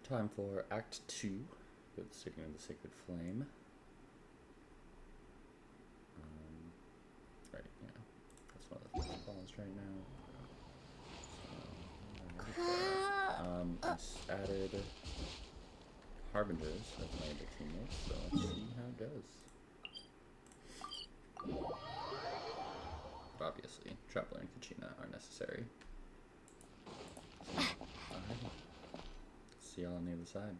Time for Act 2 with Sticking of the Sacred Flame. Right, yeah. That's one of the first balls right now. I added Harbingers as my other teammates, so let's see how it goes. But obviously, Traveler and Kachina are necessary. Alright. See y'all on the other side.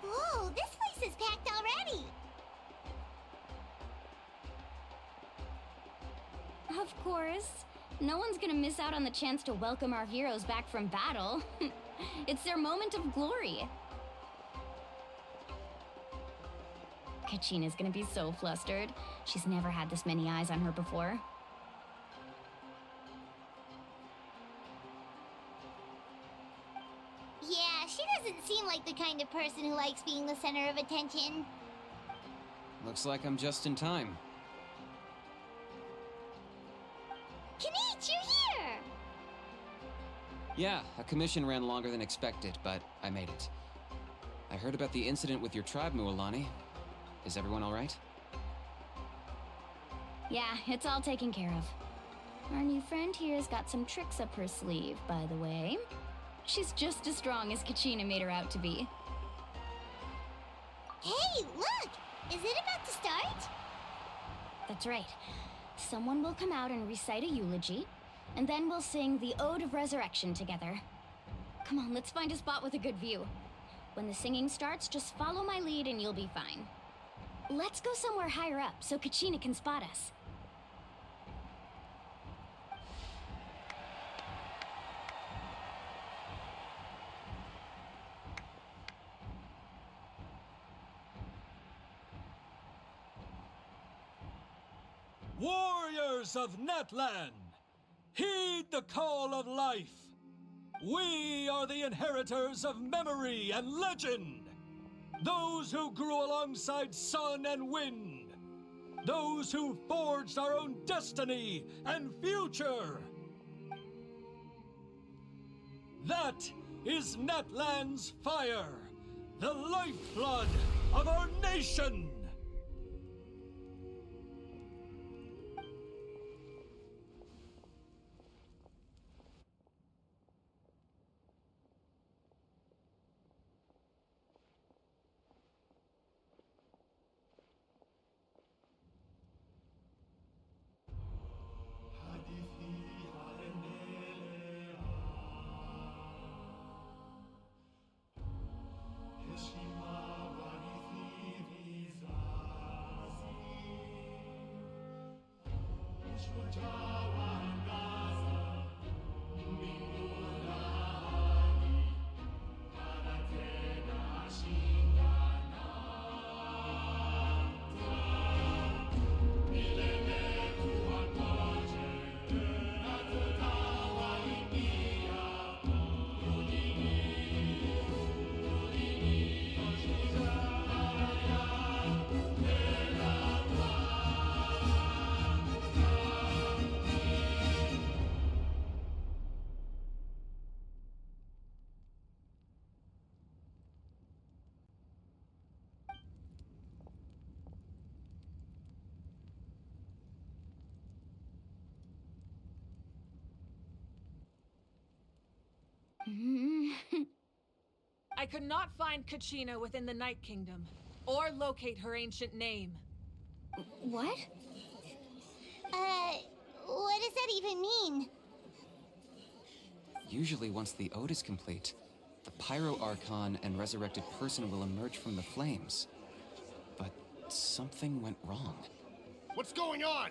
Whoa, this place is packed already! Of course. No one's gonna miss out on the chance to welcome our heroes back from battle. It's their moment of glory. Kachina's gonna be so flustered. She's never had this many eyes on her before. Yeah, she doesn't seem like the kind of person who likes being the center of attention. Looks like I'm just in time. Kinich, you're here! Yeah, a commission ran longer than expected, but I made it. I heard about the incident with your tribe, Mualani. Is everyone alright? Yeah, it's all taken care of. Our new friend here's got some tricks up her sleeve, by the way. She's just as strong as Kachina made her out to be. Hey, look! Is it about to start? That's right. Someone will come out and recite a eulogy, and then we'll sing the Ode of Resurrection together. Come on, let's find a spot with a good view. When the singing starts, just follow my lead and you'll be fine. Let's go somewhere higher up so Kachina can spot us. Warriors of Natlan, heed the call of life. We are the inheritors of memory and legend. Those who grew alongside sun and wind. Those who forged our own destiny and future. That is Natlan's fire, the lifeblood of our nation. I could not find Kachina within the Night Kingdom, or locate her ancient name. What? What does that even mean? Usually once the Ode is complete, the Pyro Archon and resurrected person will emerge from the flames. But something went wrong. What's going on?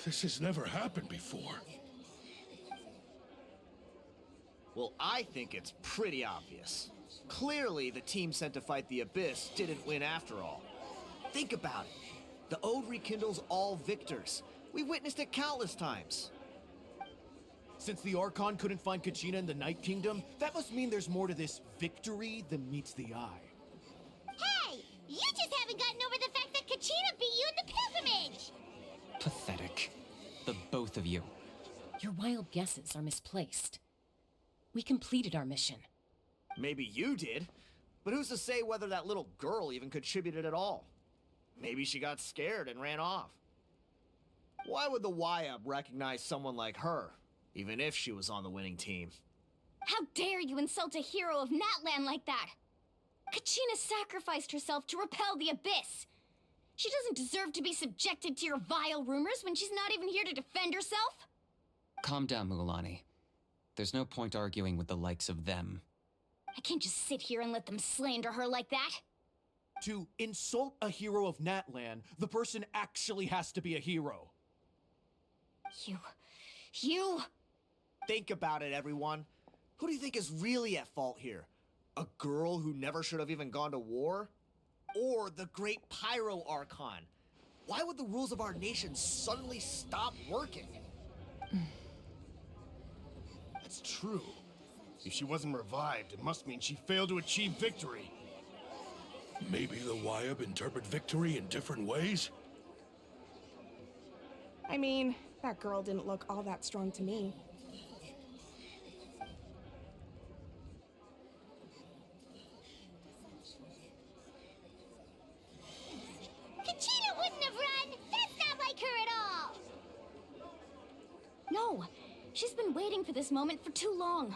This has never happened before. Well, I think it's pretty obvious. Clearly, the team sent to fight the Abyss didn't win after all. Think about it. The Ode rekindles all victors. We witnessed it countless times. Since the Archon couldn't find Kachina in the Night Kingdom, that must mean there's more to this victory than meets the eye. Hey! You just haven't gotten over the fact that Kachina beat you in the pilgrimage! Pathetic. The both of you. Your wild guesses are misplaced. We completed our mission. Maybe you did, but who's to say whether that little girl even contributed at all? Maybe she got scared and ran off. Why would the YUB recognize someone like her, even if she was on the winning team? How dare you insult a hero of Natlan like that? Kachina sacrificed herself to repel the Abyss. She doesn't deserve to be subjected to your vile rumors when she's not even here to defend herself. Calm down, Mualani. There's no point arguing with the likes of them. I can't just sit here and let them slander her like that. To insult a hero of Natlan, the person actually has to be a hero. You... Think about it, everyone. Who do you think is really at fault here? A girl who never should have even gone to war? Or the great Pyro Archon? Why would the rules of our nation suddenly stop working? That's true. If she wasn't revived, it must mean she failed to achieve victory. Maybe the YUB interpret victory in different ways? I mean, that girl didn't look all that strong to me. Kachina wouldn't have run! That's not like her at all! No, she's been waiting for this moment for too long.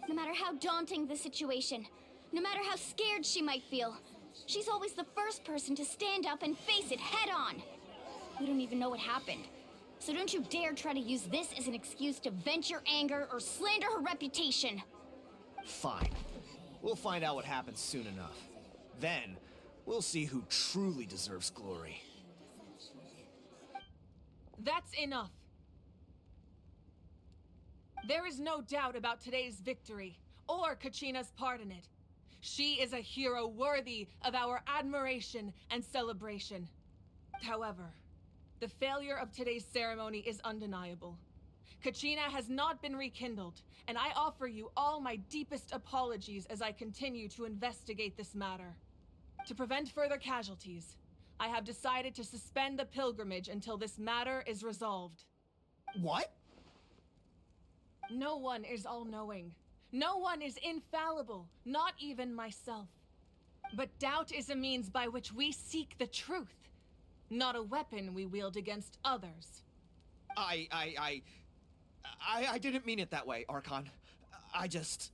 No matter how daunting the situation, no matter how scared she might feel, she's always the first person to stand up and face it head on. We don't even know what happened, so don't you dare try to use this as an excuse to vent your anger or slander her reputation. Fine. We'll find out what happens soon enough. Then, we'll see who truly deserves glory. That's enough. There is no doubt about today's victory, or Kachina's part in it. She is a hero worthy of our admiration and celebration. However, the failure of today's ceremony is undeniable. Kachina has not been rekindled, and I offer you all my deepest apologies as I continue to investigate this matter. To prevent further casualties, I have decided to suspend the pilgrimage until this matter is resolved. What? No one is all-knowing. No one is infallible, not even myself. But doubt is a means by which we seek the truth, not a weapon we wield against others. I didn't mean it that way, Archon. I just...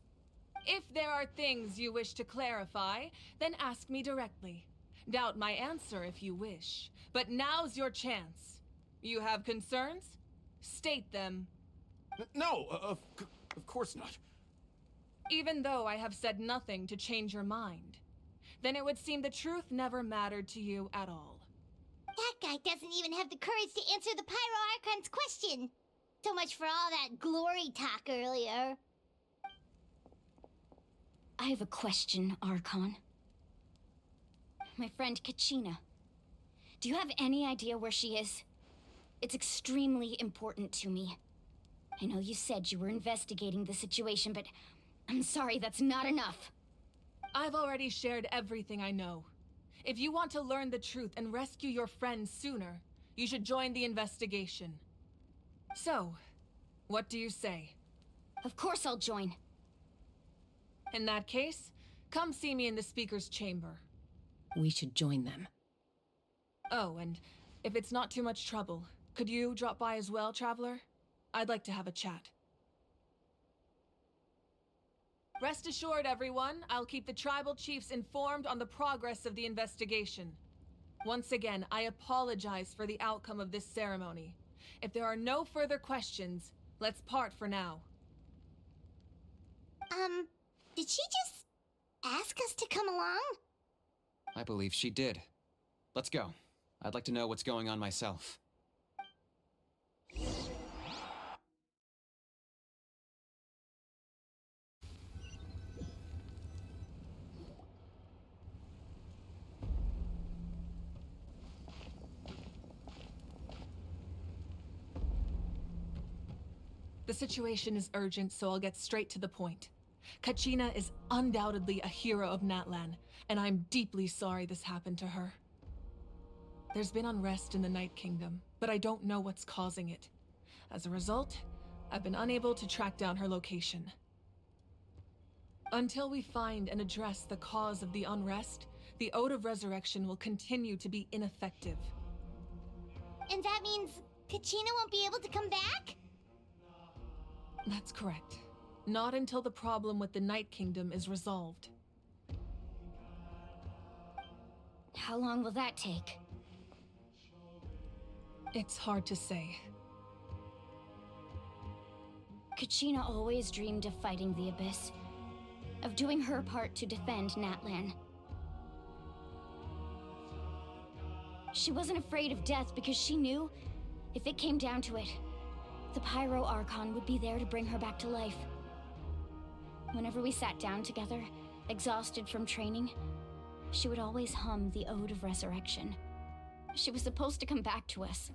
If there are things you wish to clarify, then ask me directly. Doubt my answer if you wish. But now's your chance. You have concerns? State them. No, of course not. Even though I have said nothing to change your mind, then it would seem the truth never mattered to you at all. That guy doesn't even have the courage to answer the Pyro Archon's question. So much for all that glory talk earlier. I have a question, Archon. My friend Kachina. Do you have any idea where she is? It's extremely important to me. I know you said you were investigating the situation, but I'm sorry, that's not enough. I've already shared everything I know. If you want to learn the truth and rescue your friends sooner, you should join the investigation. So, what do you say? Of course I'll join. In that case, come see me in the speaker's chamber. We should join them. Oh, and if it's not too much trouble, could you drop by as well, Traveler? I'd like to have a chat. Rest assured, everyone, I'll keep the tribal chiefs informed on the progress of the investigation. Once again, I apologize for the outcome of this ceremony. If there are no further questions, let's part for now. Did she just ask us to come along? I believe she did. Let's go. I'd like to know what's going on myself. The situation is urgent, so I'll get straight to the point. Kachina is undoubtedly a hero of Natlan, and I'm deeply sorry this happened to her. There's been unrest in the Night Kingdom, but I don't know what's causing it. As a result, I've been unable to track down her location. Until we find and address the cause of the unrest, the Ode of Resurrection will continue to be ineffective. And that means Kachina won't be able to come back? That's correct. Not until the problem with the Night Kingdom is resolved. How long will that take? It's hard to say. Kachina always dreamed of fighting the Abyss, of doing her part to defend Natlan. She wasn't afraid of death because she knew, if it came down to it, the Pyro Archon would be there to bring her back to life. Whenever we sat down together, exhausted from training, she would always hum the Ode of Resurrection. She was supposed to come back to us.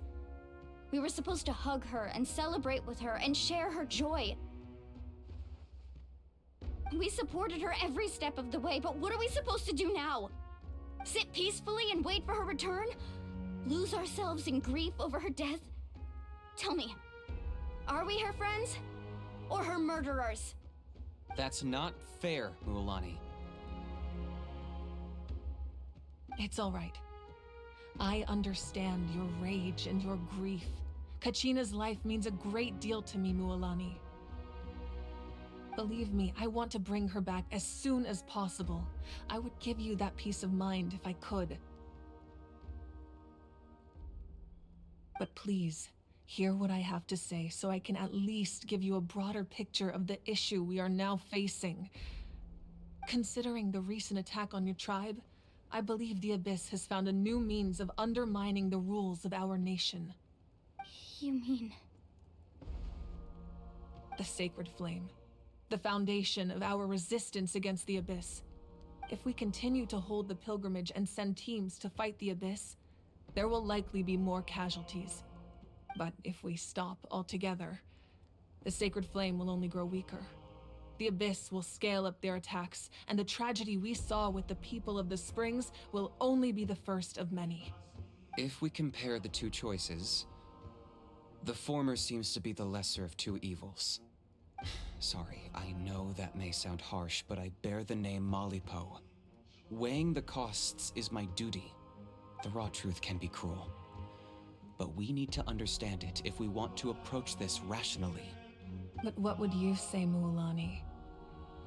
We were supposed to hug her and celebrate with her and share her joy. We supported her every step of the way, but what are we supposed to do now? Sit peacefully and wait for her return? Lose ourselves in grief over her death? Tell me, are we her friends? Or her murderers? That's not fair, Mualani. It's all right. I understand your rage and your grief. Kachina's life means a great deal to me, Mualani. Believe me, I want to bring her back as soon as possible. I would give you that peace of mind if I could. But please, hear what I have to say so I can at least give you a broader picture of the issue we are now facing. Considering the recent attack on your tribe, I believe the Abyss has found a new means of undermining the rules of our nation. You mean... The Sacred Flame. The foundation of our resistance against the Abyss. If we continue to hold the pilgrimage and send teams to fight the Abyss, there will likely be more casualties. But if we stop altogether, the Sacred Flame will only grow weaker. The Abyss will scale up their attacks, and the tragedy we saw with the people of the Springs will only be the first of many. If we compare the two choices, the former seems to be the lesser of two evils. Sorry, I know that may sound harsh, but I bear the name Malipo. Weighing the costs is my duty. The raw truth can be cruel. But we need to understand it if we want to approach this rationally. But what would you say, Mualani?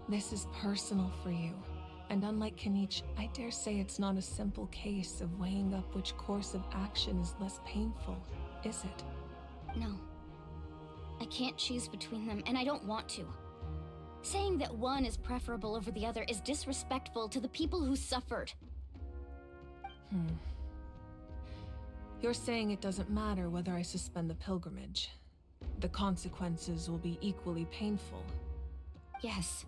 This is personal for you. And unlike Kinich, I dare say it's not a simple case of weighing up which course of action is less painful, is it? No. I can't choose between them, and I don't want to. Saying that one is preferable over the other is disrespectful to the people who suffered. You're saying it doesn't matter whether I suspend the pilgrimage. The consequences will be equally painful. Yes.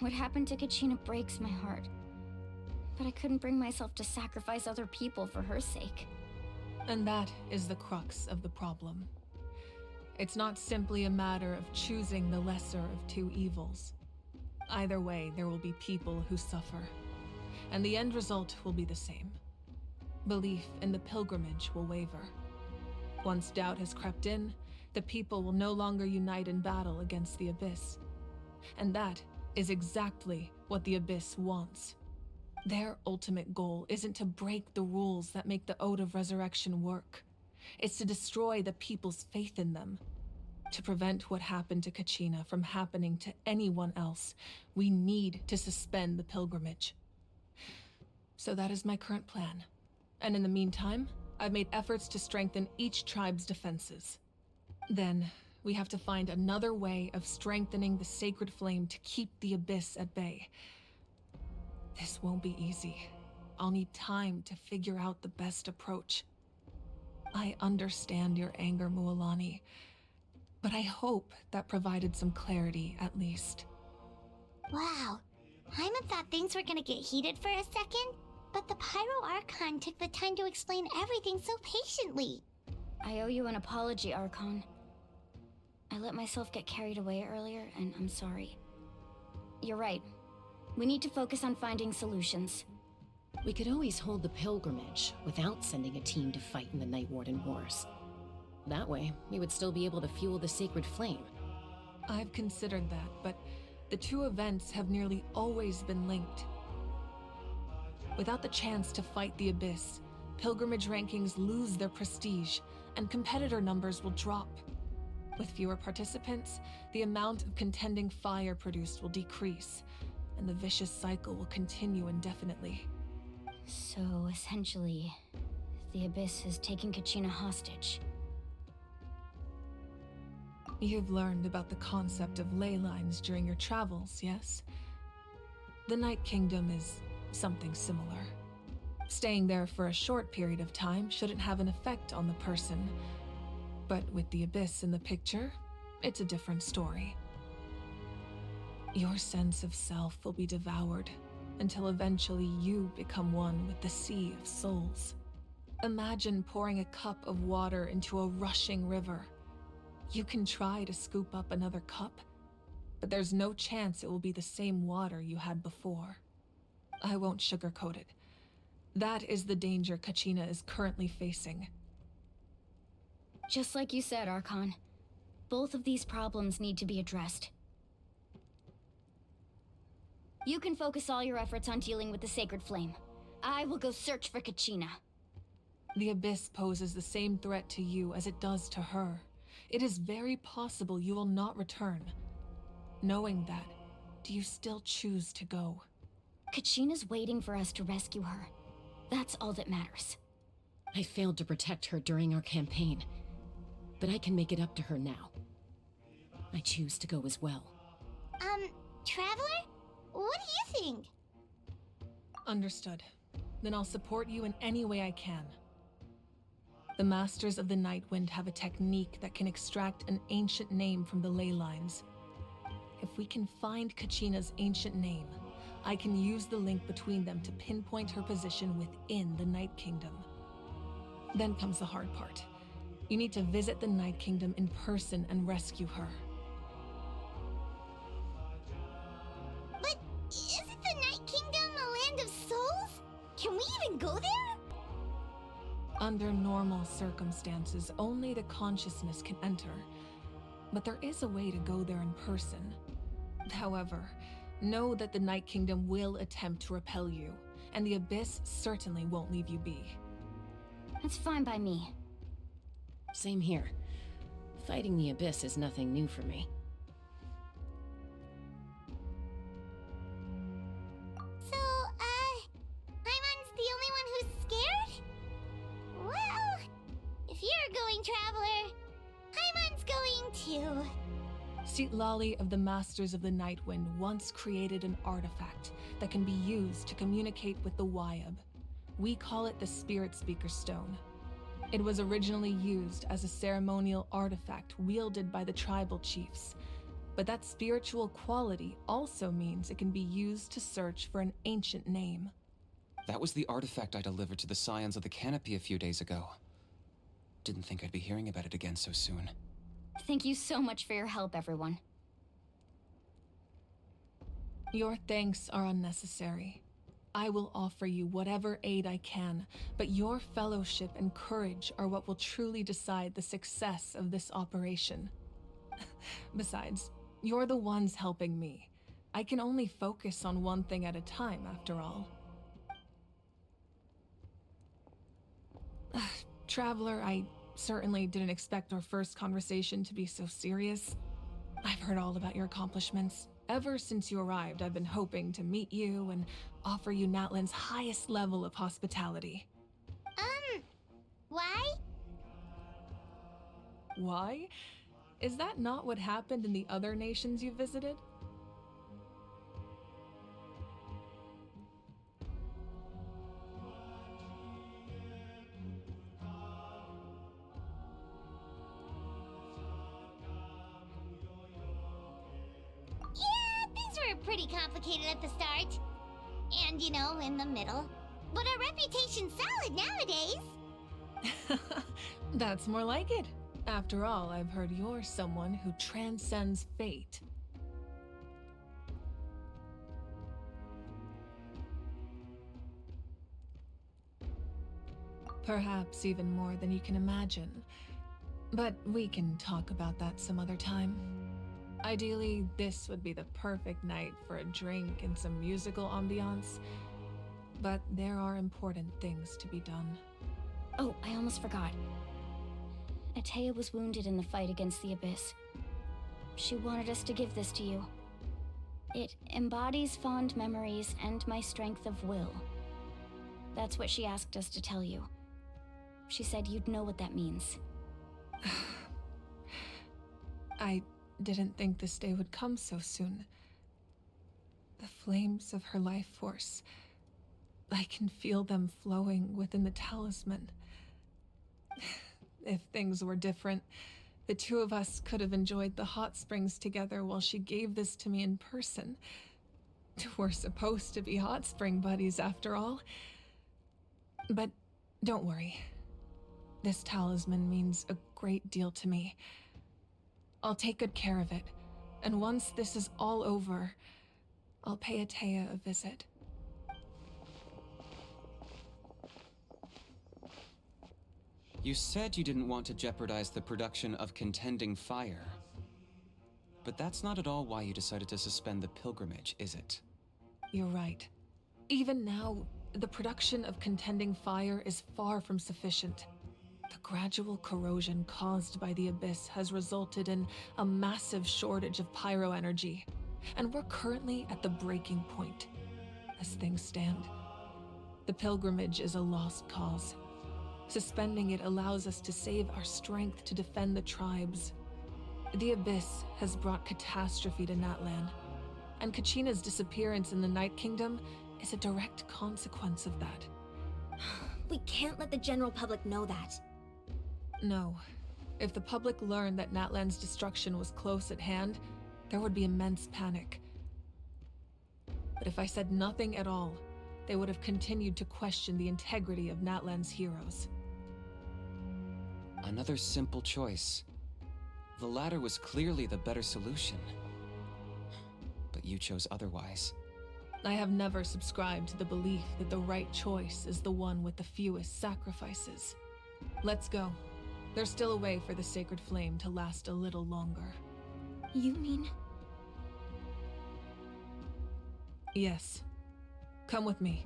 What happened to Kachina breaks my heart. But I couldn't bring myself to sacrifice other people for her sake. And that is the crux of the problem. It's not simply a matter of choosing the lesser of two evils. Either way, there will be people who suffer. And the end result will be the same. Belief in the pilgrimage will waver. Once doubt has crept in, the people will no longer unite in battle against the Abyss. And that is exactly what the Abyss wants. Their ultimate goal isn't to break the rules that make the Ode of Resurrection work. It's to destroy the people's faith in them. To prevent what happened to Kachina from happening to anyone else, we need to suspend the pilgrimage. So that is my current plan. And in the meantime, I've made efforts to strengthen each tribe's defenses. Then, we have to find another way of strengthening the Sacred Flame to keep the Abyss at bay. This won't be easy. I'll need time to figure out the best approach. I understand your anger, Mualani, but I hope that provided some clarity at least. Wow. Hyman thought things were gonna get heated for a second, but the Pyro Archon took the time to explain everything so patiently. I owe you an apology, Archon. I let myself get carried away earlier, and I'm sorry. You're right. We need to focus on finding solutions. We could always hold the pilgrimage without sending a team to fight in the Night Warden Wars. That way, we would still be able to fuel the sacred flame. I've considered that, but the two events have nearly always been linked. Without the chance to fight the Abyss, pilgrimage rankings lose their prestige, and competitor numbers will drop. With fewer participants, the amount of contending fire produced will decrease, and the vicious cycle will continue indefinitely. So, essentially, the Abyss is taking Kachina hostage. You've learned about the concept of ley lines during your travels, yes? The Night Kingdom is something similar. Staying there for a short period of time shouldn't have an effect on the person. But with the Abyss in the picture, it's a different story. Your sense of self will be devoured until eventually you become one with the Sea of Souls. Imagine pouring a cup of water into a rushing river. You can try to scoop up another cup, but there's no chance it will be the same water you had before. I won't sugarcoat it. That is the danger Kachina is currently facing. Just like you said, Archon. Both of these problems need to be addressed. You can focus all your efforts on dealing with the Sacred Flame. I will go search for Kachina. The Abyss poses the same threat to you as it does to her. It is very possible you will not return. Knowing that, do you still choose to go? Kachina's waiting for us to rescue her. That's all that matters. I failed to protect her during our campaign, but I can make it up to her now. I choose to go as well. Traveler? What do you think? Understood. Then I'll support you in any way I can. The Masters of the Nightwind have a technique that can extract an ancient name from the ley lines. If we can find Kachina's ancient name, I can use the link between them to pinpoint her position within the Night Kingdom. Then comes the hard part. You need to visit the Night Kingdom in person and rescue her. But isn't the Night Kingdom a land of souls? Can we even go there? Under normal circumstances, only the consciousness can enter. But there is a way to go there in person. However, know that the Night Kingdom will attempt to repel you, and the Abyss certainly won't leave you be. That's fine by me. Same here. Fighting the Abyss is nothing new for me. So, Paimon's the only one who's scared? Well, if you're going, Traveler, Paimon's going too. Citlali of the Masters of the Nightwind once created an artifact that can be used to communicate with the Wyab. We call it the Spirit Speaker Stone. It was originally used as a ceremonial artifact wielded by the tribal chiefs, but that spiritual quality also means it can be used to search for an ancient name. That was the artifact I delivered to the Scions of the Canopy a few days ago. Didn't think I'd be hearing about it again so soon. Thank you so much for your help, everyone. Your thanks are unnecessary. I will offer you whatever aid I can, but your fellowship and courage are what will truly decide the success of this operation. Besides, you're the ones helping me. I can only focus on one thing at a time, after all. Traveler, I certainly didn't expect our first conversation to be so serious. I've heard all about your accomplishments. Ever since you arrived, I've been hoping to meet you and offer you Natlan's highest level of hospitality. Why? Why? Is that not what happened in the other nations you visited? Pretty complicated at the start. And, you know, in the middle. But our reputation's solid nowadays. That's more like it. After all, I've heard you're someone who transcends fate. Perhaps even more than you can imagine. But we can talk about that some other time. Ideally, this would be the perfect night for a drink and some musical ambiance. But there are important things to be done. Oh, I almost forgot. Atea was wounded in the fight against the Abyss. She wanted us to give this to you. It embodies fond memories and my strength of will. That's what she asked us to tell you. She said you'd know what that means. I didn't think this day would come so soon. The flames of her life force. I can feel them flowing within the talisman. If things were different, the two of us could have enjoyed the hot springs together while she gave this to me in person. We're supposed to be hot spring buddies after all. But don't worry. This talisman means a great deal to me. I'll take good care of it, and once this is all over, I'll pay Atea a visit. You said you didn't want to jeopardize the production of Contending Fire. But that's not at all why you decided to suspend the pilgrimage, is it? You're right. Even now, the production of Contending Fire is far from sufficient. The gradual corrosion caused by the Abyss has resulted in a massive shortage of pyro energy, and we're currently at the breaking point. As things stand, the pilgrimage is a lost cause. Suspending it allows us to save our strength to defend the tribes. The Abyss has brought catastrophe to Natlan, and Kachina's disappearance in the Night Kingdom is a direct consequence of that. We can't let the general public know that. No. If the public learned that Natlan's destruction was close at hand, there would be immense panic. But if I said nothing at all, they would have continued to question the integrity of Natlan's heroes. Another simple choice. The latter was clearly the better solution. But you chose otherwise. I have never subscribed to the belief that the right choice is the one with the fewest sacrifices. Let's go. There's still a way for the sacred flame to last a little longer. You mean? Yes. Come with me.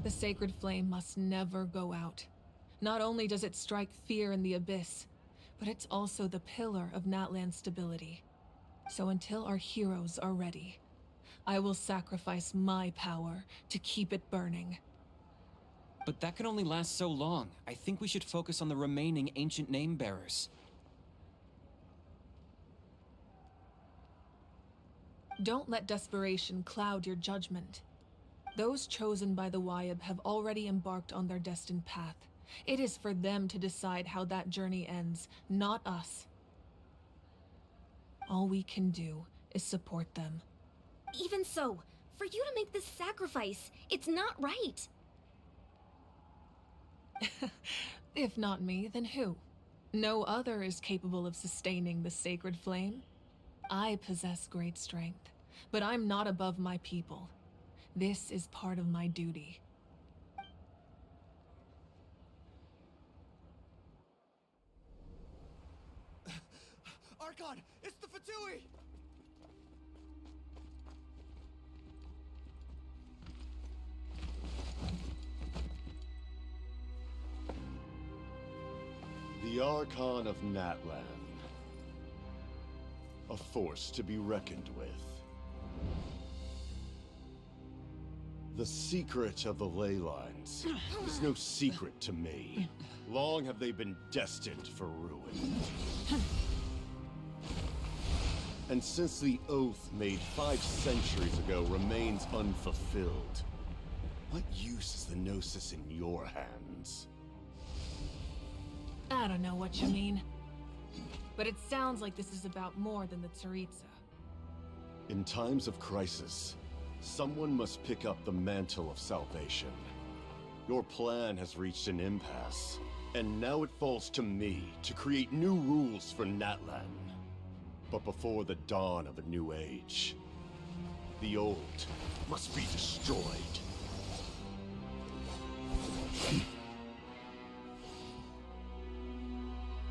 The sacred flame must never go out. Not only does it strike fear in the Abyss, but it's also the pillar of Natlan's stability. So until our heroes are ready, I will sacrifice my power to keep it burning. But that can only last so long. I think we should focus on the remaining ancient name bearers. Don't let desperation cloud your judgment. Those chosen by the Wyab have already embarked on their destined path. It is for them to decide how that journey ends, not us. All we can do is support them. Even so, for you to make this sacrifice, it's not right. If not me, then who? No other is capable of sustaining the sacred flame. I possess great strength, but I'm not above my people. This is part of my duty. Archon, it's the Fatui! The Archon of Natlan. A force to be reckoned with. The secret of the ley lines is no secret to me. Long have they been destined for ruin. And since the oath made 5 centuries ago remains unfulfilled, what use is the Gnosis in your hands? I don't know what you mean. But it sounds like this is about more than the Tsaritsa. In times of crisis, someone must pick up the mantle of salvation. Your plan has reached an impasse, and now it falls to me to create new rules for Natlan. But before the dawn of a new age, the old must be destroyed.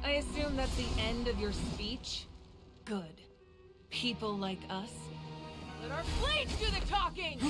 I assume that's the end of your speech? Good. People like us. Let our blades do the talking!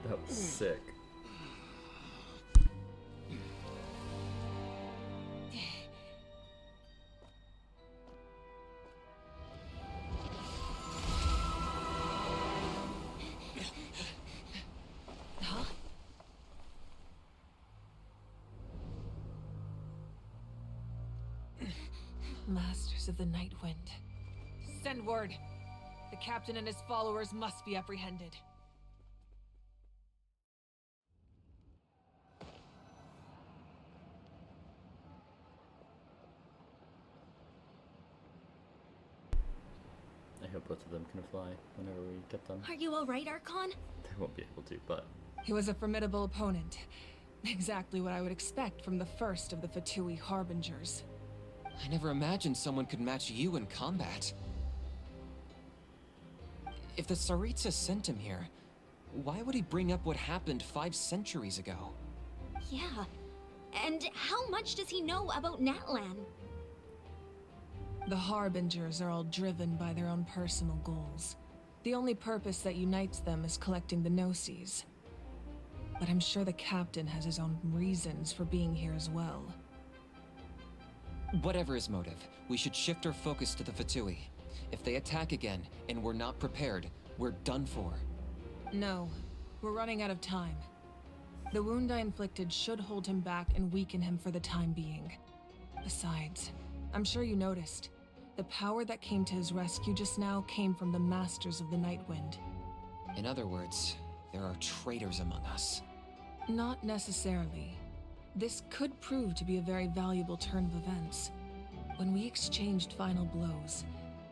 That was sick. Masters of the Night Wind. Send word. The captain and his followers must be apprehended. I hope both of them can fly whenever we get them. Are you alright, Archon? They won't be able to, but... He was a formidable opponent. Exactly what I would expect from the first of the Fatui Harbingers. I never imagined someone could match you in combat. If the Tsaritsa sent him here, why would he bring up what happened 5 centuries ago? Yeah. And how much does he know about Natlan? The Harbingers are all driven by their own personal goals. The only purpose that unites them is collecting the Gnosis. But I'm sure the captain has his own reasons for being here as well. Whatever his motive, we should shift our focus to the Fatui. If they attack again, and we're not prepared, we're done for. No, we're running out of time. The wound I inflicted should hold him back and weaken him for the time being. Besides, I'm sure you noticed, the power that came to his rescue just now came from the Masters of the Night Wind. In other words, there are traitors among us. Not necessarily. This could prove to be a very valuable turn of events. When we exchanged final blows,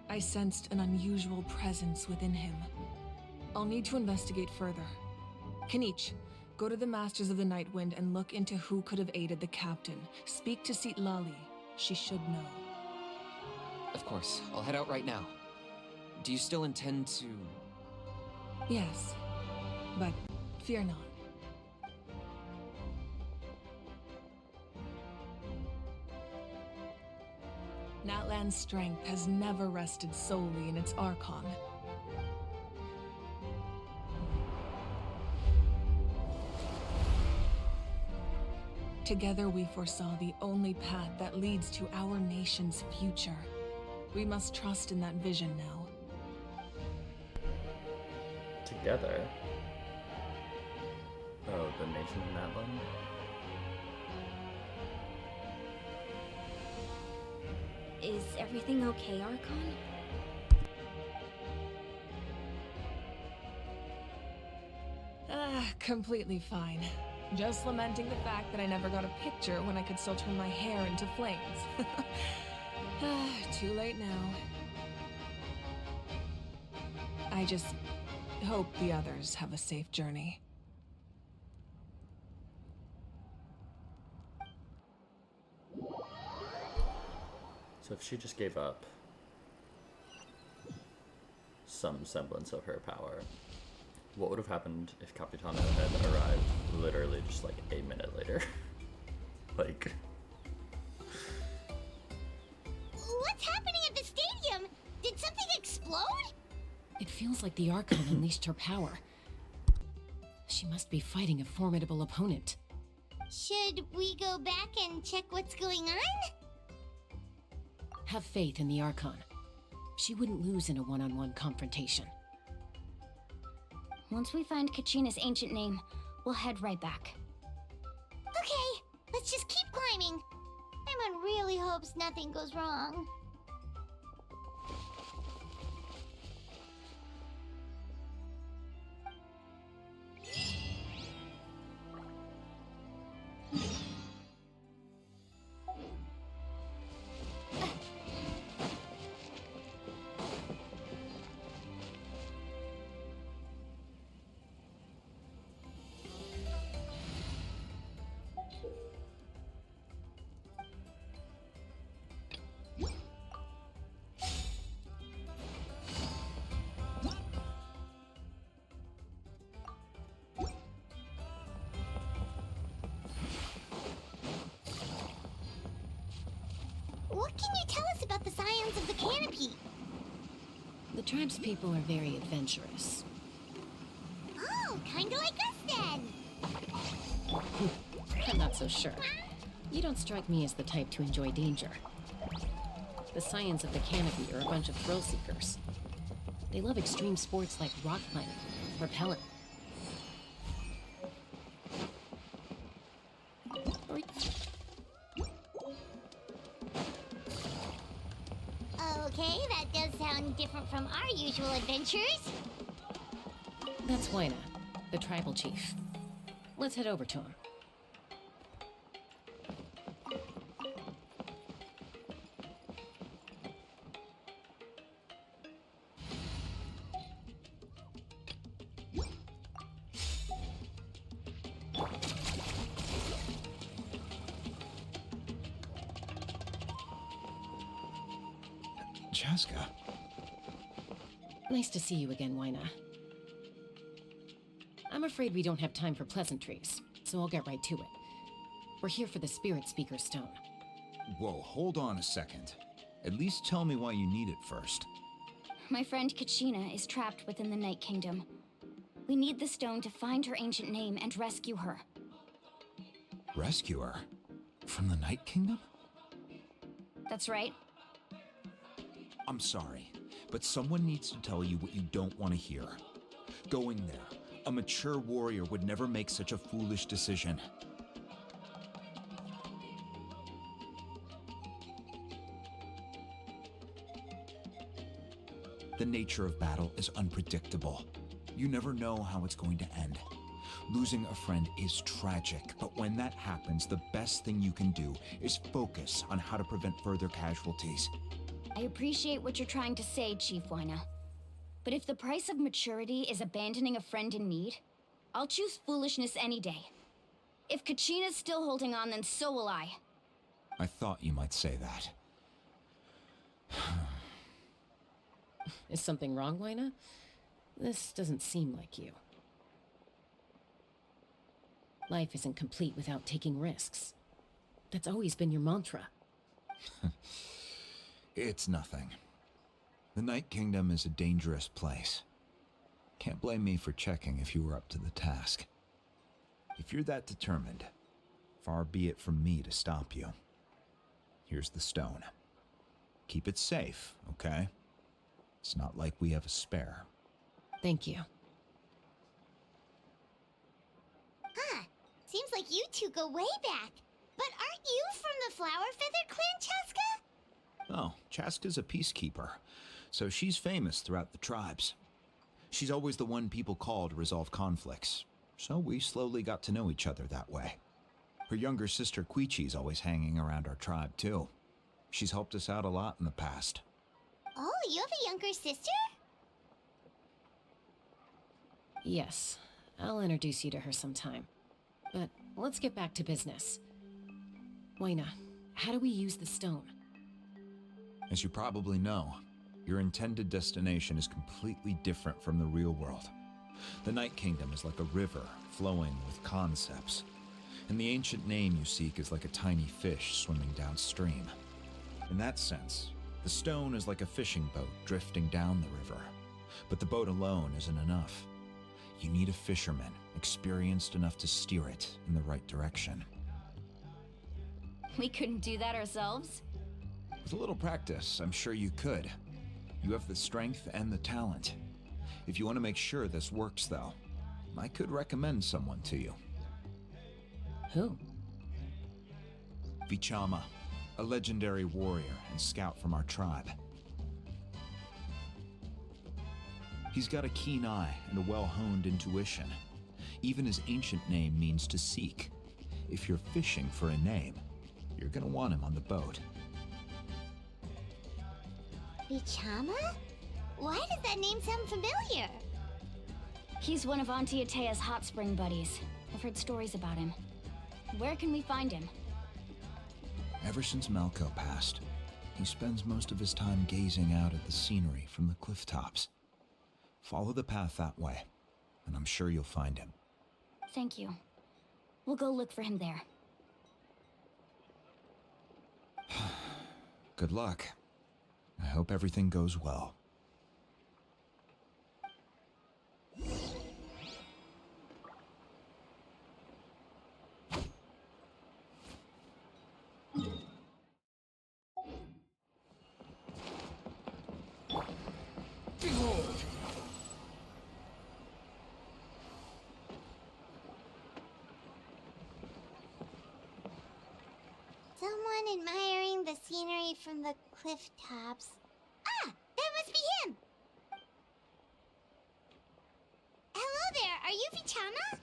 I sensed an unusual presence within him. I'll need to investigate further. Kanich, go to the Masters of the Night Wind and look into who could have aided the captain. Speak to Sitlali. She should know. Of course, I'll head out right now. Do you still intend to... Yes, but fear not. Natlan's strength has never rested solely in its Archon. Together we foresaw the only path that leads to our nation's future. We must trust in that vision now. Together? Oh, the nation of Natlan? Is everything okay, Archon? Completely fine. Just lamenting the fact that I never got a picture when I could still turn my hair into flames. Too late now. I just hope the others have a safe journey. So if she just gave up some semblance of her power, what would have happened if Capitano had arrived literally just like a minute later? Like... What's happening at the stadium? Did something explode? It feels like the Archon unleashed her power. She must be fighting a formidable opponent. Should we go back and check what's going on? Have faith in the Archon. She wouldn't lose in a one-on-one confrontation. Once we find Kachina's ancient name, we'll head right back. Okay, let's just keep climbing. Paimon really hopes nothing goes wrong. What can you tell us about the science of the canopy? The tribespeople are very adventurous. Oh, kinda like us then. I'm not so sure. You don't strike me as the type to enjoy danger. The Scions of the Canopy are a bunch of thrill seekers. They love extreme sports like rock climbing, rappelling. Okay, that does sound different from our usual adventures. That's Huayna, the tribal chief. Let's head over to him. Chaska. Nice to see you again, Huayna. I'm afraid we don't have time for pleasantries, so I'll get right to it. We're here for the Spirit Speaker Stone. Whoa, hold on a second. At least tell me why you need it first. My friend Kachina is trapped within the Night Kingdom. We need the stone to find her ancient name and rescue her. Rescue her? From the Night Kingdom? That's right. I'm sorry, but someone needs to tell you what you don't want to hear. Going there, a mature warrior would never make such a foolish decision. The nature of battle is unpredictable. You never know how it's going to end. Losing a friend is tragic, but when that happens, the best thing you can do is focus on how to prevent further casualties. I appreciate what you're trying to say, Chief Huayna. But if the price of maturity is abandoning a friend in need, I'll choose foolishness any day. If Kachina's still holding on, then so will I. I thought you might say that. Is something wrong, Huayna? This doesn't seem like you. Life isn't complete without taking risks. That's always been your mantra. It's nothing. The Night Kingdom is a dangerous place. Can't blame me for checking if you were up to the task. If you're that determined, far be it from me to stop you. Here's the stone. Keep it safe, okay? It's not like we have a spare. Thank you. Huh. Seems like you two go way back. But aren't you from the Flower Feather clan, Chaska? Oh, Chaska's a peacekeeper, so she's famous throughout the tribes. She's always the one people call to resolve conflicts, so we slowly got to know each other that way. Her younger sister Quichi's always hanging around our tribe, too. She's helped us out a lot in the past. Oh, you have a younger sister? Yes, I'll introduce you to her sometime. But let's get back to business. Waina, how do we use the stone? As you probably know, your intended destination is completely different from the real world. The Night Kingdom is like a river flowing with concepts, and the ancient name you seek is like a tiny fish swimming downstream. In that sense, the stone is like a fishing boat drifting down the river, but the boat alone isn't enough. You need a fisherman experienced enough to steer it in the right direction. We couldn't do that ourselves? With a little practice, I'm sure you could. You have the strength and the talent. If you want to make sure this works, though, I could recommend someone to you. Who? Vichama, a legendary warrior and scout from our tribe. He's got a keen eye and a well-honed intuition. Even his ancient name means to seek. If you're fishing for a name, you're gonna want him on the boat. Vichama? Why does that name sound familiar? He's one of Auntie Atea's hot spring buddies. I've heard stories about him. Where can we find him? Ever since Malco passed, he spends most of his time gazing out at the scenery from the cliff tops. Follow the path that way, and I'm sure you'll find him. Thank you. We'll go look for him there. Good luck. I hope everything goes well. Someone admiring the scenery from the cliff tops. Ah! That must be him! Hello there, are you Vichama?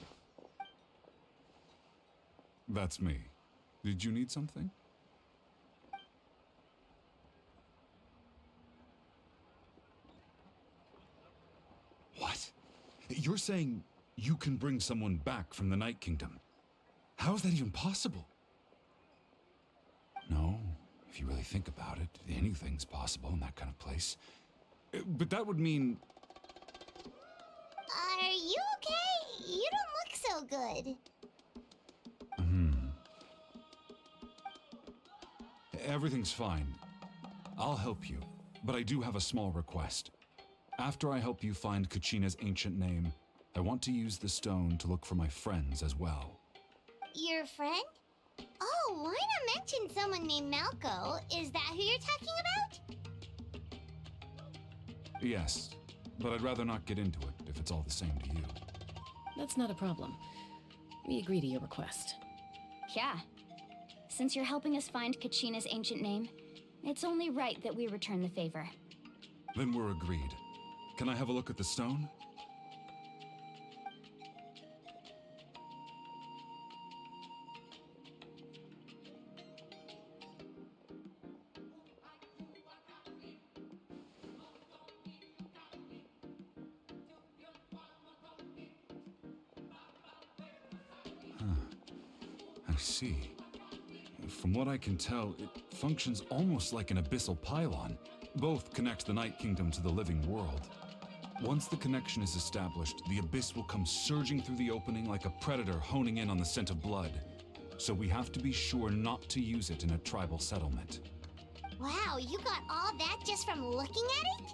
That's me. Did you need something? What? You're saying you can bring someone back from the Night Kingdom? How is that even possible? No, if you really think about it, anything's possible in that kind of place. But that would mean... Are you okay? You don't look so good. Everything's fine. I'll help you, but I do have a small request. After I help you find Kachina's ancient name, I want to use the stone to look for my friends as well. Your friend? Oh, why not mention someone named Malco? Is that who you're talking about? Yes, but I'd rather not get into it if it's all the same to you. That's not a problem. We agree to your request. Yeah. Since you're helping us find Kachina's ancient name, it's only right that we return the favor. Then we're agreed. Can I have a look at the stone? I see. From what I can tell, it functions almost like an abyssal pylon. Both connect the Night Kingdom to the living world. Once the connection is established, the abyss will come surging through the opening like a predator honing in on the scent of blood. So we have to be sure not to use it in a tribal settlement. Wow, you got all that just from looking at it?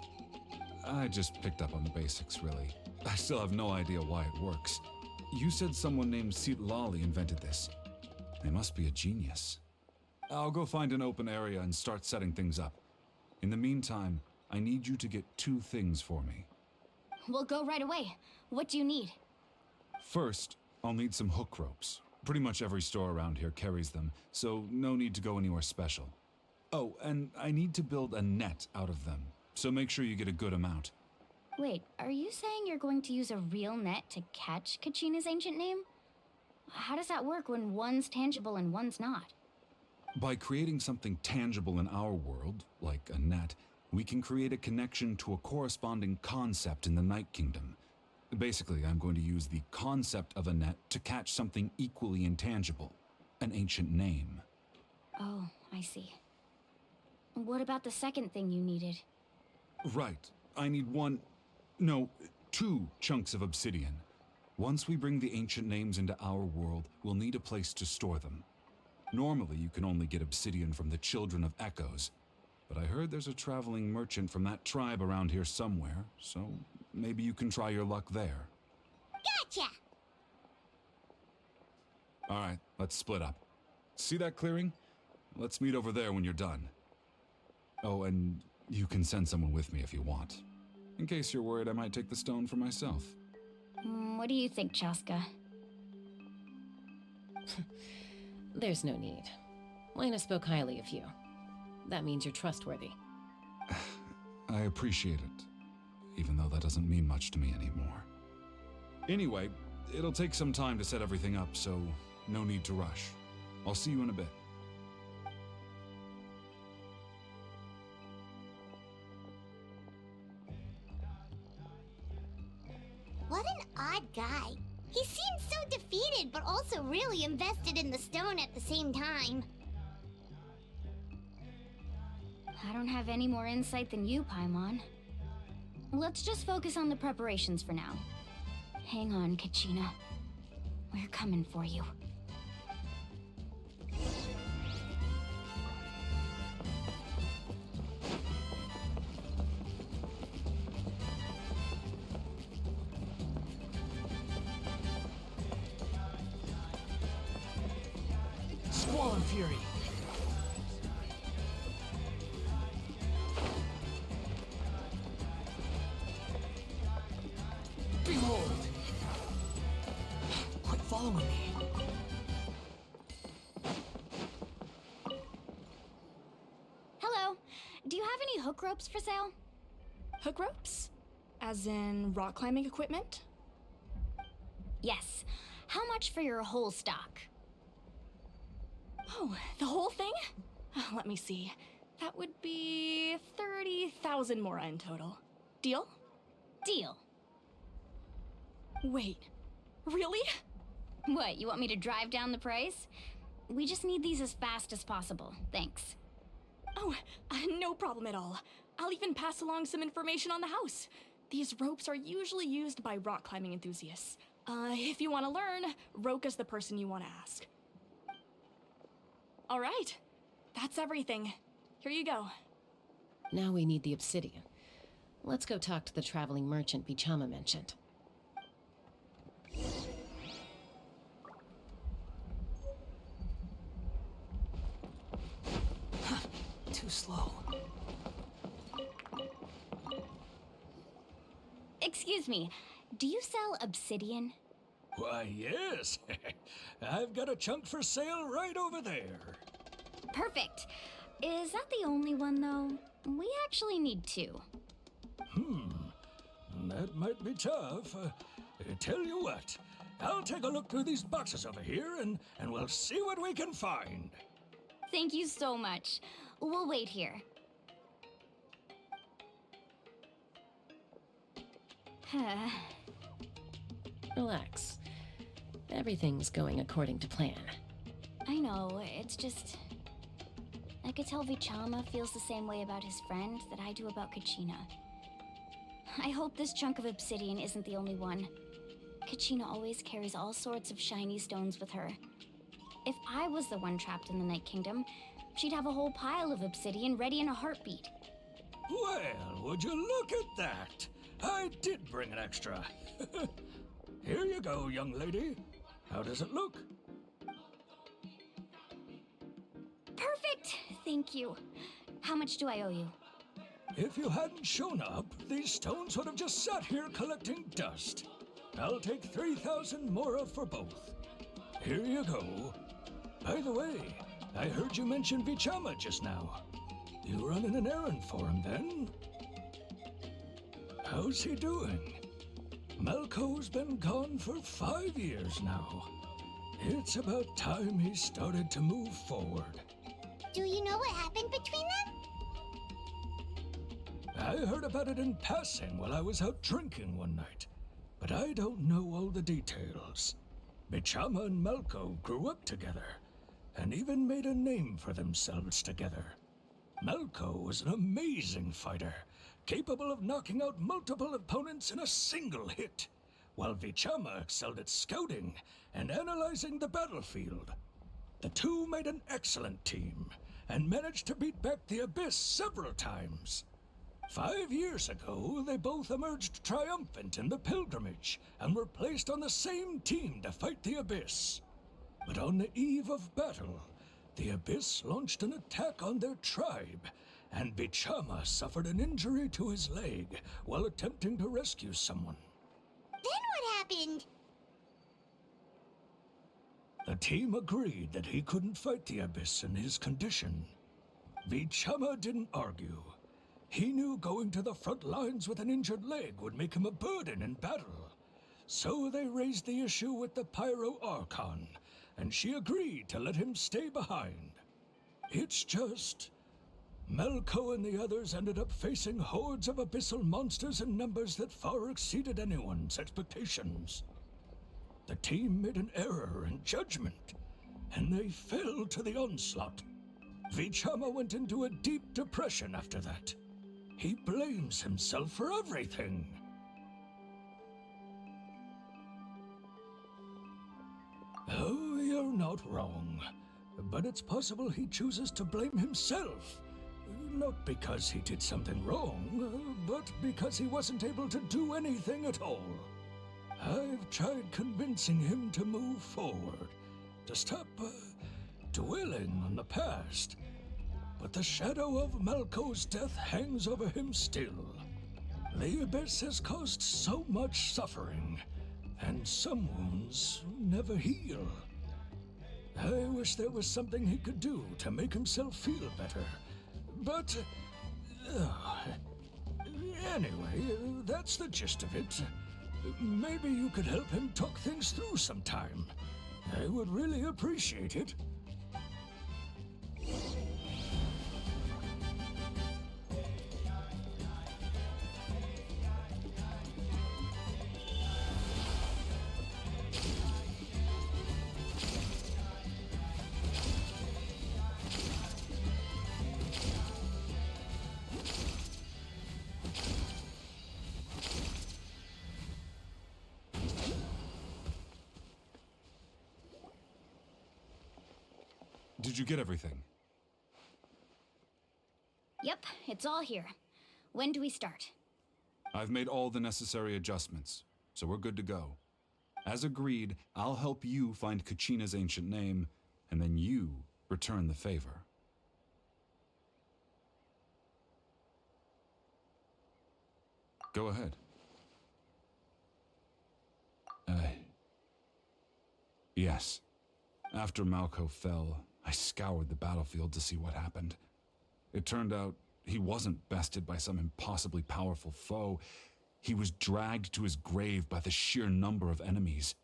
I just picked up on the basics, really. I still have no idea why it works. You said someone named Lali invented this. They must be a genius. I'll go find an open area and start setting things up. In the meantime, I need you to get 2 things for me. We'll go right away. What do you need? First, I'll need some hook ropes. Pretty much every store around here carries them, so no need to go anywhere special. Oh, and I need to build a net out of them, so make sure you get a good amount. Wait, are you saying you're going to use a real net to catch Kachina's ancient name? How does that work when one's tangible and one's not? By creating something tangible in our world, like a net, we can create a connection to a corresponding concept in the Night Kingdom. Basically, I'm going to use the concept of a net to catch something equally intangible, an ancient name. Oh, I see. What about the second thing you needed? Right. I need 2 chunks of obsidian. Once we bring the ancient names into our world, we'll need a place to store them. Normally, you can only get obsidian from the Children of Echoes, but I heard there's a traveling merchant from that tribe around here somewhere, so maybe you can try your luck there. Gotcha! Alright, let's split up. See that clearing? Let's meet over there when you're done. Oh, and you can send someone with me if you want. In case you're worried I might take the stone for myself. What do you think, Chaska? There's no need. Lena spoke highly of you. That means you're trustworthy. I appreciate it, even though that doesn't mean much to me anymore. Anyway, it'll take some time to set everything up, so no need to rush. I'll see you in a bit. What an odd guy. He seems so defeated, but also really invested in the stone at the same time. I don't have any more insight than you, Paimon. Let's just focus on the preparations for now. Hang on, Kachina. We're coming for you. Squall and Fury. Behold! Quit following me. Hello. Do you have any hook ropes for sale? Hook ropes? As in rock climbing equipment? Yes. How much for your whole stock? Oh, the whole thing? Let me see. That would be 30,000 mora in total. Deal? Deal. Wait, really? What, you want me to drive down the price? We just need these as fast as possible. Thanks. Oh, no problem at all. I'll even pass along some information on the house. These ropes are usually used by rock climbing enthusiasts. If you want to learn, Roka's the person you want to ask. All right, that's everything. Here you go. Now we need the obsidian. Let's go talk to the traveling merchant Bichama mentioned. Too slow. Excuse me, do you sell obsidian? Why, yes. I've got a chunk for sale right over there. Perfect. Is that the only one, though? We actually need 2. That might be tough. Tell you what, I'll take a look through these boxes over here and we'll see what we can find. Thank you so much. We'll wait here. Relax. Everything's going according to plan. I know, it's just... I could tell Vichama feels the same way about his friend that I do about Kachina. I hope this chunk of obsidian isn't the only one. Kachina always carries all sorts of shiny stones with her. If I was the one trapped in the Night Kingdom, she'd have a whole pile of obsidian ready in a heartbeat. Well, would you look at that? I did bring an extra. Here you go, young lady. How does it look? Perfect! Thank you. How much do I owe you? If you hadn't shown up, these stones would have just sat here collecting dust. I'll take 3,000 mora for both. Here you go. By the way, I heard you mention Vichama just now. You running an errand for him, then? How's he doing? Malco's been gone for 5 years now. It's about time he started to move forward. Do you know what happened between them? I heard about it in passing while I was out drinking one night, but I don't know all the details. Vichama and Malco grew up together, and even made a name for themselves together. Malco was an amazing fighter, capable of knocking out multiple opponents in a single hit, while Vichama excelled at scouting and analyzing the battlefield. The two made an excellent team, and managed to beat back the Abyss several times. 5 years ago, they both emerged triumphant in the pilgrimage, and were placed on the same team to fight the Abyss. But on the eve of battle, the Abyss launched an attack on their tribe, and Vichama suffered an injury to his leg while attempting to rescue someone. Then what happened? The team agreed that he couldn't fight the Abyss in his condition. Vichama didn't argue. He knew going to the front lines with an injured leg would make him a burden in battle. So they raised the issue with the Pyro Archon, and she agreed to let him stay behind. It's just... Malco and the others ended up facing hordes of abyssal monsters in numbers that far exceeded anyone's expectations. The team made an error in judgment, and they fell to the onslaught. Vichama went into a deep depression after that. He blames himself for everything. Oh, you're not wrong. But it's possible he chooses to blame himself. Not because he did something wrong, but because he wasn't able to do anything at all. I've tried convincing him to move forward, to stop dwelling on the past. But the shadow of Malco's death hangs over him still. The Abyss has caused so much suffering, and some wounds never heal. I wish there was something he could do to make himself feel better. But... anyway, that's the gist of it. Maybe you could help him talk things through sometime. I would really appreciate it. Did you get everything? Yep, it's all here. When do we start? I've made all the necessary adjustments, so we're good to go. As agreed, I'll help you find Kachina's ancient name, and then you return the favor. Go ahead. Yes. After Malco fell, I scoured the battlefield to see what happened. It turned out he wasn't bested by some impossibly powerful foe. He was dragged to his grave by the sheer number of enemies.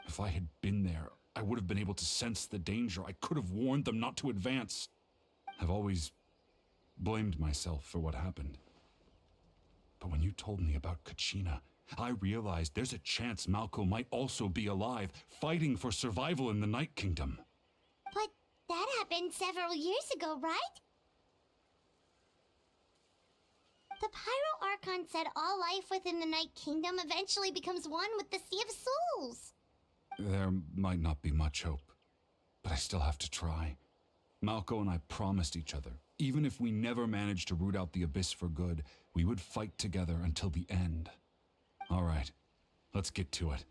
If I had been there, I would have been able to sense the danger. I could have warned them not to advance. I've always blamed myself for what happened. But when you told me about Kachina, I realized there's a chance Malco might also be alive, fighting for survival in the Night Kingdom. But that happened several years ago, right? The Pyro Archon said all life within the Night Kingdom eventually becomes one with the Sea of Souls. There might not be much hope, but I still have to try. Malco and I promised each other, even if we never managed to root out the Abyss for good, we would fight together until the end. All right, let's get to it.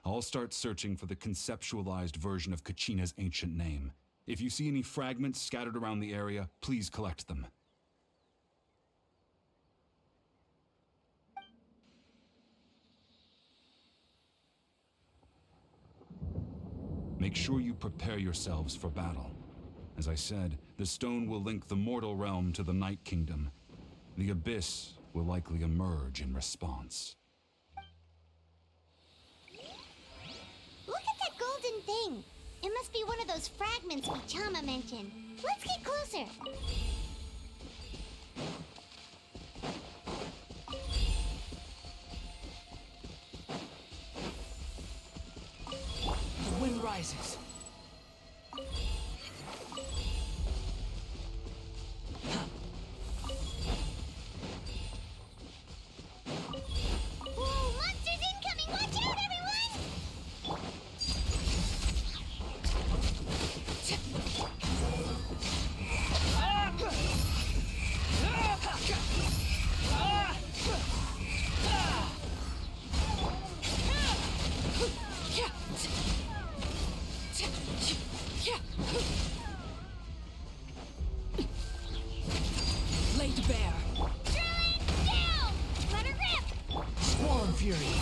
I'll start searching for the conceptualized version of Kachina's ancient name. If you see any fragments scattered around the area, please collect them. Make sure you prepare yourselves for battle. As I said, the stone will link the mortal realm to the Night Kingdom. The Abyss will likely emerge in response. Look at that golden thing. It must be one of those fragments Vichama mentioned. Let's get closer. The wind rises. Whoa, monsters incoming! Watch out, everyone! Laid bare. Drawing down! Let her rip! Swarm Fury.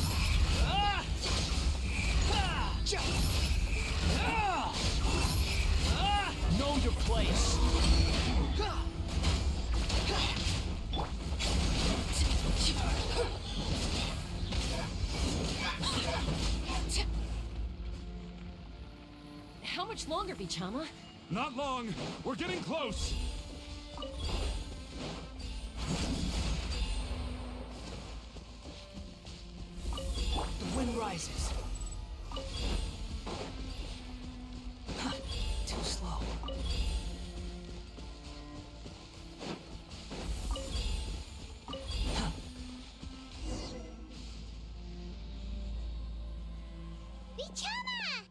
Know your place. How much longer, Vichama? Not long. We're getting close. The wind rises. Too slow. Vichama!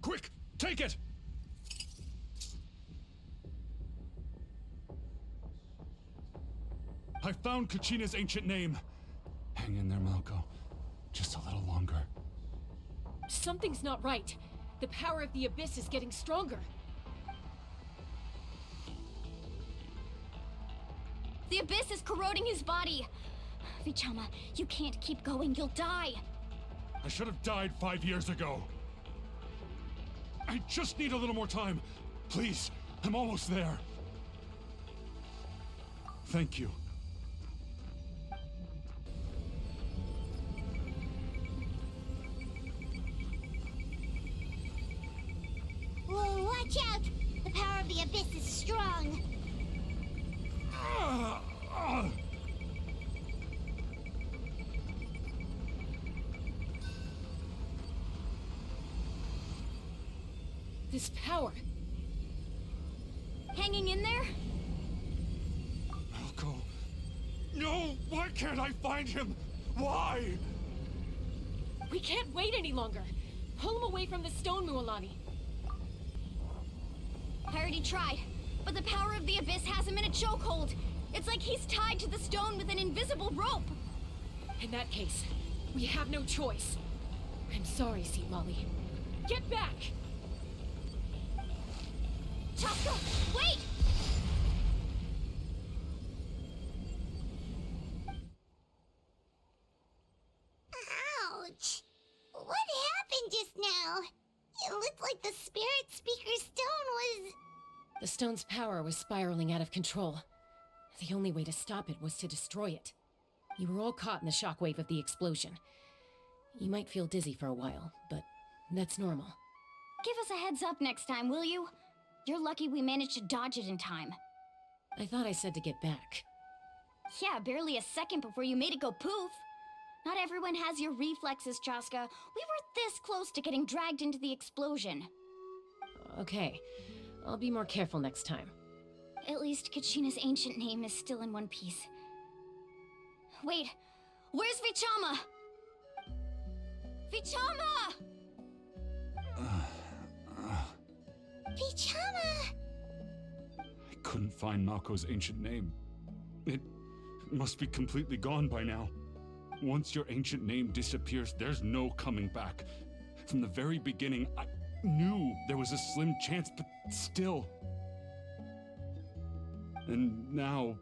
Quick, take it! I found Kachina's ancient name. Hang in there, Malco. Just a little longer. Something's not right. The power of the Abyss is getting stronger. The Abyss is corroding his body. Vichama, you can't keep going. You'll die. I should have died 5 years ago. I just need a little more time. Please, I'm almost there. Thank you. Whoa, watch out! The power of the Abyss is strong. This power. Hanging in there? Malco. No! Why can't I find him? Why? We can't wait any longer. Pull him away from the stone, Mualani. I already tried, but the power of the Abyss has him in a chokehold. It's like he's tied to the stone with an invisible rope. In that case, we have no choice. I'm sorry, Seat Molly. Get back! Chaska, wait! Ouch! What happened just now? It looked like the Spirit Speaker Stone was... The stone's power was spiraling out of control. The only way to stop it was to destroy it. You were all caught in the shockwave of the explosion. You might feel dizzy for a while, but that's normal. Give us a heads up next time, will you? You're lucky we managed to dodge it in time. I thought I said to get back. Yeah, barely a second before you made it go poof. Not everyone has your reflexes, Chaska. We were this close to getting dragged into the explosion. Okay, I'll be more careful next time. At least Kachina's ancient name is still in one piece. Wait, Where's Vichama? Vichama! Vichama! I couldn't find Malko's ancient name. It must be completely gone by now. Once your ancient name disappears, there's no coming back. From the very beginning, I knew there was a slim chance, but still. And now,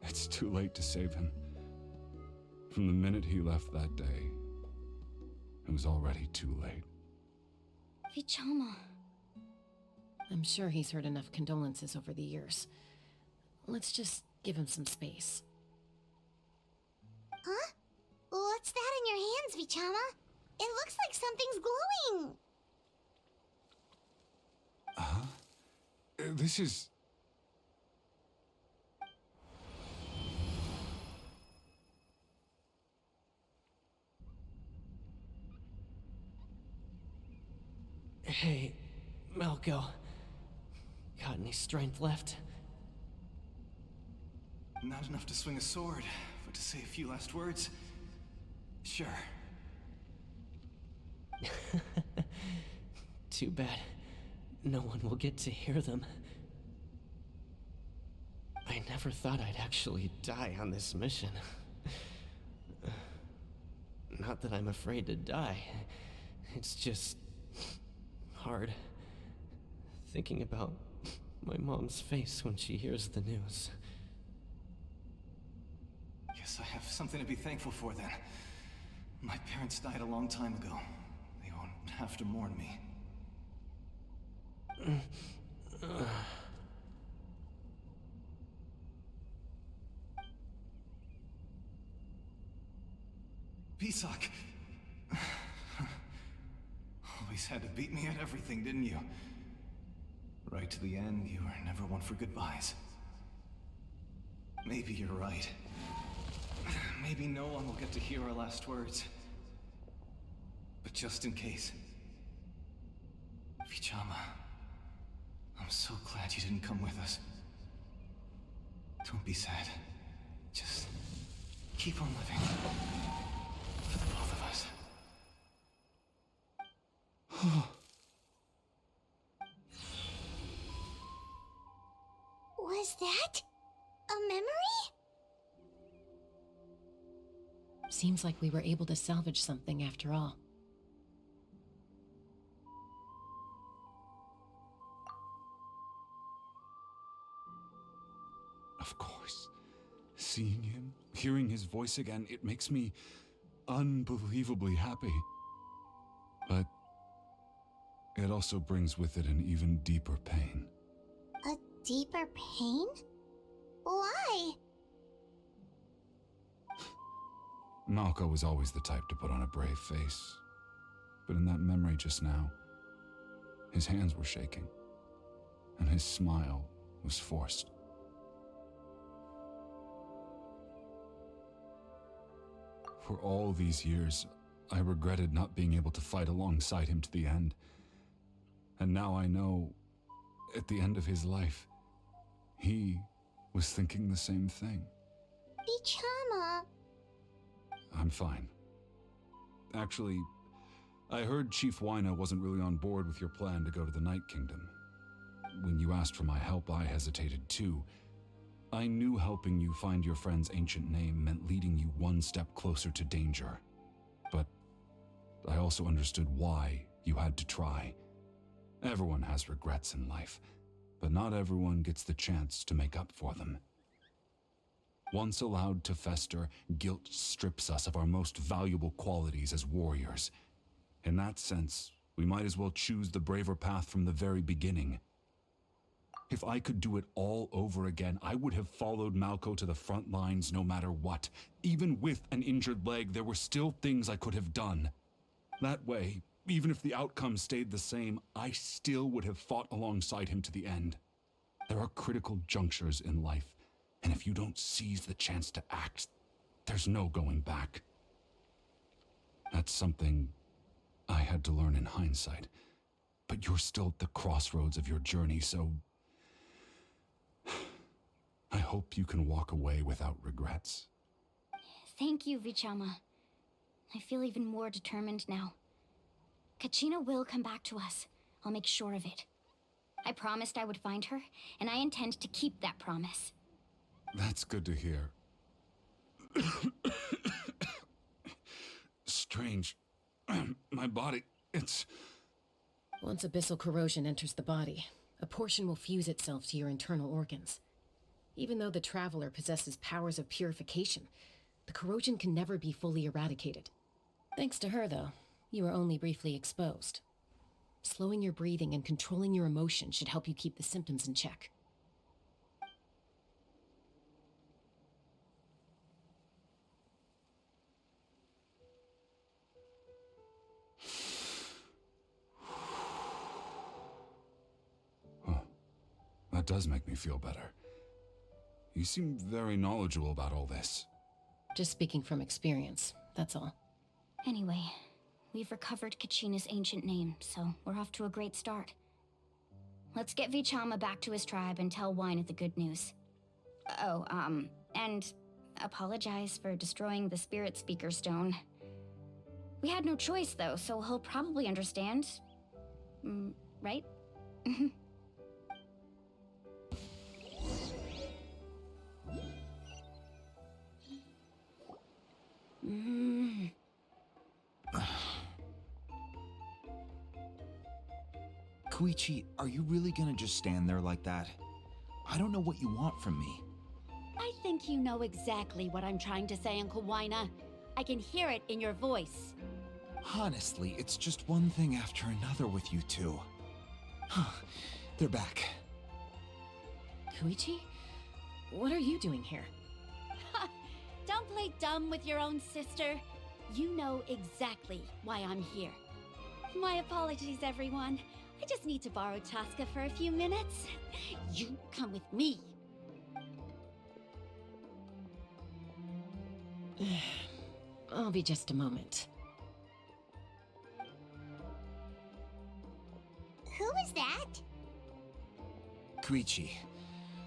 it's too late to save him. From the minute he left that day, it was already too late. Vichama. I'm sure he's heard enough condolences over the years. Let's just give him some space. Huh? What's that in your hands, Vichama? It looks like something's glowing. This is... Hey, Malko. Got any strength left? Not enough to swing a sword, but to say a few last words? Sure. Too bad. No one will get to hear them. I never thought I'd actually die on this mission. Not that I'm afraid to die. It's just... hard. Thinking about my mom's face when she hears the news. Guess I have something to be thankful for then. My parents died a long time ago. They won't have to mourn me. Pisak! Always had to beat me at everything, didn't you? Right to the end, you were never one for goodbyes. Maybe you're right. Maybe no one will get to hear our last words. But just in case... Vichama, I'm so glad you didn't come with us. Don't be sad. Just keep on living. For the both of us. Was that a memory? Seems like we were able to salvage something after all. Of course. Seeing him, hearing his voice again, it makes me unbelievably happy. But it also brings with it an even deeper pain. A deeper pain? Why? Malko was always the type to put on a brave face. But in that memory just now, his hands were shaking, and his smile was forced. For all these years, I regretted not being able to fight alongside him to the end. And now I know, at the end of his life, he was thinking the same thing. Vichama. I'm fine. Actually, I heard Chief Wina wasn't really on board with your plan to go to the Night Kingdom. When you asked for my help, I hesitated too. I knew helping you find your friend's ancient name meant leading you one step closer to danger. But I also understood why you had to try. Everyone has regrets in life, but not everyone gets the chance to make up for them. Once allowed to fester, guilt strips us of our most valuable qualities as warriors. In that sense, we might as well choose the braver path from the very beginning. If I could do it all over again, I would have followed Malko to the front lines no matter what. Even with an injured leg, there were still things I could have done. That way, even if the outcome stayed the same, I still would have fought alongside him to the end. There are critical junctures in life, and if you don't seize the chance to act, there's no going back. That's something I had to learn in hindsight, but you're still at the crossroads of your journey, so I hope you can walk away without regrets. Thank you, Vichama. I feel even more determined now. Kachina will come back to us. I'll make sure of it. I promised I would find her, and I intend to keep that promise. That's good to hear. Strange. My body, it's... Once abyssal corrosion enters the body, a portion will fuse itself to your internal organs. Even though the Traveler possesses powers of purification, the corrosion can never be fully eradicated. Thanks to her, though, you are only briefly exposed. Slowing your breathing and controlling your emotion should help you keep the symptoms in check. That does make me feel better. You seem very knowledgeable about all this. Just speaking from experience, that's all. Anyway, we've recovered Kachina's ancient name, so we're off to a great start. Let's get Vichama back to his tribe and tell Wyneth the good news. Oh, and apologize for destroying the Spirit Speaker Stone. We had no choice, though, so he'll probably understand. Right? Koichi, are you really gonna just stand there like that? I don't know what you want from me. I think you know exactly what I'm trying to say, Uncle Wyna. I can hear it in your voice. Honestly, it's just one thing after another with you two. They're back. Koichi? What are you doing here? Don't play dumb with your own sister. You know exactly why I'm here. My apologies, everyone. I just need to borrow Chaska for a few minutes. You come with me. I'll be just a moment. Who is that? Koichi,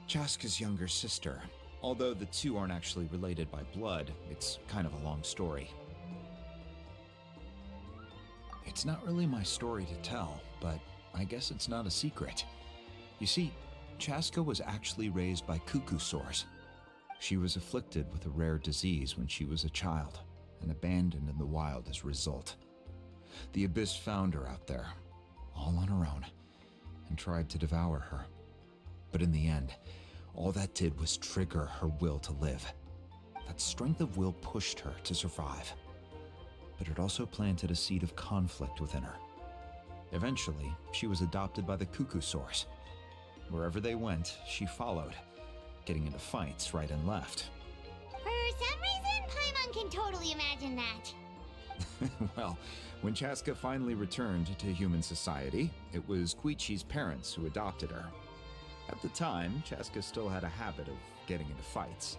Chaska's younger sister. Although the two aren't actually related by blood, it's kind of a long story. It's not really my story to tell, but I guess it's not a secret. You see, Chaska was actually raised by cuckoo sores. She was afflicted with a rare disease when she was a child, and abandoned in the wild as a result. The Abyss found her out there, all on her own, and tried to devour her. But in the end, all that did was trigger her will to live. That strength of will pushed her to survive. But it also planted a seed of conflict within her. Eventually, she was adopted by the cuckoo sores. Wherever they went, she followed, getting into fights right and left. For some reason, Paimon can totally imagine that. Well, when Chaska finally returned to human society, it was Koichi's parents who adopted her. At the time, Chaska still had a habit of getting into fights,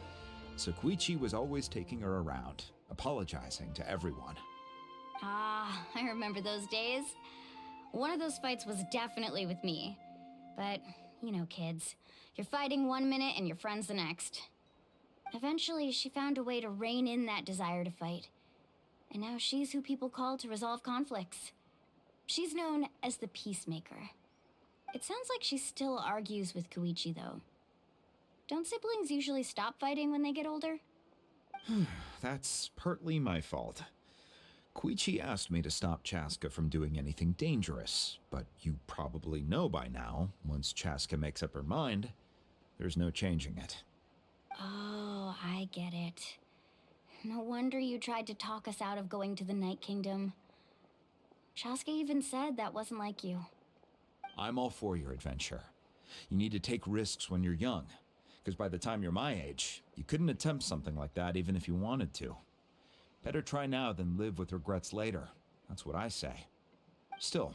so Koichi was always taking her around, apologizing to everyone. Ah, I remember those days. One of those fights was definitely with me. But, you know, kids. You're fighting one minute and your friend's the next. Eventually, she found a way to rein in that desire to fight. And now she's who people call to resolve conflicts. She's known as the Peacemaker. It sounds like she still argues with Koichi, though. Don't siblings usually stop fighting when they get older? That's partly my fault. Koichi asked me to stop Chaska from doing anything dangerous, but you probably know by now, once Chaska makes up her mind, there's no changing it. Oh, I get it. No wonder you tried to talk us out of going to the Night Kingdom. Chaska even said that wasn't like you. I'm all for your adventure. You need to take risks when you're young, because by the time you're my age, you couldn't attempt something like that even if you wanted to. Better try now than live with regrets later. That's what I say. Still,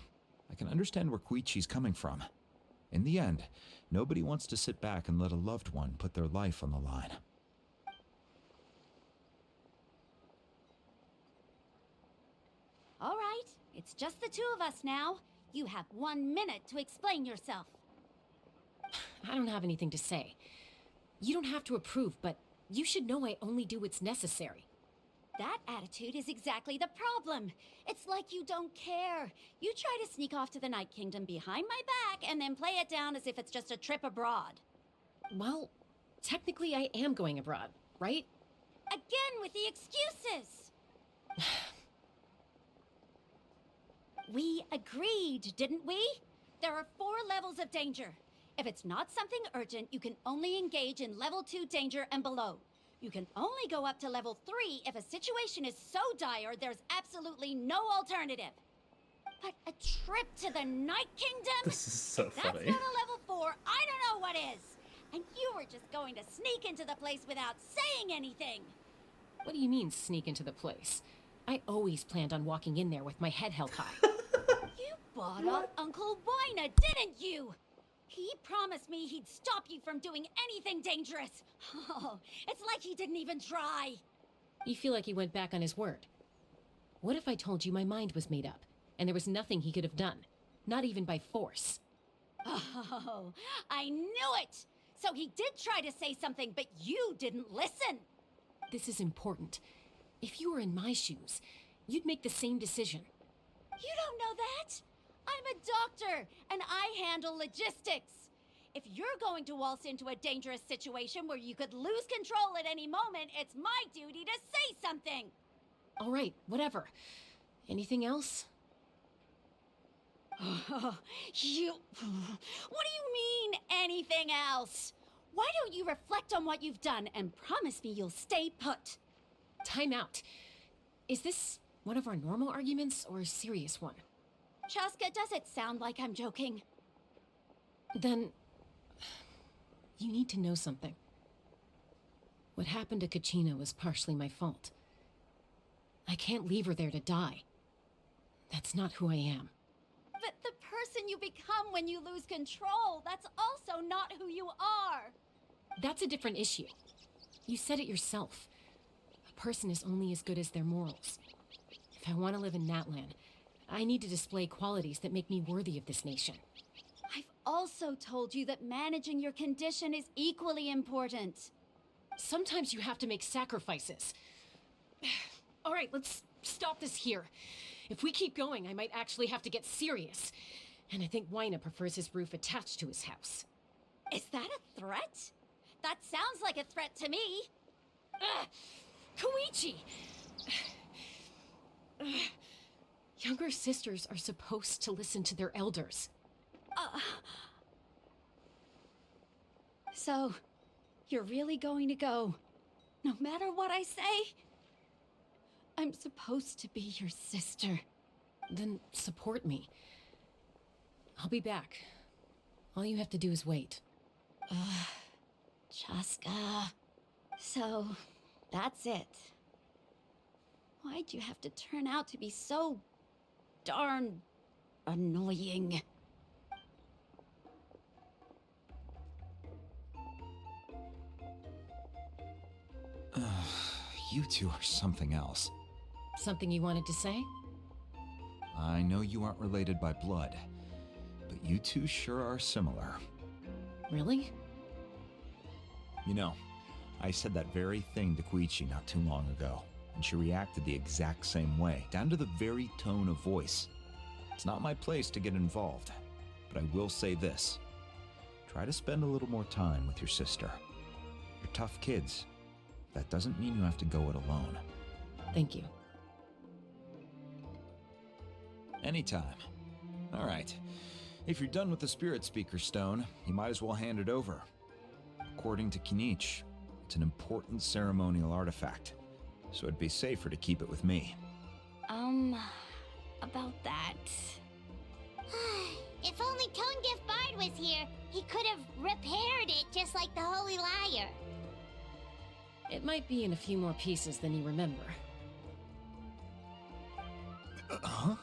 I can understand where Koichi's coming from. In the end, nobody wants to sit back and let a loved one put their life on the line. All right, it's just the two of us now. You have 1 minute to explain yourself. I don't have anything to say. You don't have to approve, but you should know I only do what's necessary. That attitude is exactly the problem. It's like you don't care. You try to sneak off to the Night Kingdom behind my back and then play it down as if it's just a trip abroad. Well, technically I am going abroad, right? Again with the excuses! We agreed, didn't we? There are 4 levels of danger. If it's not something urgent, you can only engage in level 2 danger and below. You can only go up to level 3 if a situation is so dire there's absolutely no alternative. But a trip to the Night Kingdom? This is so funny. That's not a level 4, I don't know what is! And you were just going to sneak into the place without saying anything! What do you mean, sneak into the place? I always planned on walking in there with my head held high. You bought off Uncle Wina, didn't you? He promised me he'd stop you from doing anything dangerous. Oh, it's like he didn't even try. You feel like he went back on his word. What if I told you my mind was made up, and there was nothing he could have done? Not even by force. Oh, I knew it! So he did try to say something, but you didn't listen. This is important. If you were in my shoes, you'd make the same decision. You don't know that? I'm a doctor, and I handle logistics. If you're going to waltz into a dangerous situation where you could lose control at any moment, it's my duty to say something. All right, whatever. Anything else? What do you mean, anything else? Why don't you reflect on what you've done and promise me you'll stay put? Time out. Is this one of our normal arguments or a serious one? Chaska, does it sound like I'm joking? Then, you need to know something. What happened to Kachina was partially my fault. I can't leave her there to die. That's not who I am. But the person you become when you lose control, that's also not who you are. That's a different issue. You said it yourself. A person is only as good as their morals. If I want to live in Natlan, I need to display qualities that make me worthy of this nation. I've also told you that managing your condition is equally important. Sometimes you have to make sacrifices. All right, let's stop this here. If we keep going, I might actually have to get serious. And I think Wina prefers his roof attached to his house. Is that a threat? That sounds like a threat to me. Koichi! Younger sisters are supposed to listen to their elders. So, you're really going to go, no matter what I say? I'm supposed to be your sister. Then support me. I'll be back. All you have to do is wait. Chaska. So, that's it. Why'd you have to turn out to be so darn annoying? You two are something else. Something you wanted to say? I know you aren't related by blood, but you two sure are similar. Really? You know, I said that very thing to Koichi not too long ago, and she reacted the exact same way, down to the very tone of voice. It's not my place to get involved, but I will say this. Try to spend a little more time with your sister. You're tough kids. That doesn't mean you have to go it alone. Thank you. Anytime. All right. If you're done with the Spirit Speaker Stone, you might as well hand it over. According to Kinich, it's an important ceremonial artifact, so it'd be safer to keep it with me. About that. If only Tonegif Bard was here, he could have repaired it just like the Holy Liar. It might be in a few more pieces than you remember. Huh?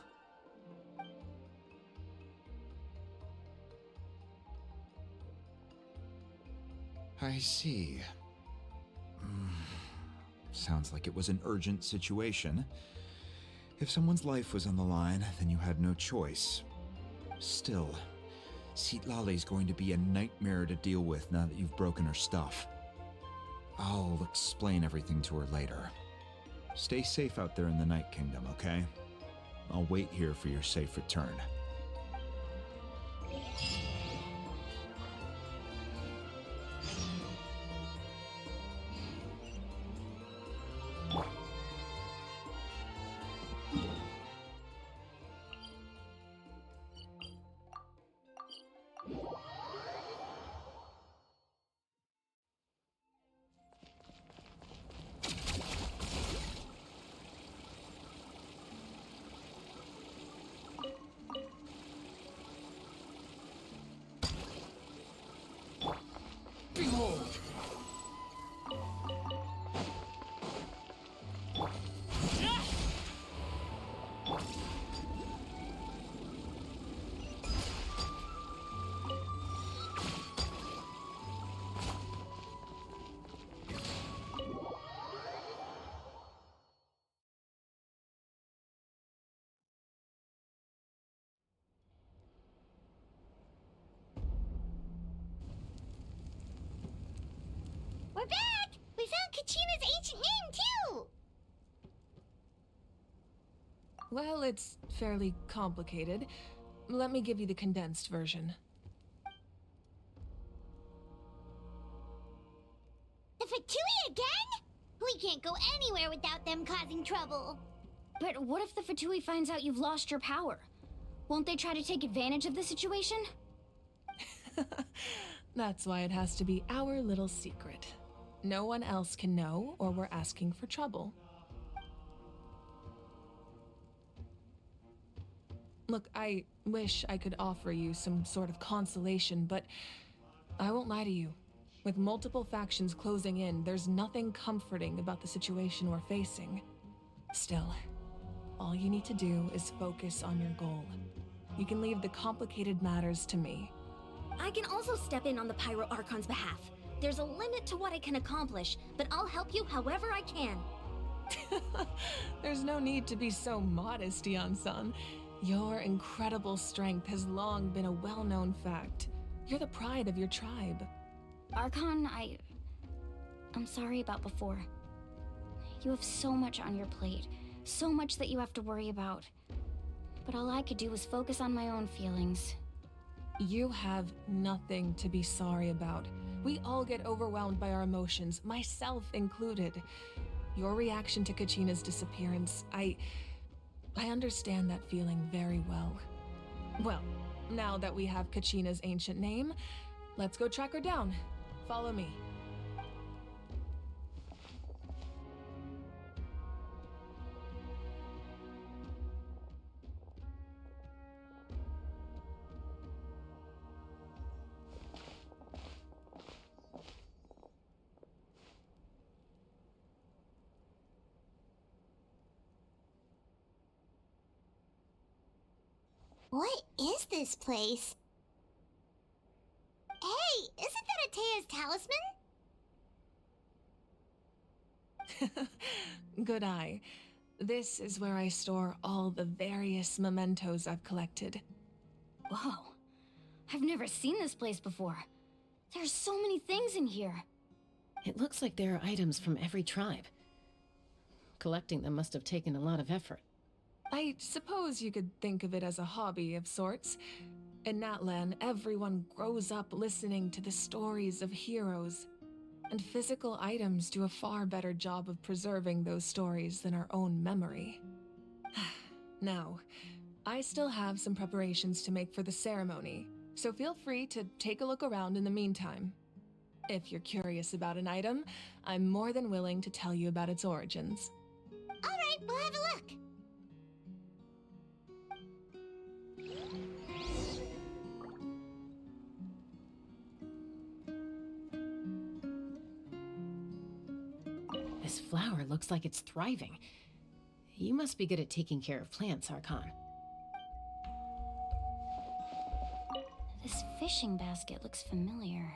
I see. Sounds like it was an urgent situation. If someone's life was on the line, then you had no choice. Still, Citlali's going to be a nightmare to deal with now that you've broken her stuff. I'll explain everything to her later. Stay safe out there in the Night Kingdom, okay? I'll wait here for your safe return. Behold! We're back! We found Kachina's ancient name, too! Well, it's fairly complicated. Let me give you the condensed version. The Fatui again? We can't go anywhere without them causing trouble. But what if the Fatui finds out you've lost your power? Won't they try to take advantage of the situation? That's why it has to be our little secret. No one else can know, or we're asking for trouble. Look, I wish I could offer you some sort of consolation, but I won't lie to you. With multiple factions closing in, there's nothing comforting about the situation we're facing. Still, all you need to do is focus on your goal. You can leave the complicated matters to me. I can also step in on the Pyro Archon's behalf. There's a limit to what I can accomplish, but I'll help you however I can. There's no need to be so modest, Dion-san. Your incredible strength has long been a well-known fact. You're the pride of your tribe. Archon, I'm sorry about before. You have so much on your plate, so much that you have to worry about. But all I could do was focus on my own feelings. You have nothing to be sorry about. We all get overwhelmed by our emotions, myself included. Your reaction to Kachina's disappearance, I understand that feeling very well. Well, now that we have Kachina's ancient name, let's go track her down. Follow me. What is this place? Hey, isn't that Atea's talisman? Good eye. This is where I store all the various mementos I've collected. Whoa. I've never seen this place before. There's so many things in here. It looks like there are items from every tribe. Collecting them must have taken a lot of effort. I suppose you could think of it as a hobby of sorts. In Natlan, everyone grows up listening to the stories of heroes, and physical items do a far better job of preserving those stories than our own memory. Now, I still have some preparations to make for the ceremony, so feel free to take a look around in the meantime. If you're curious about an item, I'm more than willing to tell you about its origins. All right, we'll have a look. This flower looks like it's thriving. You must be good at taking care of plants, Archon. This fishing basket looks familiar.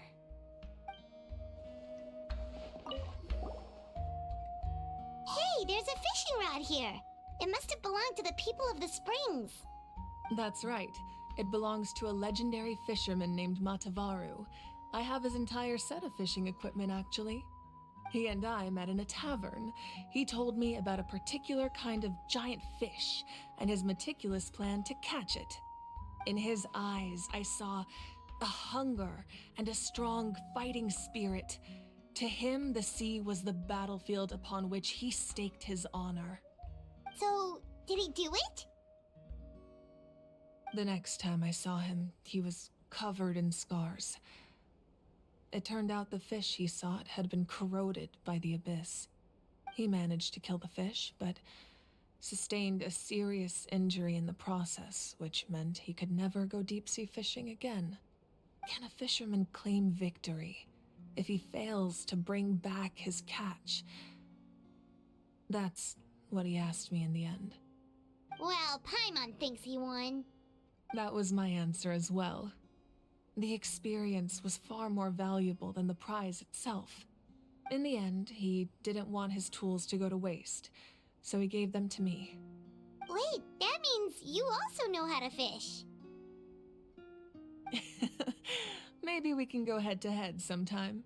Hey, there's a fishing rod here. It must have belonged to the people of the springs. That's right. It belongs to a legendary fisherman named Matavaru. I have his entire set of fishing equipment, actually. He and I met in a tavern. He told me about a particular kind of giant fish and his meticulous plan to catch it. In his eyes, I saw a hunger and a strong fighting spirit. To him, the sea was the battlefield upon which he staked his honor. So, did he do it? The next time I saw him, he was covered in scars. It turned out the fish he sought had been corroded by the abyss. He managed to kill the fish, but sustained a serious injury in the process, which meant he could never go deep-sea fishing again. Can a fisherman claim victory if he fails to bring back his catch? That's what he asked me in the end. Well, Paimon thinks he won. That was my answer as well. The experience was far more valuable than the prize itself. In the end, he didn't want his tools to go to waste, so he gave them to me. Wait, that means you also know how to fish. Maybe we can go head-to-head sometime.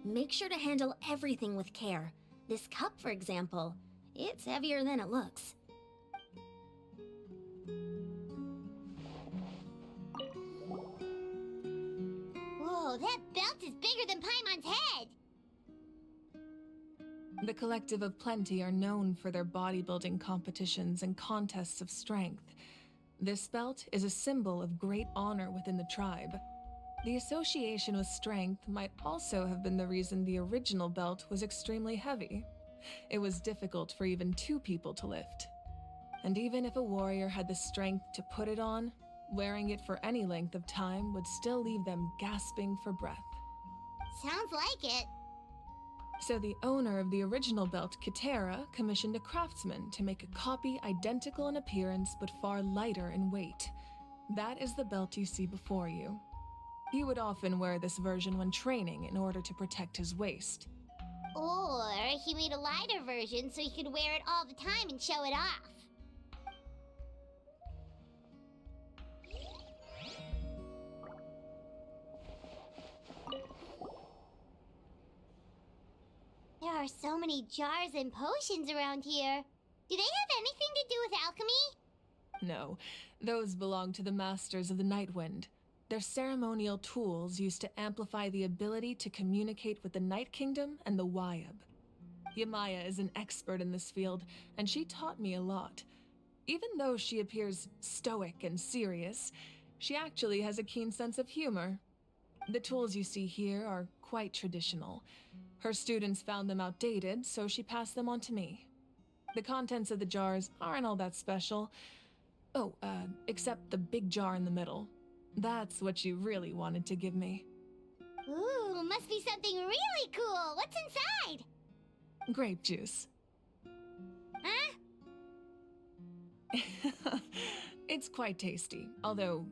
Make sure to handle everything with care. This cup, for example, it's heavier than it looks. Whoa, that belt is bigger than Paimon's head! The Collective of Plenty are known for their bodybuilding competitions and contests of strength. This belt is a symbol of great honor within the tribe. The association with strength might also have been the reason the original belt was extremely heavy. It was difficult for even 2 people to lift. And even if a warrior had the strength to put it on, wearing it for any length of time would still leave them gasping for breath. Sounds like it. So the owner of the original belt, Kitera, commissioned a craftsman to make a copy identical in appearance but far lighter in weight. That is the belt you see before you. He would often wear this version when training in order to protect his waist. Or he made a lighter version so he could wear it all the time and show it off. There are so many jars and potions around here. Do they have anything to do with alchemy? No, those belong to the Masters of the Nightwind. They're ceremonial tools used to amplify the ability to communicate with the Night Kingdom and the Wyab. Yamaya is an expert in this field, and she taught me a lot. Even though she appears stoic and serious, she actually has a keen sense of humor. The tools you see here are quite traditional. Her students found them outdated, so she passed them on to me. The contents of the jars aren't all that special. Oh, except the big jar in the middle. That's what you really wanted to give me. Ooh, must be something really cool. What's inside? Grape juice. Huh? It's quite tasty, although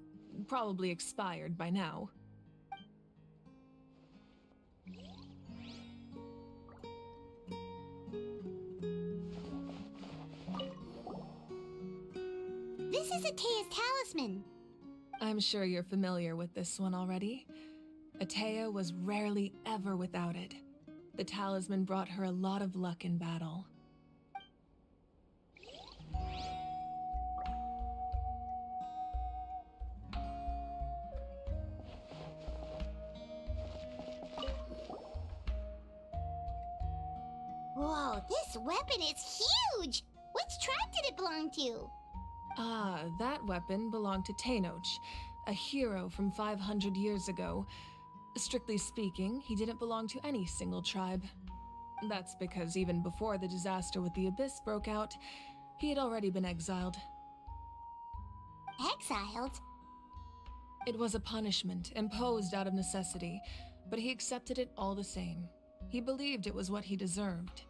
probably expired by now. This is Atea's talisman. I'm sure you're familiar with this one already. Atea was rarely ever without it. The talisman brought her a lot of luck in battle. Whoa, this weapon is huge! Which tribe did it belong to? Ah, that weapon belonged to Tenoch, a hero from 500 years ago. Strictly speaking, he didn't belong to any single tribe. That's because even before the disaster with the Abyss broke out, he had already been exiled. Exiled? It was a punishment imposed out of necessity, but he accepted it all the same. He believed it was what he deserved.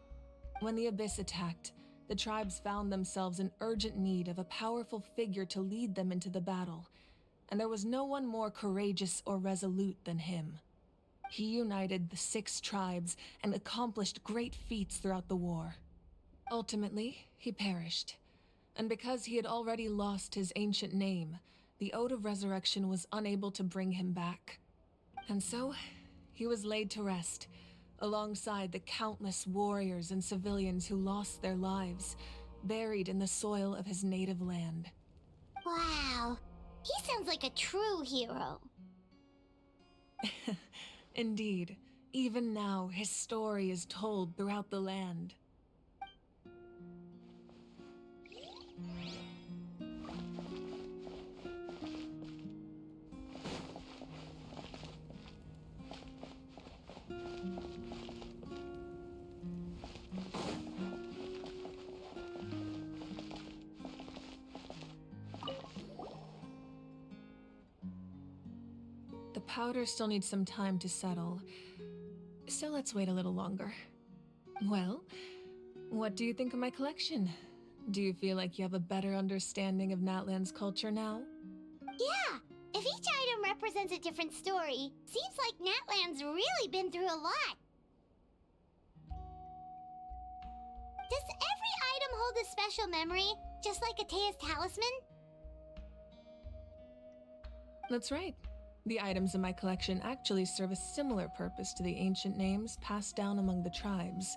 When the Abyss attacked, the tribes found themselves in urgent need of a powerful figure to lead them into the battle, and there was no one more courageous or resolute than him. He united the 6 tribes and accomplished great feats throughout the war. Ultimately, he perished, And because he had already lost his ancient name, the Ode of Resurrection was unable to bring him back. And so, he was laid to rest, alongside the countless warriors and civilians who lost their lives, buried in the soil of his native land. Wow. He sounds like a true hero. Indeed, even now his story is told throughout the land. The powder still needs some time to settle, so let's wait a little longer. Well, what do you think of my collection? Do you feel like you have a better understanding of Natlan's culture now? Yeah, if each item represents a different story, seems like Natlan's really been through a lot. Does every item hold a special memory, just like Atea's talisman? That's right. The items in my collection actually serve a similar purpose to the ancient names passed down among the tribes.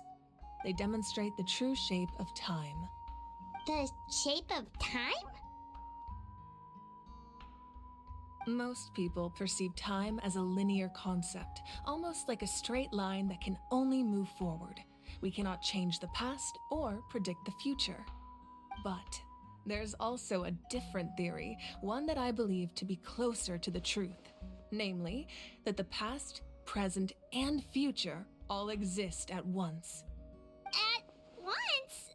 They demonstrate the true shape of time. The shape of time? Most people perceive time as a linear concept, almost like a straight line that can only move forward. We cannot change the past or predict the future. But there's also a different theory, one that I believe to be closer to the truth. Namely, that the past, present, and future all exist at once. At once?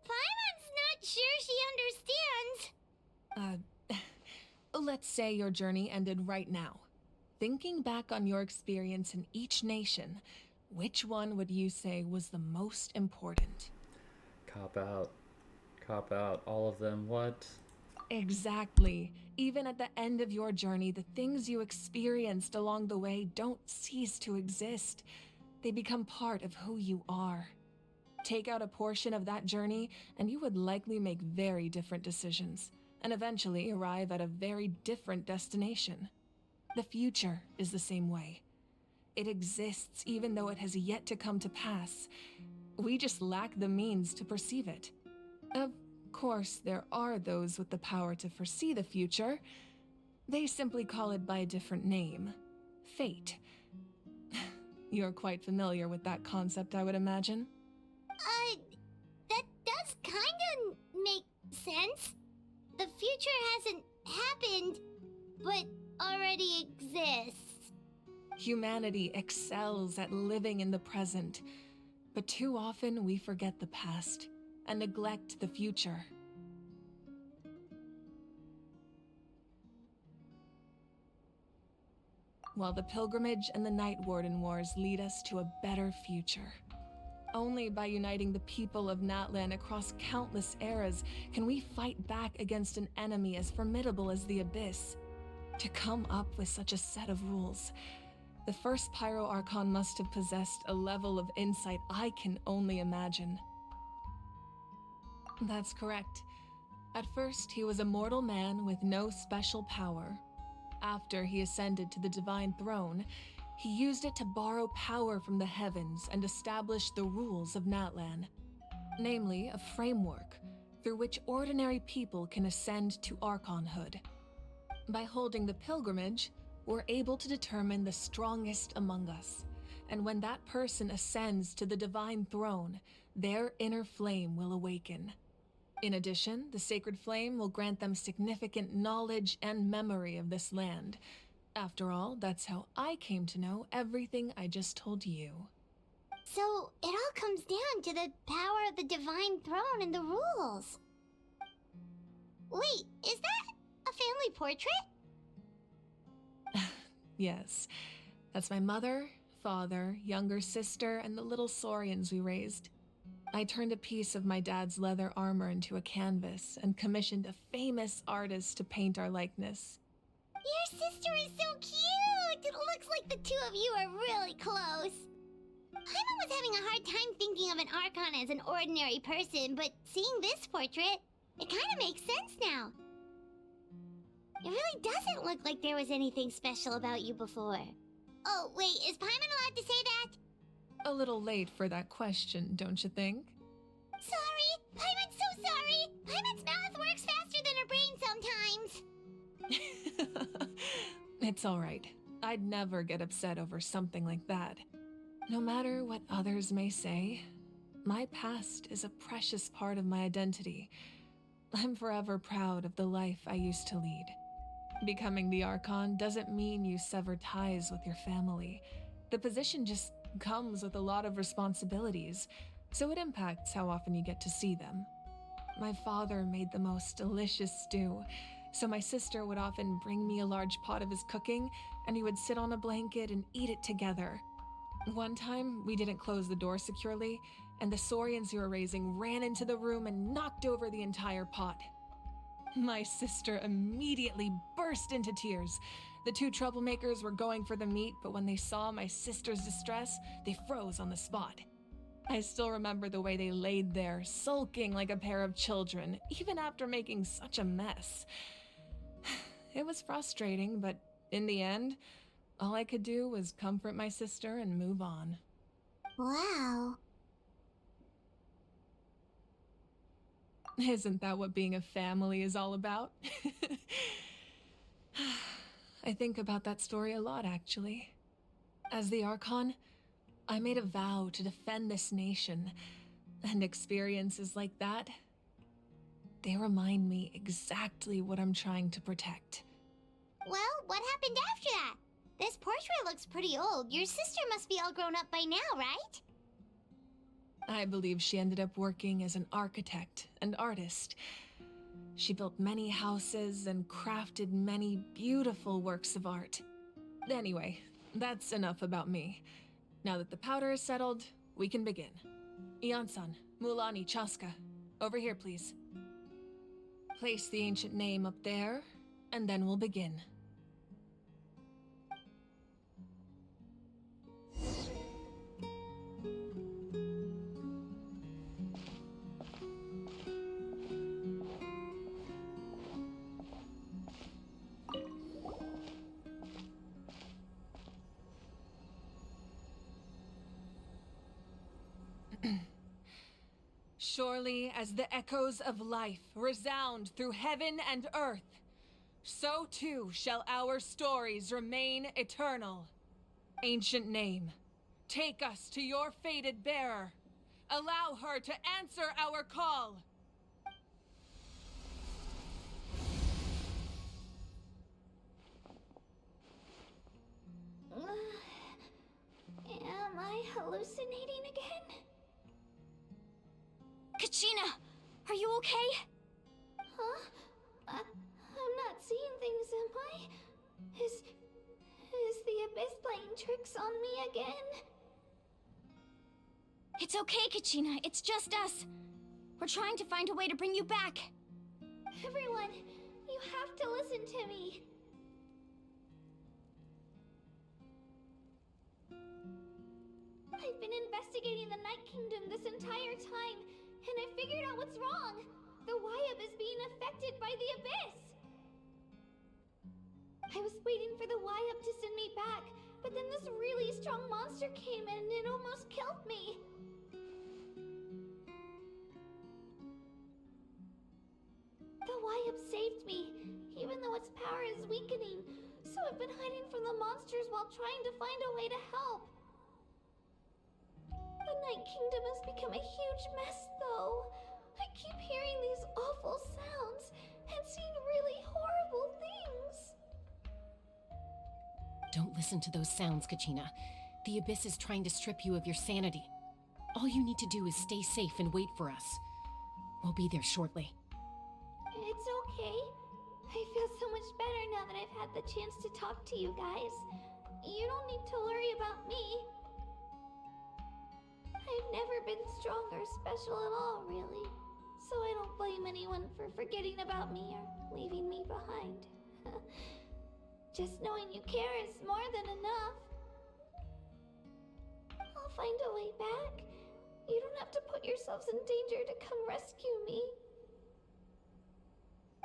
Paimon's not sure she understands. Let's say your journey ended right now. Thinking back on your experience in each nation, which one would you say was the most important? Cop out. Cop out. All of them. What? Exactly. Even at the end of your journey, the things you experienced along the way don't cease to exist. They become part of who you are. Take out a portion of that journey, and you would likely make very different decisions, and eventually arrive at a very different destination. The future is the same way. It exists even though it has yet to come to pass. We just lack the means to perceive it. Of course, there are those with the power to foresee the future. They simply call it by a different name. Fate. You're quite familiar with that concept, I would imagine. That does kinda make sense. The future hasn't happened, but already exists. Humanity excels at living in the present, but too often we forget the past and neglect the future. While the pilgrimage and the Night Warden Wars lead us to a better future. Only by uniting the people of Natlan across countless eras can we fight back against an enemy as formidable as the Abyss. To come up with such a set of rules, the first Pyro Archon must have possessed a level of insight I can only imagine. That's correct. At first, he was a mortal man with no special power. After he ascended to the Divine Throne, he used it to borrow power from the heavens and establish the rules of Natlan. Namely, a framework through which ordinary people can ascend to Archonhood. By holding the pilgrimage, we're able to determine the strongest among us. And when that person ascends to the Divine Throne, their inner flame will awaken. In addition, the sacred flame will grant them significant knowledge and memory of this land. After all, that's how I came to know everything I just told you. So, it all comes down to the power of the Divine Throne and the rules. Wait, is that a family portrait? Yes, that's my mother, father, younger sister, and the little Saurians we raised. I turned a piece of my dad's leather armor into a canvas and commissioned a famous artist to paint our likeness. Your sister is so cute! It looks like the two of you are really close. Paimon was having a hard time thinking of an Archon as an ordinary person, but seeing this portrait, It kind of makes sense now. It really doesn't look like there was anything special about you before. Oh, wait, is Paimon allowed to say that? A little late for that question, don't you think? Sorry! Paimon's so sorry! Paimon's mouth works faster than her brain sometimes. It's alright. I'd never get upset over something like that. No matter what others may say, my past is a precious part of my identity. I'm forever proud of the life I used to lead. Becoming the Archon doesn't mean you sever ties with your family. The position just comes with a lot of responsibilities, so it impacts how often you get to see them. My father made the most delicious stew, so my sister would often bring me a large pot of his cooking, and we would sit on a blanket and eat it together. One time, we didn't close the door securely, and the Saurians who were raising ran into the room and knocked over the entire pot. My sister immediately burst into tears. The two troublemakers were going for the meat, but when they saw my sister's distress, they froze on the spot. I still remember the way they laid there, sulking like a pair of children, even after making such a mess. It was frustrating, but in the end, all I could do was comfort my sister and move on. Wow. Isn't that what being a family is all about? I think about that story a lot, actually. As the Archon, I made a vow to defend this nation, and experiences like that, they remind me exactly what I'm trying to protect. Well, what happened after that? This portrait looks pretty old. Your sister must be all grown up by now, right? I believe she ended up working as an architect and artist. She built many houses and crafted many beautiful works of art. Anyway, that's enough about me. Now that the powder is settled, we can begin. Ian-san, Mulani, Chaska, over here, please. Place the ancient name up there, and then we'll begin. Surely as the echoes of life resound through heaven and earth, so too shall our stories remain eternal. Ancient name, take us to your fated bearer. Allow her to answer our call. Am I hallucinating again? Kachina, are you okay? Huh? I'm not seeing things, am I? Is the Abyss playing tricks on me again? It's okay, Kachina. It's just us. We're trying to find a way to bring you back. Everyone, you have to listen to me. I've been investigating the Night Kingdom this entire time, and I figured out what's wrong. The Wyab is being affected by the Abyss. I was waiting for the Wyab to send me back, but then this really strong monster came in and it almost killed me. The Wyab saved me, even though its power is weakening, so I've been hiding from the monsters while trying to find a way to help. The Night Kingdom has become a huge mess, though. I keep hearing these awful sounds and seeing really horrible things. Don't listen to those sounds, Kachina. The Abyss is trying to strip you of your sanity. All you need to do is stay safe and wait for us. We'll be there shortly. It's okay. I feel so much better now that I've had the chance to talk to you guys. You don't need to worry about me. I've never been strong or special at all, really. So I don't blame anyone for forgetting about me or leaving me behind. Just knowing you care is more than enough. I'll find a way back. You don't have to put yourselves in danger to come rescue me.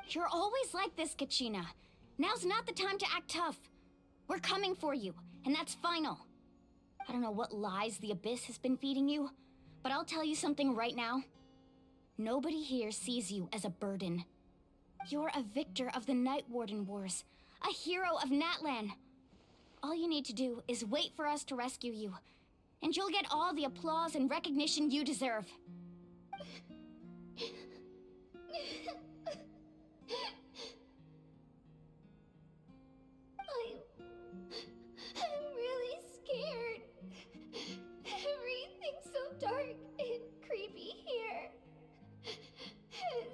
You're always like this, Kachina. Now's not the time to act tough. We're coming for you, and that's final. I don't know what lies the Abyss has been feeding you, but I'll tell you something right now. Nobody here sees you as a burden. You're a victor of the Night Warden Wars, a hero of Natlan. All you need to do is wait for us to rescue you, and you'll get all the applause and recognition you deserve. I'm really scared. Everything's so dark and creepy here. And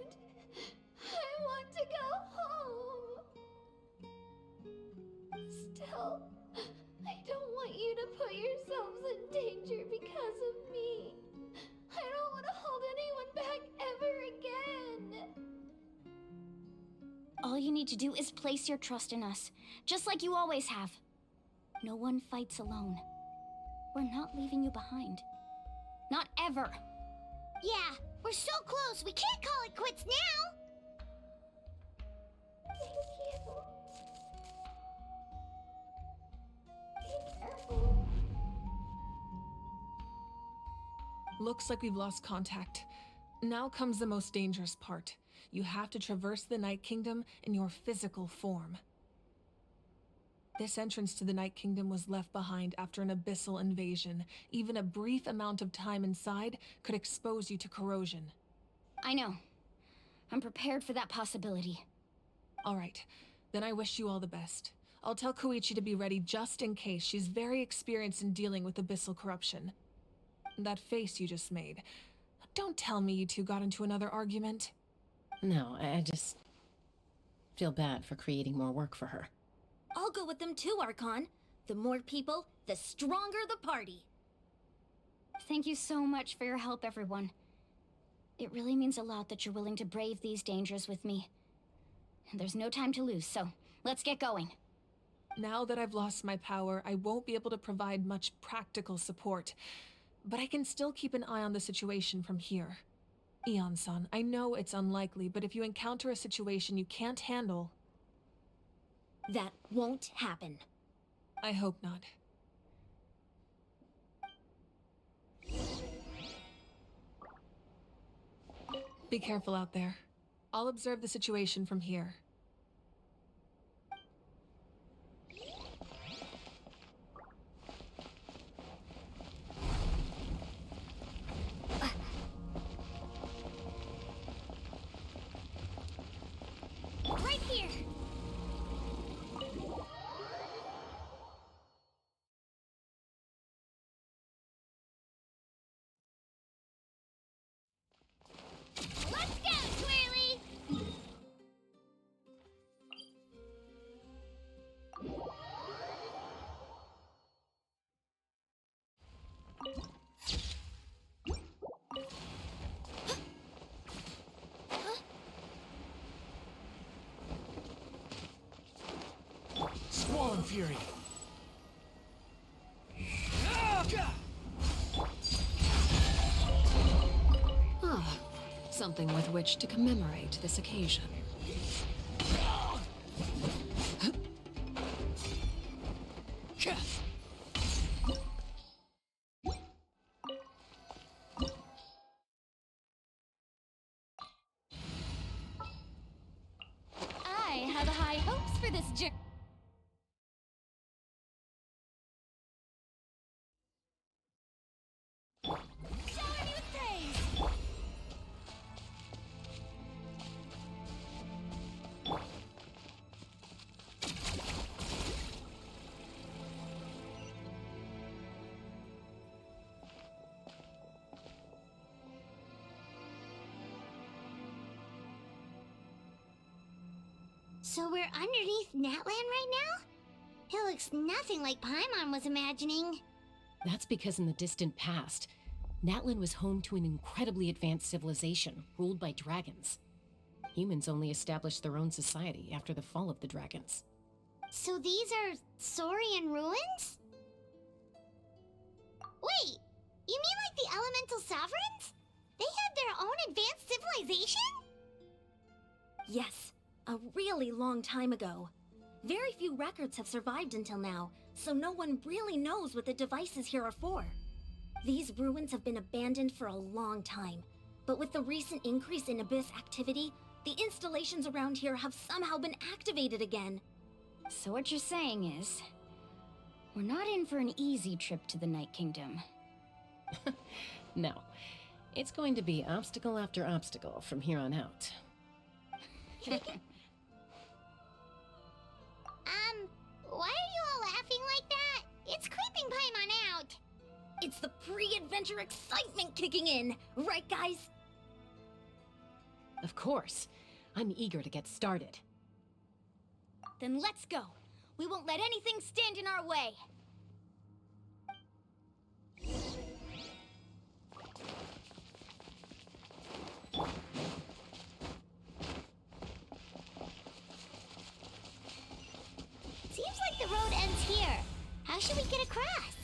I want to go home. Still, I don't want you to put yourselves in danger because of me. I don't want to hold anyone back ever again. All you need to do is place your trust in us, just like you always have. No one fights alone. We're not leaving you behind. Not ever. Yeah, we're so close, we can't call it quits now! Thank you. Be careful. Looks like we've lost contact. Now comes the most dangerous part. You have to traverse the Night Kingdom in your physical form. This entrance to the Night Kingdom was left behind after an abyssal invasion. Even a brief amount of time inside could expose you to corrosion. I know. I'm prepared for that possibility. All right, then I wish you all the best. I'll tell Koichi to be ready just in case. She's very experienced in dealing with abyssal corruption. That face you just made. Don't tell me you two got into another argument. No, I just feel bad for creating more work for her. I'll go with them too, Archon. The more people, the stronger the party. Thank you so much for your help, everyone. It really means a lot that you're willing to brave these dangers with me. And there's no time to lose, so let's get going. Now that I've lost my power, I won't be able to provide much practical support. But I can still keep an eye on the situation from here. Eon-san, I know it's unlikely, but if you encounter a situation you can't handle... That won't happen. I hope not. Be careful out there. I'll observe the situation from here. Right here! Let's go, Twirly! Squall Fury! Ah, something with which to commemorate this occasion. I have high hopes for this journey. Shower me with praise! So we're underneath Natlan right now? It looks nothing like Paimon was imagining. That's because in the distant past, Natlan was home to an incredibly advanced civilization ruled by dragons. Humans only established their own society after the fall of the dragons. So these are Saurian ruins? Wait, you mean like the elemental sovereigns? They had their own advanced civilization? Yes, a really long time ago. Very few records have survived until now, so no one really knows what the devices here are for. These ruins have been abandoned for a long time, but with the recent increase in Abyss activity, the installations around here have somehow been activated again. So what you're saying is, we're not in for an easy trip to the Night Kingdom. No. It's going to be obstacle after obstacle from here on out. Why are you all laughing like that? It's creeping Paimon out. It's the pre-adventure excitement kicking in, right guys? Of course. I'm eager to get started. Then let's go. We won't let anything stand in our way. Seems like the road ends here. How should we get across?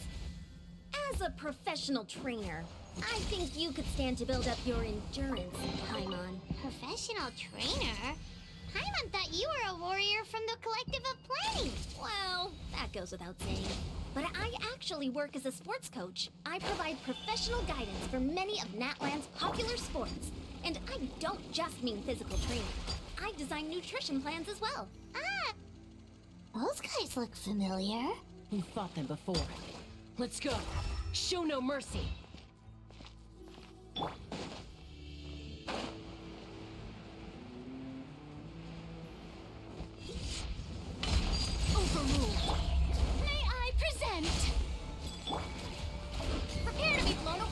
As a professional trainer, I think you could stand to build up your endurance, Paimon. Professional trainer? Paimon thought you were a warrior from the Collective of Plenty. Well, that goes without saying. But I actually work as a sports coach. I provide professional guidance for many of Natlan's popular sports. And I don't just mean physical training. I design nutrition plans as well. Those guys look familiar. We've fought them before. Let's go. Show no mercy. Overruled. May I present? Prepare to be blown away.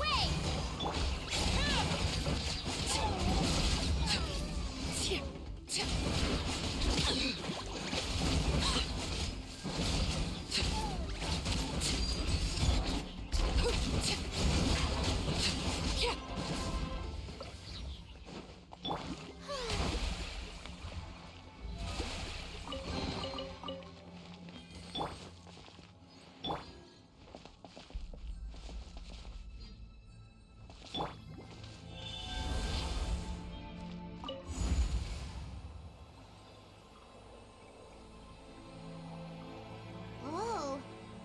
Whoa,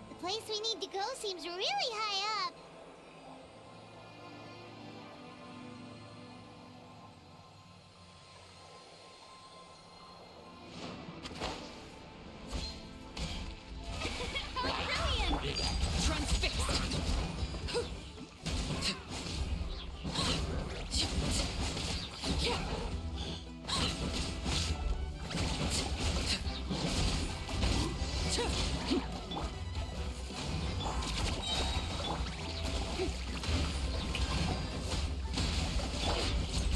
the place we need to go seems really high up. Brilliant! Transfixed!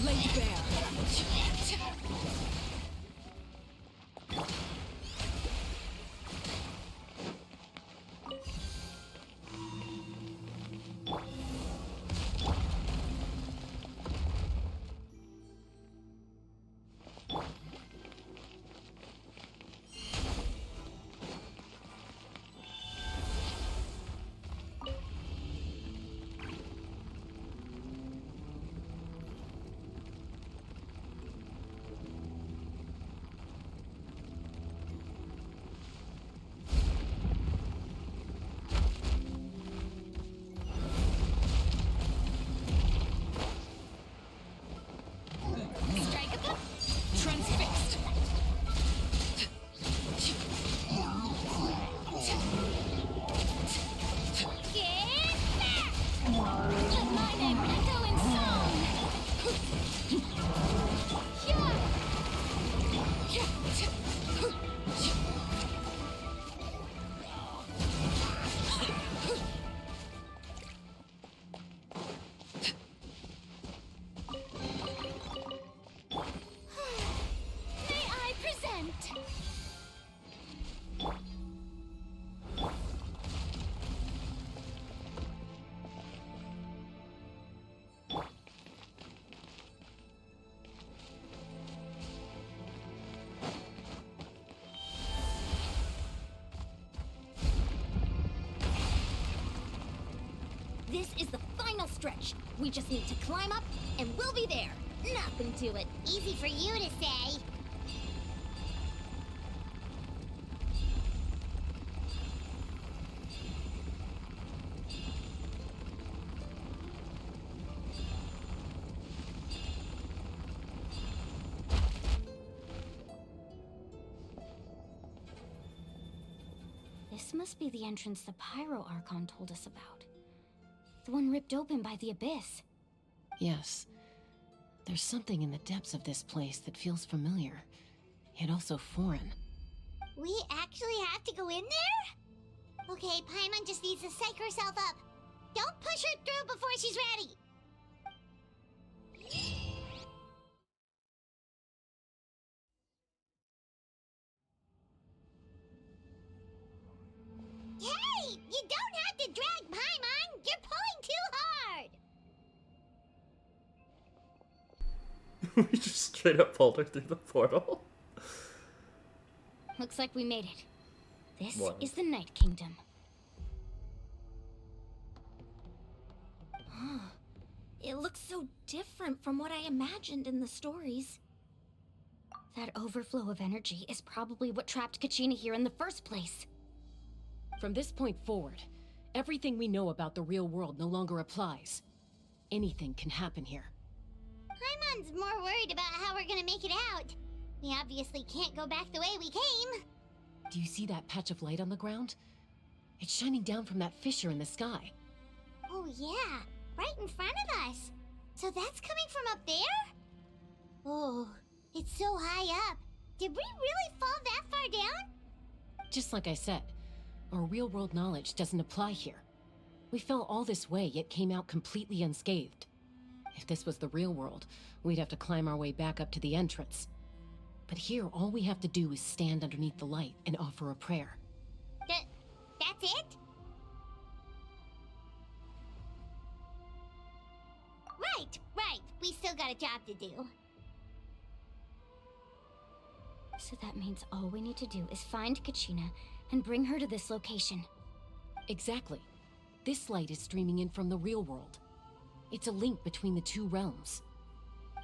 Laid bare. Transfixed! Get back! Let my name echo in song! May I present? This is the final stretch. We just need to climb up, and we'll be there. Nothing to it. Easy for you to say. This must be the entrance the Pyro Archon told us about. The one ripped open by the Abyss. Yes. There's something in the depths of this place that feels familiar, yet also foreign. We actually have to go in there? Okay, Paimon just needs to psych herself up. Don't push her through before she's ready. Hey! You don't have to drag Paimon! You're pulling too hard! We just straight up pulled her through the portal. Looks like we made it. This What? is the Night Kingdom. It looks so different from what I imagined in the stories. That overflow of energy is probably what trapped Kachina here in the first place. From this point forward, everything we know about the real world no longer applies. Anything can happen here. Paimon's more worried about how we're gonna make it out. We obviously can't go back the way we came. Do you see that patch of light on the ground? It's shining down from that fissure in the sky. Oh yeah, right in front of us. So that's coming from up there? Oh, it's so high up. Did we really fall that far down? Just like I said, our real-world knowledge doesn't apply here. We fell all this way, yet came out completely unscathed. If this was the real world, we'd have to climb our way back up to the entrance. But here, all we have to do is stand underneath the light and offer a prayer. That's it? Right. We still got a job to do. So that means all we need to do is find Kachina and bring her to this location. Exactly. This light is streaming in from the real world. It's a link between the two realms.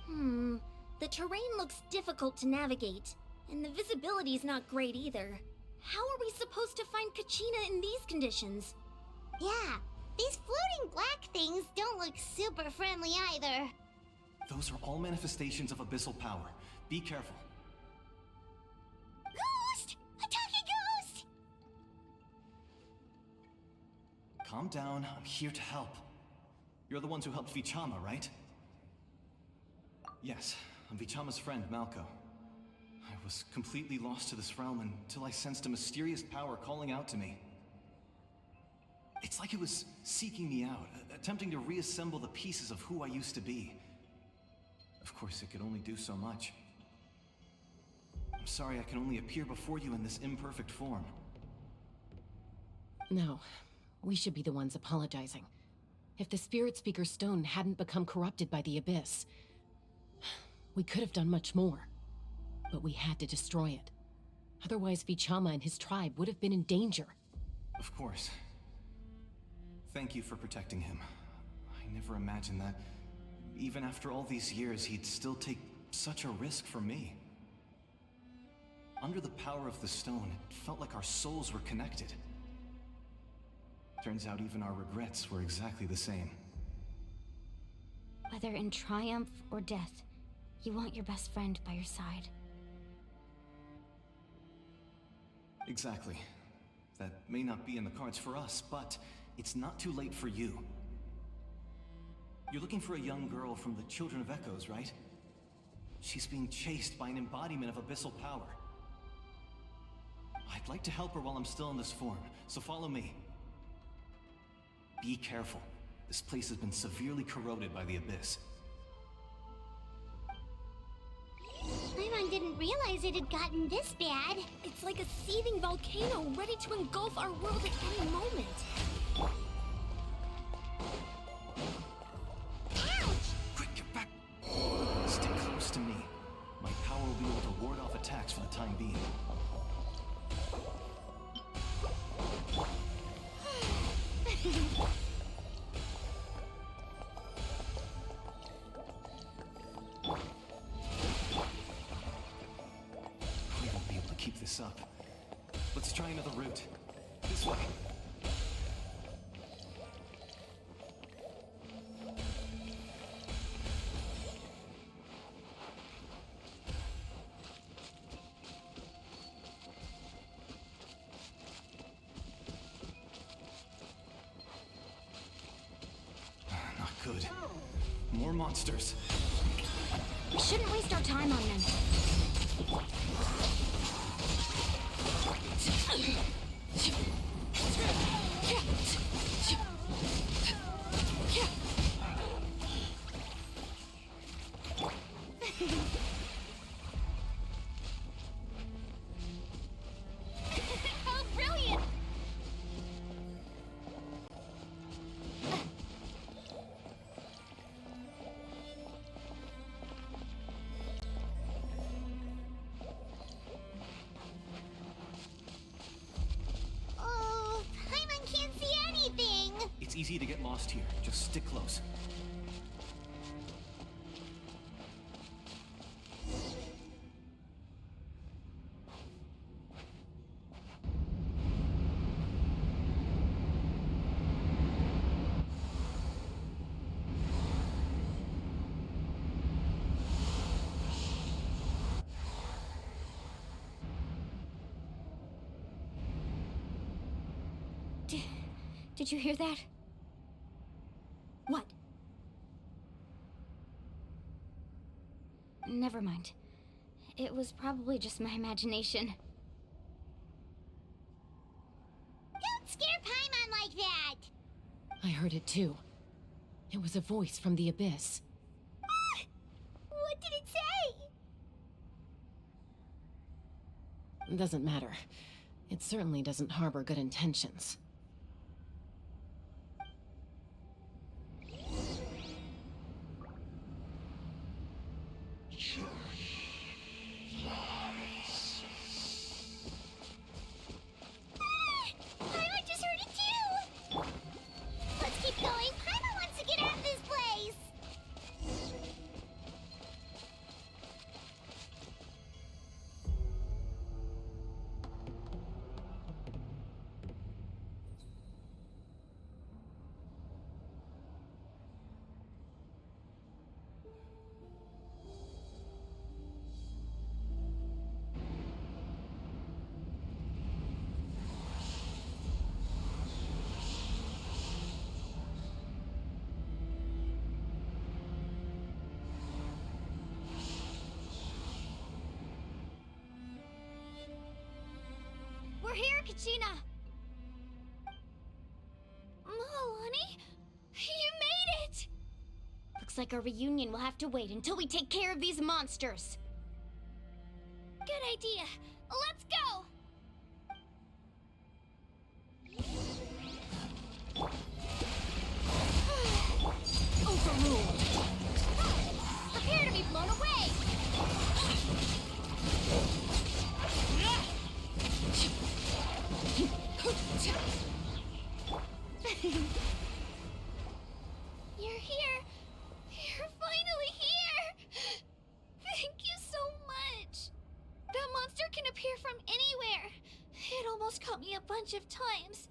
The terrain looks difficult to navigate, and the visibility's not great either. How are we supposed to find Kachina in these conditions? Yeah, these floating black things don't look super friendly either. Those are all manifestations of abyssal power. Be careful. Ghost! A talking ghost! Calm down, I'm here to help. You're the ones who helped Vichama, right? Yes, I'm Vichama's friend, Malco. I was completely lost to this realm until I sensed a mysterious power calling out to me. It's like it was seeking me out, attempting to reassemble the pieces of who I used to be. Of course, it could only do so much. I'm sorry I can only appear before you in this imperfect form. No, we should be the ones apologizing. If the Spirit Speaker's stone hadn't become corrupted by the Abyss, we could have done much more. But we had to destroy it. Otherwise, Vichama and his tribe would have been in danger. Of course. Thank you for protecting him. I never imagined that, even after all these years, he'd still take such a risk for me. Under the power of the stone, it felt like our souls were connected. Turns out even our regrets were exactly the same. Whether in triumph or death, you want your best friend by your side. Exactly. That may not be in the cards for us, but it's not too late for you. You're looking for a young girl from the Children of Echoes, right? She's being chased by an embodiment of abyssal power. I'd like to help her while I'm still in this form, so follow me. Be careful. This place has been severely corroded by the Abyss. Paimon didn't realize it had gotten this bad. It's like a seething volcano ready to engulf our world at any moment. Ouch! Quick, get back! Stick close to me. My power will be able to ward off attacks for the time being. We won't be able to keep this up. Let's try another route. This way. good. More monsters. We shouldn't waste our time on them. How brilliant! Oh, Paimon can't see anything! It's easy to get lost here. Just stick close. Did you hear that? What? Never mind. It was probably just my imagination. Don't scare Paimon like that! I heard it too. It was a voice from the abyss. What did it say? Doesn't matter. It certainly doesn't harbor good intentions. Paimon just heard it too! Let's keep going. Paimon wants to get out of this place! We're here, Kachina! Milani? You made it! Looks like our reunion will have to wait until we take care of these monsters. Good idea. Let's go! Overruled. Prepare to be blown away! You're here. You're finally here. Thank you so much. That monster can appear from anywhere. It almost caught me a bunch of times.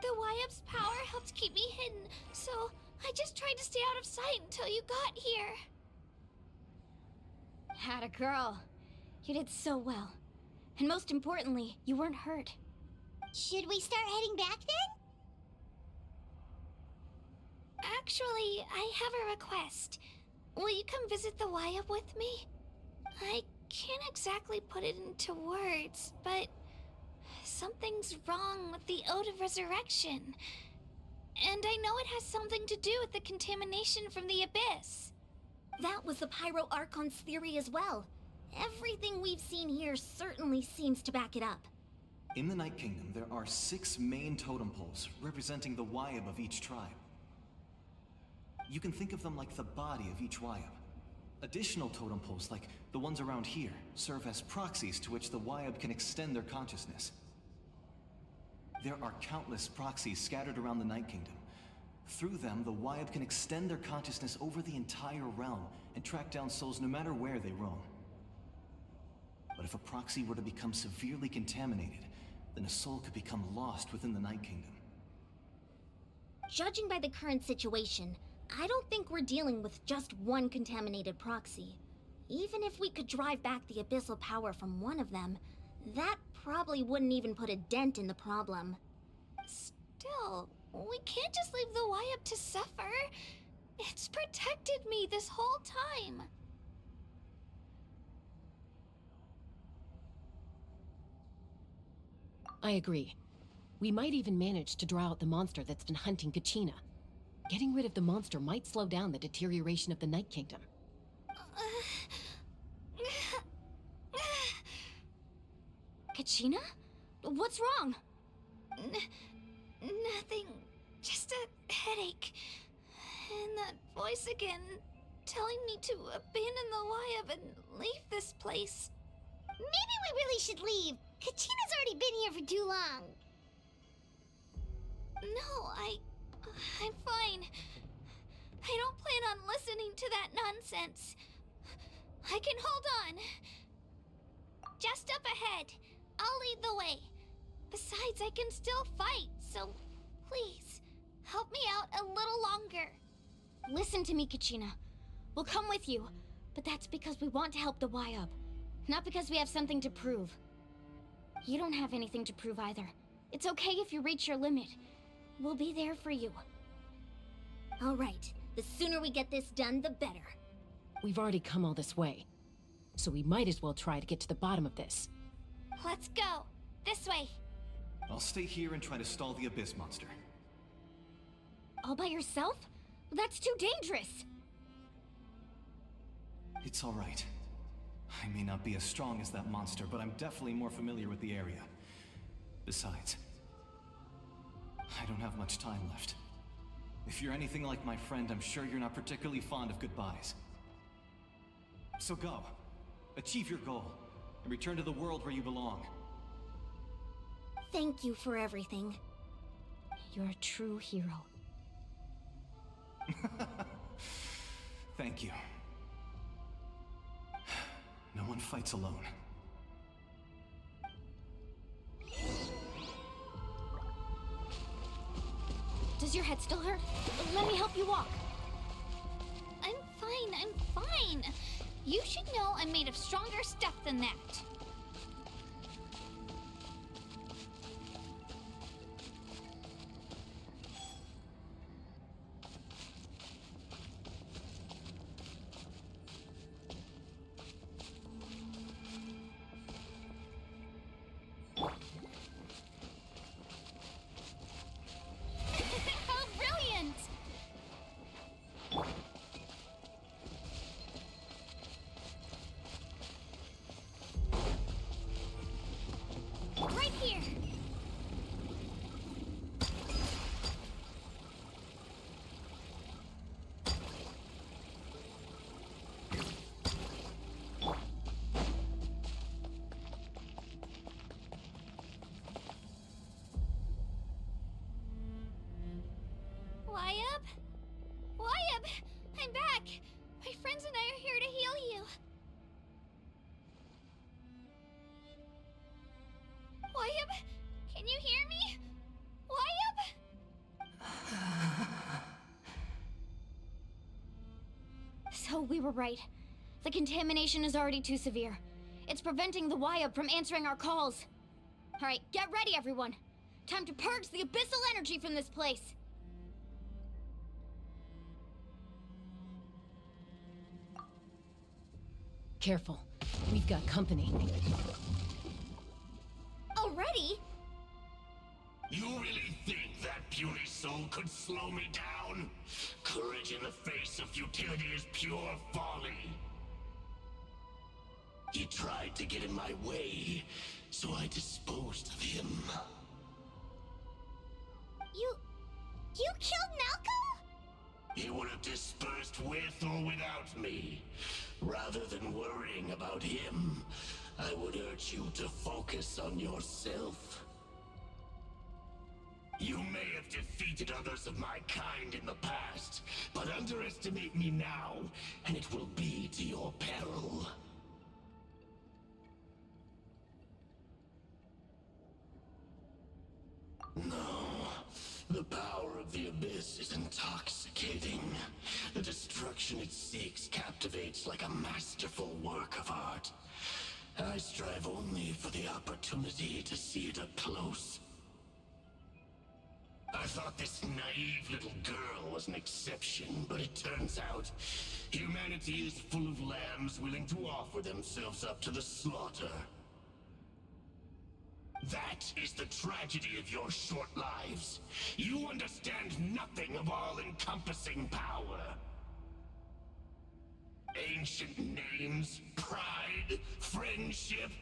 The YF's power helped keep me hidden, so I just tried to stay out of sight until you got here. Atta girl. You did so well. And most importantly, you weren't hurt. Should we start heading back then? Actually, I have a request. Will you come visit the YF with me? I can't exactly put it into words, but something's wrong with the Ode of Resurrection. And I know it has something to do with the contamination from the Abyss. That was the Pyro Archon's theory as well. Everything we've seen here certainly seems to back it up. In the Night Kingdom, there are 6 main totem poles representing the Wyab of each tribe. You can think of them like the body of each Wyab. Additional totem poles, like the ones around here, serve as proxies to which the Wyab can extend their consciousness. There are countless proxies scattered around the Night Kingdom. Through them, the Wyab can extend their consciousness over the entire realm and track down souls no matter where they roam. But if a proxy were to become severely contaminated, then a soul could become lost within the Night Kingdom. Judging by the current situation, I don't think we're dealing with just one contaminated proxy. Even if we could drive back the abyssal power from one of them, that probably wouldn't even put a dent in the problem. Still, we can't just leave the YF to suffer. It's protected me this whole time. I agree. We might even manage to draw out the monster that's been hunting Kachina. Getting rid of the monster might slow down the deterioration of the Night Kingdom. Kachina? What's wrong? Nothing. Just a headache. And that voice again, telling me to abandon the Wyab and leave this place. Maybe we really should leave. Kachina's already been here for too long. No, I'm fine. I don't plan on listening to that nonsense. I can hold on. Just up ahead. I'll lead the way. Besides, I can still fight, so please, help me out a little longer. Listen to me, Kachina. We'll come with you, but that's because we want to help the Wyab, not because we have something to prove. You don't have anything to prove either. It's okay if you reach your limit. We'll be there for you. All right. The sooner we get this done, the better. We've already come all this way, so we might as well try to get to the bottom of this. Let's go. This way. I'll stay here and try to stall the Abyss monster. All by yourself? That's too dangerous. It's all right. I may not be as strong as that monster, but I'm definitely more familiar with the area. Besides, I don't have much time left. If you're anything like my friend, I'm sure you're not particularly fond of goodbyes. So go. Achieve your goal, and return to the world where you belong. Thank you for everything. You're a true hero. Thank you. No one fights alone. Does your head still hurt? Let me help you walk. I'm fine. You should know I'm made of stronger stuff than that. How brilliant! Right here. Wyab! I'm back! My friends and I are here to heal you. Wyab, can you hear me? Wyab? So we were right. The contamination is already too severe. It's preventing the Wyab from answering our calls. All right, get ready, everyone. Time to purge the abyssal energy from this place. Careful. We've got company. Already? You really think that puny soul could slow me down? Courage in the face of futility is pure folly. He tried to get in my way, so I disposed of him. You killed Malco? He would have dispersed with or without me. Rather than worrying about him, I would urge you to focus on yourself. You may have defeated others of my kind in the past, but underestimate me now, and it will be to your peril. No. The power of the Abyss is intoxicating. The destruction it seeks captivates like a masterful work of art. I strive only for the opportunity to see it up close. I thought this naive little girl was an exception, but it turns out humanity is full of lambs willing to offer themselves up to the slaughter. That is the tragedy of your short lives. You understand nothing of all-encompassing power. Ancient names, pride, friendship,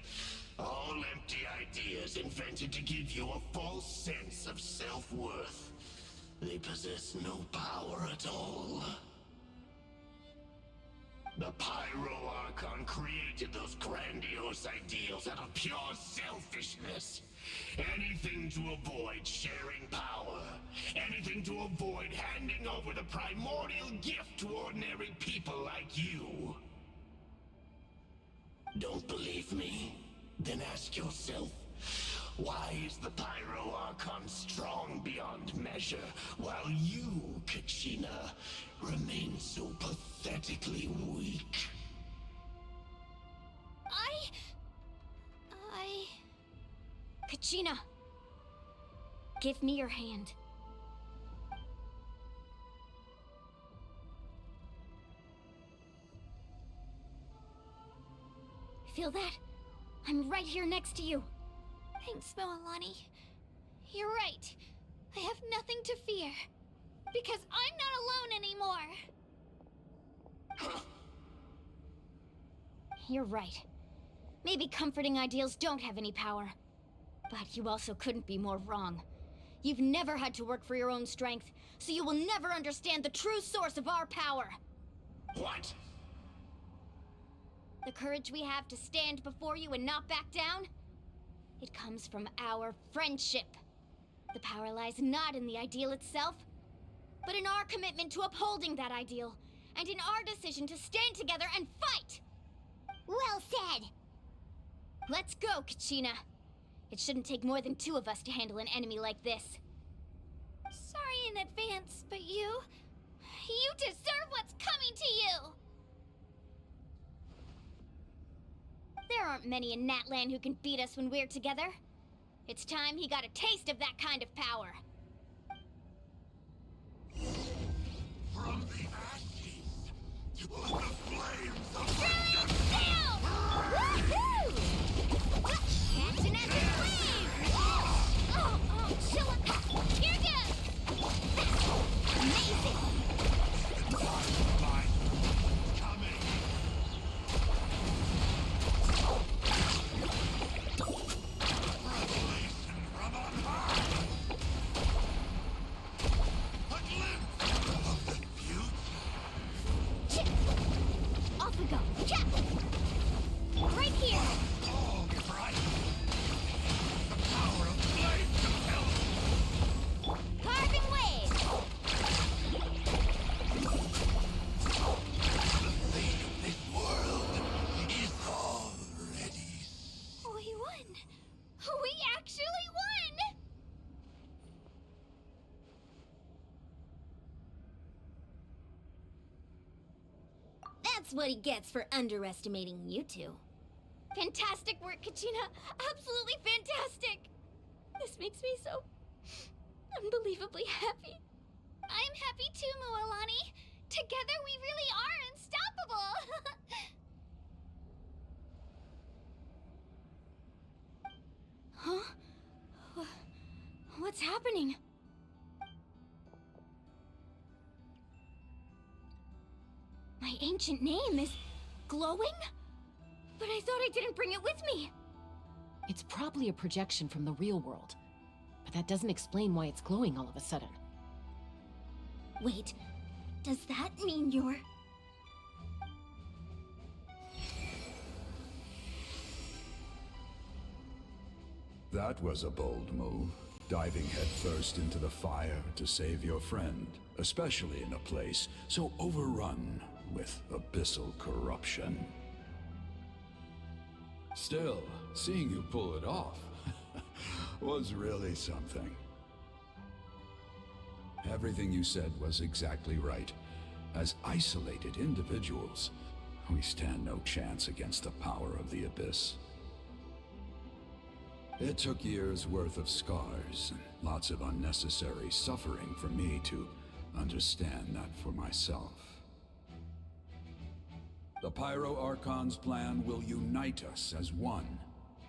all empty ideas invented to give you a false sense of self-worth. They possess no power at all. The Pyro Archon created those grandiose ideals out of pure selfishness. Anything to avoid sharing power. Anything to avoid handing over the primordial gift to ordinary people like you. Don't believe me? Then ask yourself, why is the Pyro Archon strong beyond measure, while you, Kachina, remain so pathetically weak? Kachina, give me your hand. Feel that? I'm right here next to you. Thanks, Moalani. You're right. I have nothing to fear. Because I'm not alone anymore. You're right. Maybe comforting ideals don't have any power. But you also couldn't be more wrong. You've never had to work for your own strength, so you will never understand the true source of our power. What? The courage we have to stand before you and not back down? It comes from our friendship. The power lies not in the ideal itself, but in our commitment to upholding that ideal, and in our decision to stand together and fight! Well said! Let's go, Kachina. It shouldn't take more than 2 of us to handle an enemy like this. Sorry in advance, but you deserve what's coming to you! There aren't many in Natlan who can beat us when we're together. It's time he got a taste of that kind of power. From the ashes to the flames of Down! Woohoo! Catching as it flames! Oh, chill up! Here goes! Amazing! Off we go! Chap! Right here! Oh, right! The power of flame compels Carving wave! the fate of this world is already. We won! We actually won! That's what he gets for underestimating you two. Fantastic work, Kachina! Absolutely fantastic! This makes me so unbelievably happy. I'm happy too, Moalani. Together we really are unstoppable! Huh? What's happening? My ancient name is glowing? But I thought I didn't bring it with me. It's probably a projection from the real world, but that doesn't explain why it's glowing all of a sudden. Wait, does that mean you're... That was a bold move, diving headfirst into the fire to save your friend, especially in a place so overrun with abyssal corruption. Still, seeing you pull it off was really something. Everything you said was exactly right. As isolated individuals, we stand no chance against the power of the Abyss. It took years' worth of scars and lots of unnecessary suffering for me to understand that for myself. The Pyro Archon's plan will unite us as one.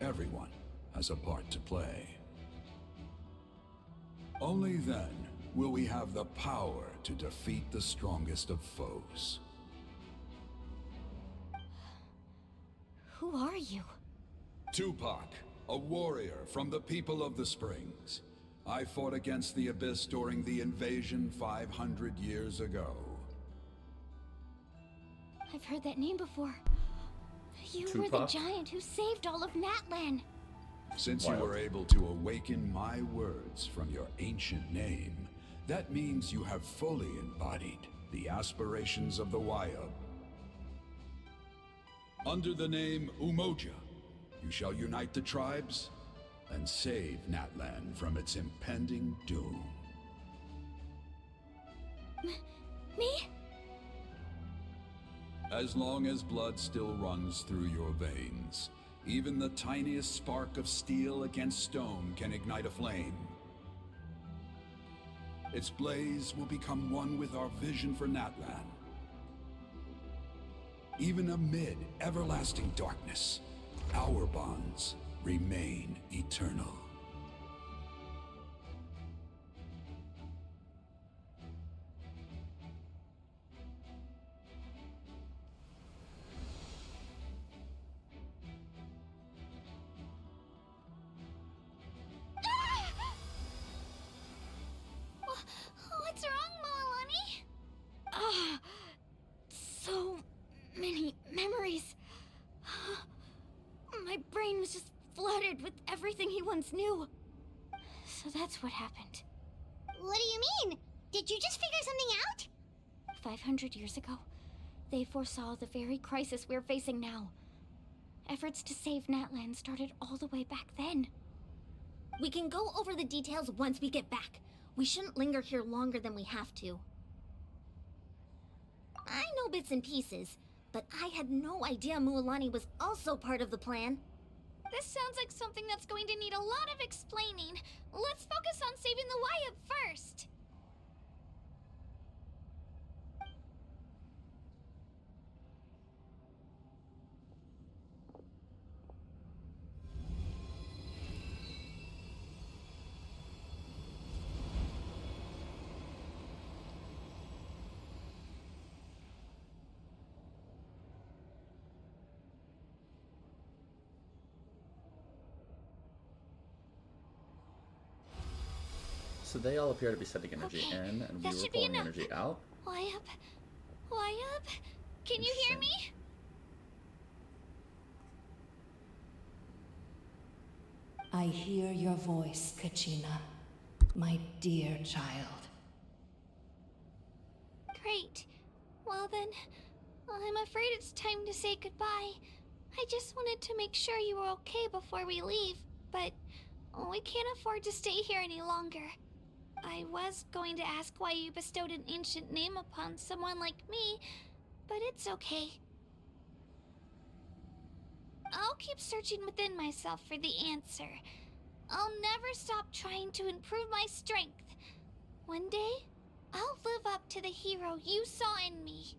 Everyone has a part to play. Only then will we have the power to defeat the strongest of foes. Who are you? Tupac, a warrior from the people of the Springs. I fought against the Abyss during the invasion 500 years ago. I've heard that name before. You were the Tupac? giant who saved all of Natlan. Since you were able to awaken my words from your ancient name, that means you have fully embodied the aspirations of the Wayub. Under the name Umoja, you shall unite the tribes and save Natlan from its impending doom. Me? As long as blood still runs through your veins, even the tiniest spark of steel against stone can ignite a flame. Its blaze will become one with our vision for Natlan. Even amid everlasting darkness, our bonds remain eternal. What's wrong, Malani? Ah, so many memories. My brain was just flooded with everything he once knew. So that's what happened. What do you mean? Did you just figure something out? 500 years ago, they foresaw the very crisis we're facing now. Efforts to save Natlan started all the way back then. We can go over the details once we get back. We shouldn't linger here longer than we have to. I know bits and pieces, but I had no idea Mualani was also part of the plan. This sounds like something that's going to need a lot of explaining. Let's focus on saving the Wayub first. So they all appear to be sending energy in, and we were pulling energy out. Wayub? Wayub? Can you hear me? I hear your voice, Kachina, my dear child. Great. Well then, I'm afraid it's time to say goodbye. I just wanted to make sure you were okay before we leave, but we can't afford to stay here any longer. I was going to ask why you bestowed an ancient name upon someone like me, but it's okay. I'll keep searching within myself for the answer. I'll never stop trying to improve my strength. One day, I'll live up to the hero you saw in me.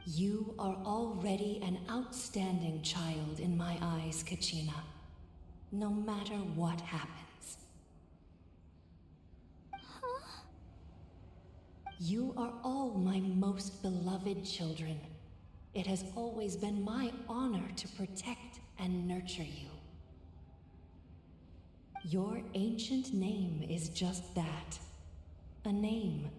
You are already an outstanding child in my eyes, Kachina. No matter what happens. Huh? You are all my most beloved children. It has always been my honor to protect and nurture you. Your ancient name is just that. A name.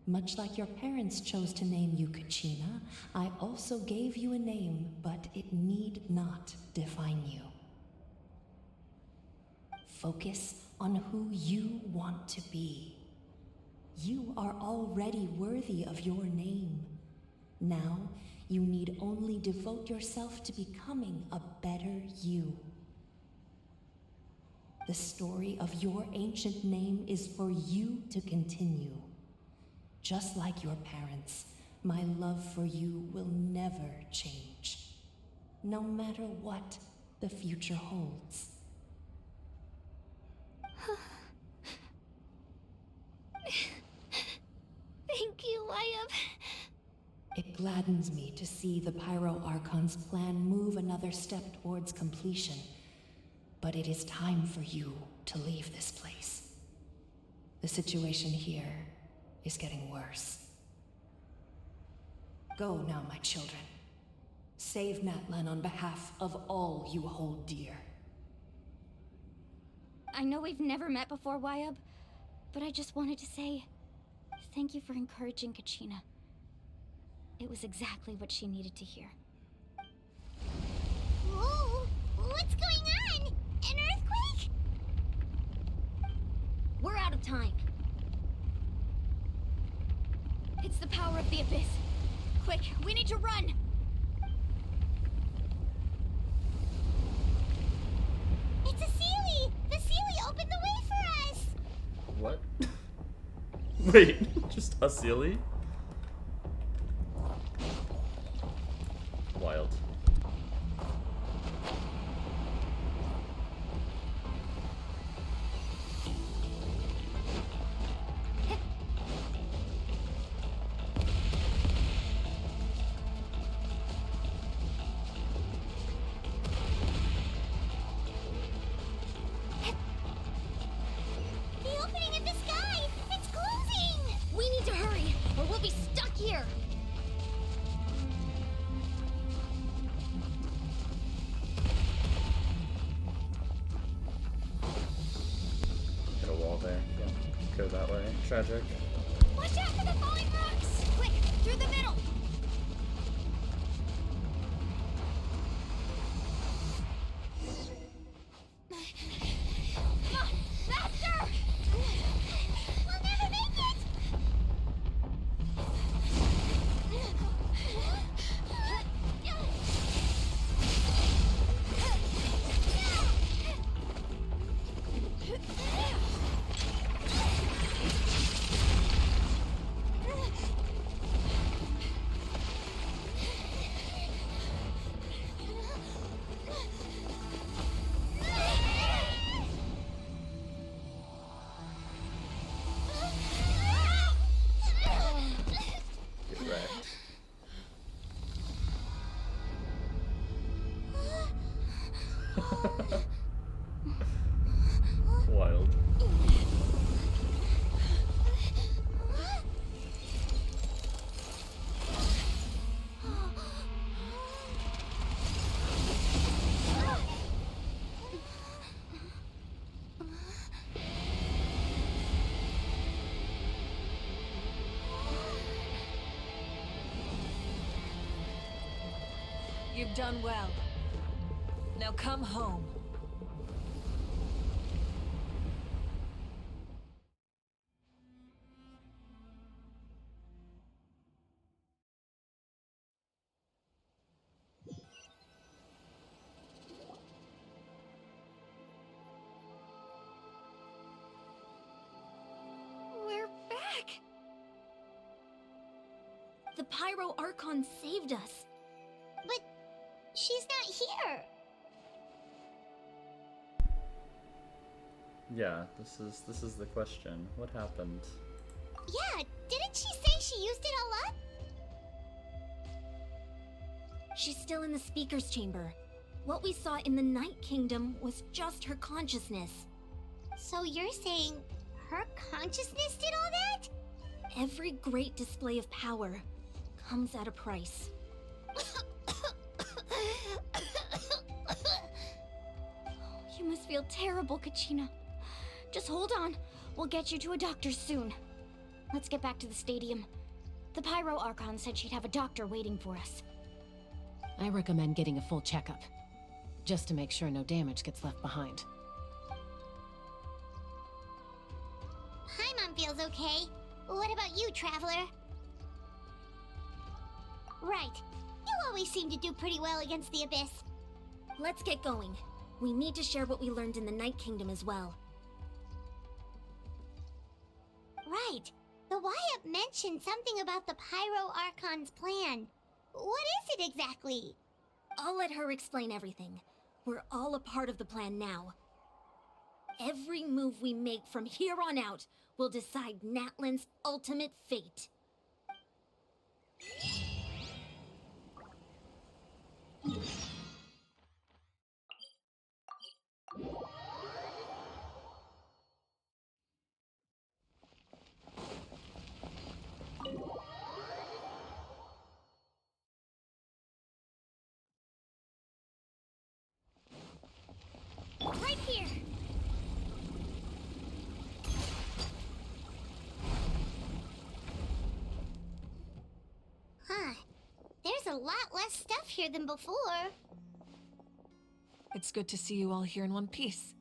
Much like your parents chose to name you Kachina, I also gave you a name, but it need not define you. Focus on who you want to be. You are already worthy of your name. Now, you need only devote yourself to becoming a better you. The story of your ancient name is for you to continue. Just like your parents, my love for you will never change, no matter what the future holds. Wyabb! It gladdens me to see the Pyro Archon's plan move another step towards completion. But it is time for you to leave this place. The situation here is getting worse. Go now, my children. Save Natlan on behalf of all you hold dear. I know we've never met before, Wyabb, but I just wanted to say thank you for encouraging Kachina. It was exactly what she needed to hear. Whoa! What's going on? An earthquake? We're out of time. It's the power of the Abyss. Quick, we need to run! It's a Sealy! The Sealy opened the way for us! What? Wait, just a Sealy? Wild. The opening in the sky! It's closing! We need to hurry, or we'll be stuck here! Hit a wall there. Yeah. Go that way. Tragic. Watch out for the falling rocks! Quick, through the middle! Come on, faster! We'll never make it! Get wrecked. Wild. You've done well. Now come home. We're back! The Pyro Archon saved us. But she's not here. Yeah, this is the question. What happened? Yeah, didn't she say she used it all up? She's still in the speaker's chamber. What we saw in the Night Kingdom was just her consciousness. So you're saying her consciousness did all that? Every great display of power comes at a price. You must feel terrible, Kachina. Just hold on. We'll get you to a doctor soon. Let's get back to the stadium. The Pyro Archon said she'd have a doctor waiting for us. I recommend getting a full checkup, just to make sure no damage gets left behind. Paimon feels okay. What about you, Traveler? Right. You always seem to do pretty well against the Abyss. Let's get going. We need to share what we learned in the Night Kingdom as well. Right. The Wyatt mentioned something about the Pyro Archon's plan. What is it exactly? I'll let her explain everything. We're all a part of the plan now. Every move we make from here on out will decide Natlan's ultimate fate. Right here! Huh. There's a lot less stuff here than before. It's good to see you all here in one piece.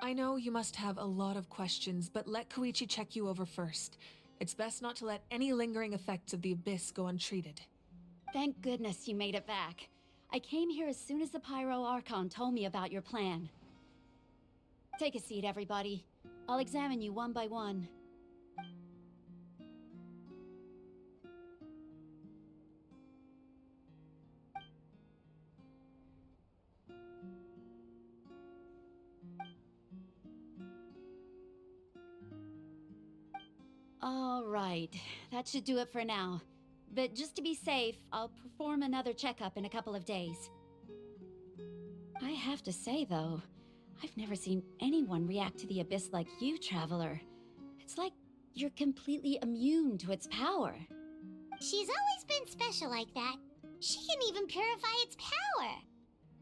I know you must have a lot of questions, but let Koichi check you over first. It's best not to let any lingering effects of the Abyss go untreated. Thank goodness you made it back. I came here as soon as the Pyro Archon told me about your plan. Take a seat, everybody. I'll examine you one by one. All right, that should do it for now. But just to be safe, I'll perform another checkup in a couple of days. I have to say, though, I've never seen anyone react to the Abyss like you, Traveler. It's like you're completely immune to its power. She's always been special like that. She can even purify its power.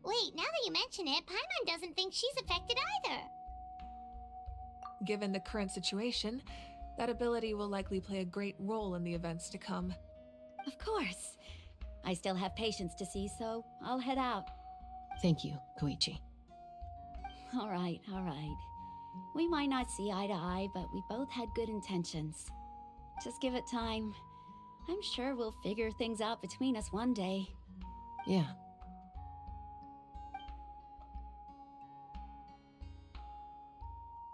Wait, now that you mention it, Paimon doesn't think she's affected either. Given the current situation, that ability will likely play a great role in the events to come. Of course. I still have patients to see, so I'll head out. Thank you, Koichi. All right, all right. We might not see eye to eye, but we both had good intentions. Just give it time. I'm sure we'll figure things out between us one day. Yeah.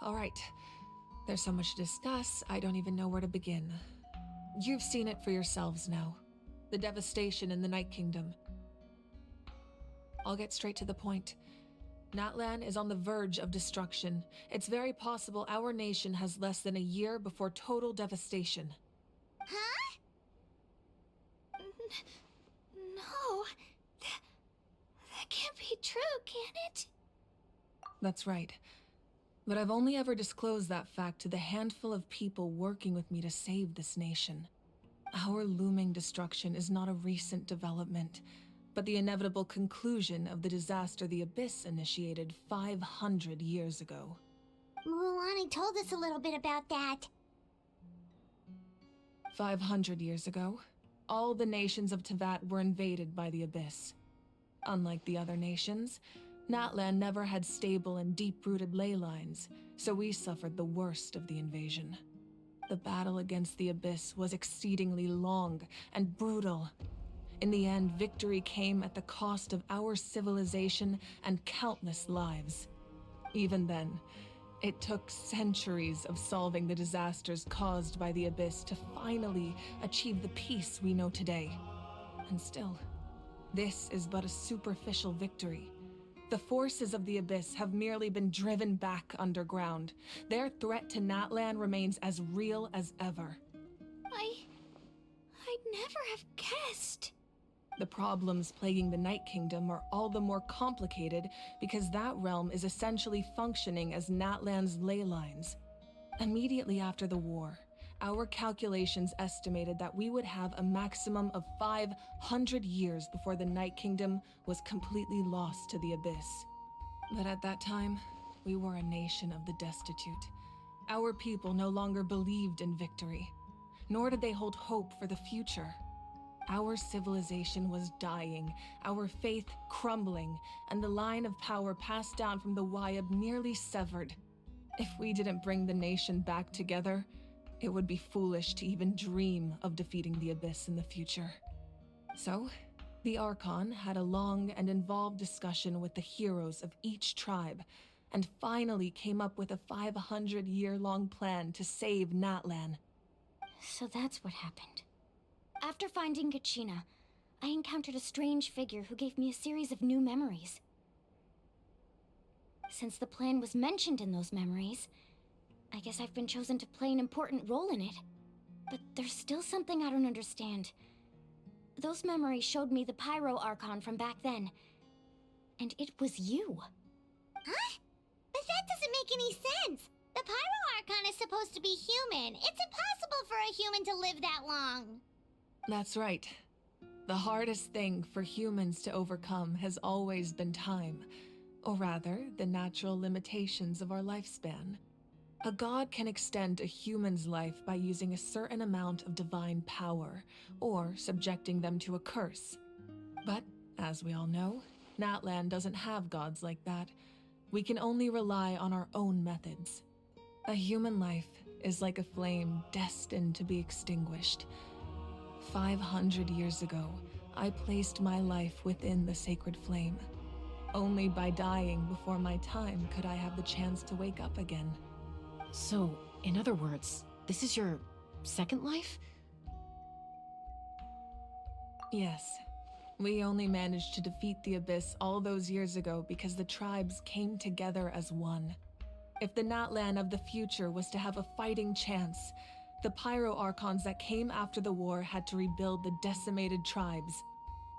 All right. There's so much to discuss, I don't even know where to begin. You've seen it for yourselves now. The devastation in the Night Kingdom. I'll get straight to the point. Natlan is on the verge of destruction. It's very possible our nation has less than a year before total devastation. Huh? No. That can't be true, can it? That's right. But I've only ever disclosed that fact to the handful of people working with me to save this nation. Our looming destruction is not a recent development, but the inevitable conclusion of the disaster the Abyss initiated 500 years ago. Mulan told us a little bit about that. 500 years ago, all the nations of Teyvat were invaded by the Abyss. Unlike the other nations, Natlan never had stable and deep-rooted ley lines, so we suffered the worst of the invasion. The battle against the Abyss was exceedingly long and brutal. In the end, victory came at the cost of our civilization and countless lives. Even then, it took centuries of solving the disasters caused by the Abyss to finally achieve the peace we know today. And still, this is but a superficial victory. The forces of the Abyss have merely been driven back underground. Their threat to Natlan remains as real as ever. I'd never have guessed. The problems plaguing the Night Kingdom are all the more complicated because that realm is essentially functioning as Natlan's ley lines. Immediately after the war, our calculations estimated that we would have a maximum of 500 years before the Night Kingdom was completely lost to the Abyss. But at that time, we were a nation of the destitute. Our people no longer believed in victory, nor did they hold hope for the future. Our civilization was dying, our faith crumbling, and the line of power passed down from the Wayab nearly severed. If we didn't bring the nation back together, it would be foolish to even dream of defeating the Abyss in the future. So, the Archon had a long and involved discussion with the heroes of each tribe, and finally came up with a 500-year-long plan to save Natlan. So that's what happened. After finding Kachina, I encountered a strange figure who gave me a series of new memories. Since the plan was mentioned in those memories, I guess I've been chosen to play an important role in it. But there's still something I don't understand. Those memories showed me the Pyro Archon from back then. And it was you. Huh? But that doesn't make any sense. The Pyro Archon is supposed to be human. It's impossible for a human to live that long. That's right. The hardest thing for humans to overcome has always been time, or rather, the natural limitations of our lifespan. A god can extend a human's life by using a certain amount of divine power, or subjecting them to a curse. But, as we all know, Natlan doesn't have gods like that. We can only rely on our own methods. A human life is like a flame destined to be extinguished. 500 years ago, I placed my life within the sacred flame. Only by dying before my time could I have the chance to wake up again. So, in other words, this is your second life? Yes. We only managed to defeat the Abyss all those years ago because the tribes came together as one. If the Natlan of the future was to have a fighting chance, the Pyro Archons that came after the war had to rebuild the decimated tribes.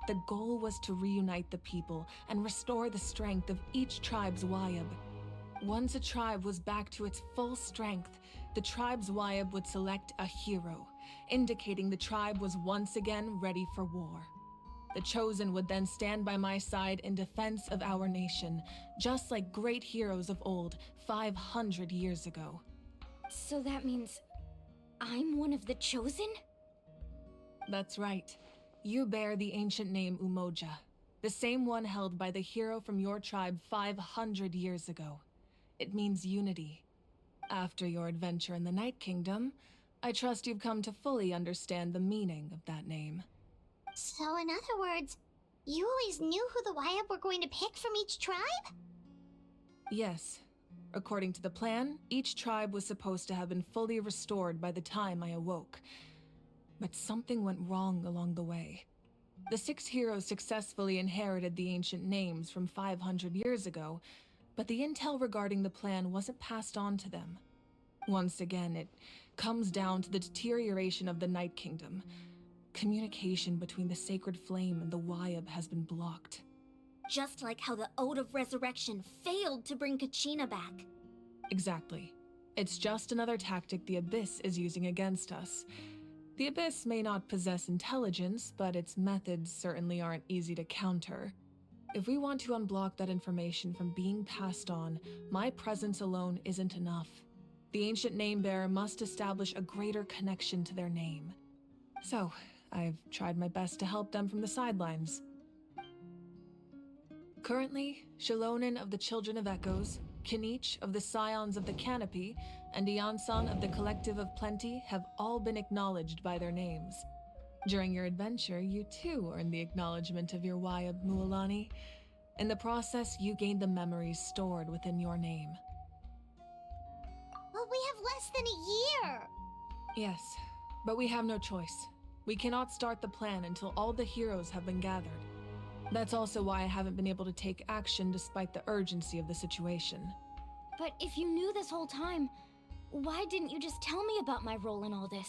The goal was to reunite the people and restore the strength of each tribe's Wayab. Once a tribe was back to its full strength, the tribe's Wayab would select a hero, indicating the tribe was once again ready for war. The Chosen would then stand by my side in defense of our nation, just like great heroes of old 500 years ago. So that means I'm one of the Chosen? That's right. You bear the ancient name Umoja, the same one held by the hero from your tribe 500 years ago. It means unity. After your adventure in the Night Kingdom, I trust you've come to fully understand the meaning of that name. So in other words, you always knew who the Wayab were going to pick from each tribe? Yes. According to the plan, each tribe was supposed to have been fully restored by the time I awoke. But something went wrong along the way. The 6 heroes successfully inherited the ancient names from 500 years ago, but the intel regarding the plan wasn't passed on to them. Once again, it comes down to the deterioration of the Night Kingdom. Communication between the Sacred Flame and the Wayab has been blocked. Just like how the Ode of Resurrection failed to bring Kachina back. Exactly. It's just another tactic the Abyss is using against us. The Abyss may not possess intelligence, but its methods certainly aren't easy to counter. If we want to unblock that information from being passed on, my presence alone isn't enough. The ancient name-bearer must establish a greater connection to their name. So, I've tried my best to help them from the sidelines. Currently, Shalonen of the Children of Echoes, Kinich of the Scions of the Canopy, and Iansan of the Collective of Plenty have all been acknowledged by their names. During your adventure, you too earned the acknowledgement of your Wayab, Mualani. In the process, you gained the memories stored within your name. Well, we have less than a year! Yes, but we have no choice. We cannot start the plan until all the heroes have been gathered. That's also why I haven't been able to take action despite the urgency of the situation. But if you knew this whole time, why didn't you just tell me about my role in all this?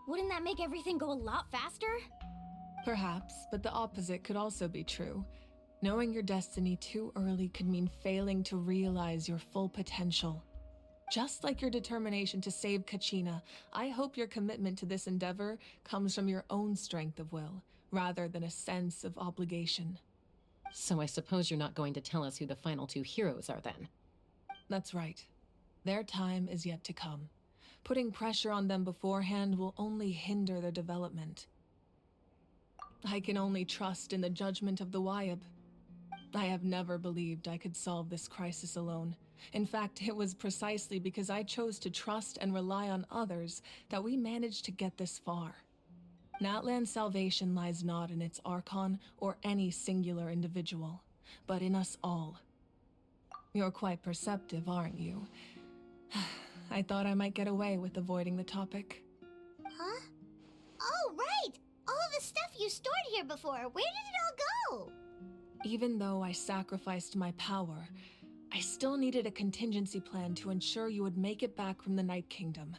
Wouldn't that make everything go a lot faster? Perhaps, but the opposite could also be true. Knowing your destiny too early could mean failing to realize your full potential. Just like your determination to save Kachina, I hope your commitment to this endeavor comes from your own strength of will, rather than a sense of obligation. So I suppose you're not going to tell us who the final 2 heroes are then? That's right. Their time is yet to come. Putting pressure on them beforehand will only hinder their development. I can only trust in the judgment of the Wayab. I have never believed I could solve this crisis alone. In fact, it was precisely because I chose to trust and rely on others that we managed to get this far. Natlan's salvation lies not in its Archon or any singular individual, but in us all. You're quite perceptive, aren't you? I thought I might get away with avoiding the topic. Huh? Oh, right! All of the stuff you stored here before, where did it all go? Even though I sacrificed my power, I still needed a contingency plan to ensure you would make it back from the Night Kingdom.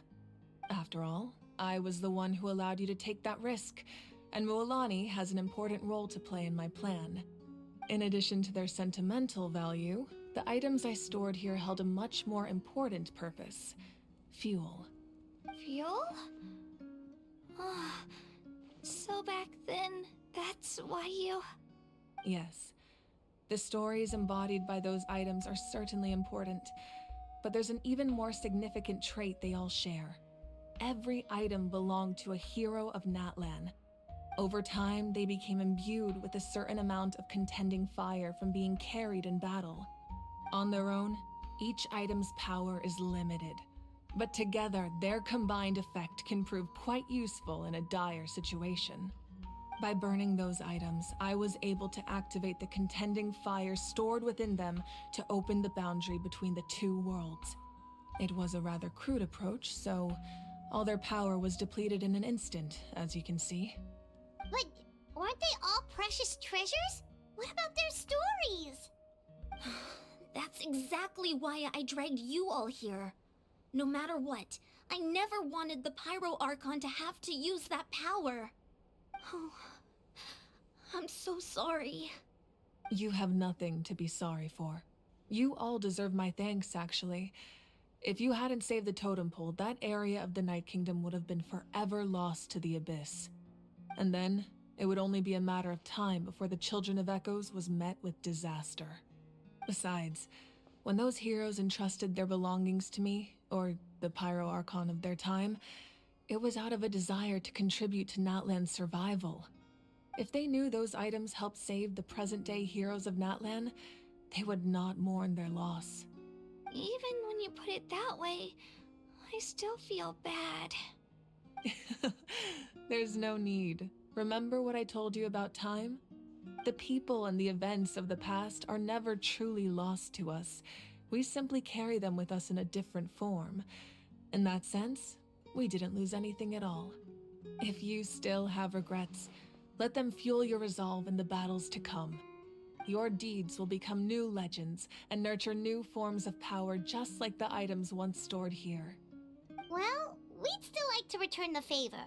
After all, I was the one who allowed you to take that risk, and Mualani has an important role to play in my plan. In addition to their sentimental value, the items I stored here held a much more important purpose: fuel. Fuel? So back then, that's why you... Yes. The stories embodied by those items are certainly important, but there's an even more significant trait they all share. Every item belonged to a hero of Natlan. Over time, they became imbued with a certain amount of contending fire from being carried in battle. On their own, each item's power is limited, but together, their combined effect can prove quite useful in a dire situation. By burning those items, I was able to activate the contending fire stored within them to open the boundary between the two worlds. It was a rather crude approach, so all their power was depleted in an instant, as you can see. But weren't they all precious treasures? What about their stories? That's exactly why I dragged you all here. No matter what, I never wanted the Pyro Archon to have to use that power. Oh, I'm so sorry. You have nothing to be sorry for. You all deserve my thanks, actually. If you hadn't saved the totem pole, that area of the Night Kingdom would have been forever lost to the Abyss. And then, it would only be a matter of time before the Children of Echoes was met with disaster. Besides, when those heroes entrusted their belongings to me, or the Pyro Archon of their time, it was out of a desire to contribute to Natlan's survival. If they knew those items helped save the present-day heroes of Natlan, they would not mourn their loss. Even when you put it that way, I still feel bad. There's no need. Remember what I told you about time? The people and the events of the past are never truly lost to us. We simply carry them with us in a different form. In that sense, we didn't lose anything at all. If you still have regrets, let them fuel your resolve in the battles to come. Your deeds will become new legends and nurture new forms of power just like the items once stored here. Well, we'd still like to return the favor.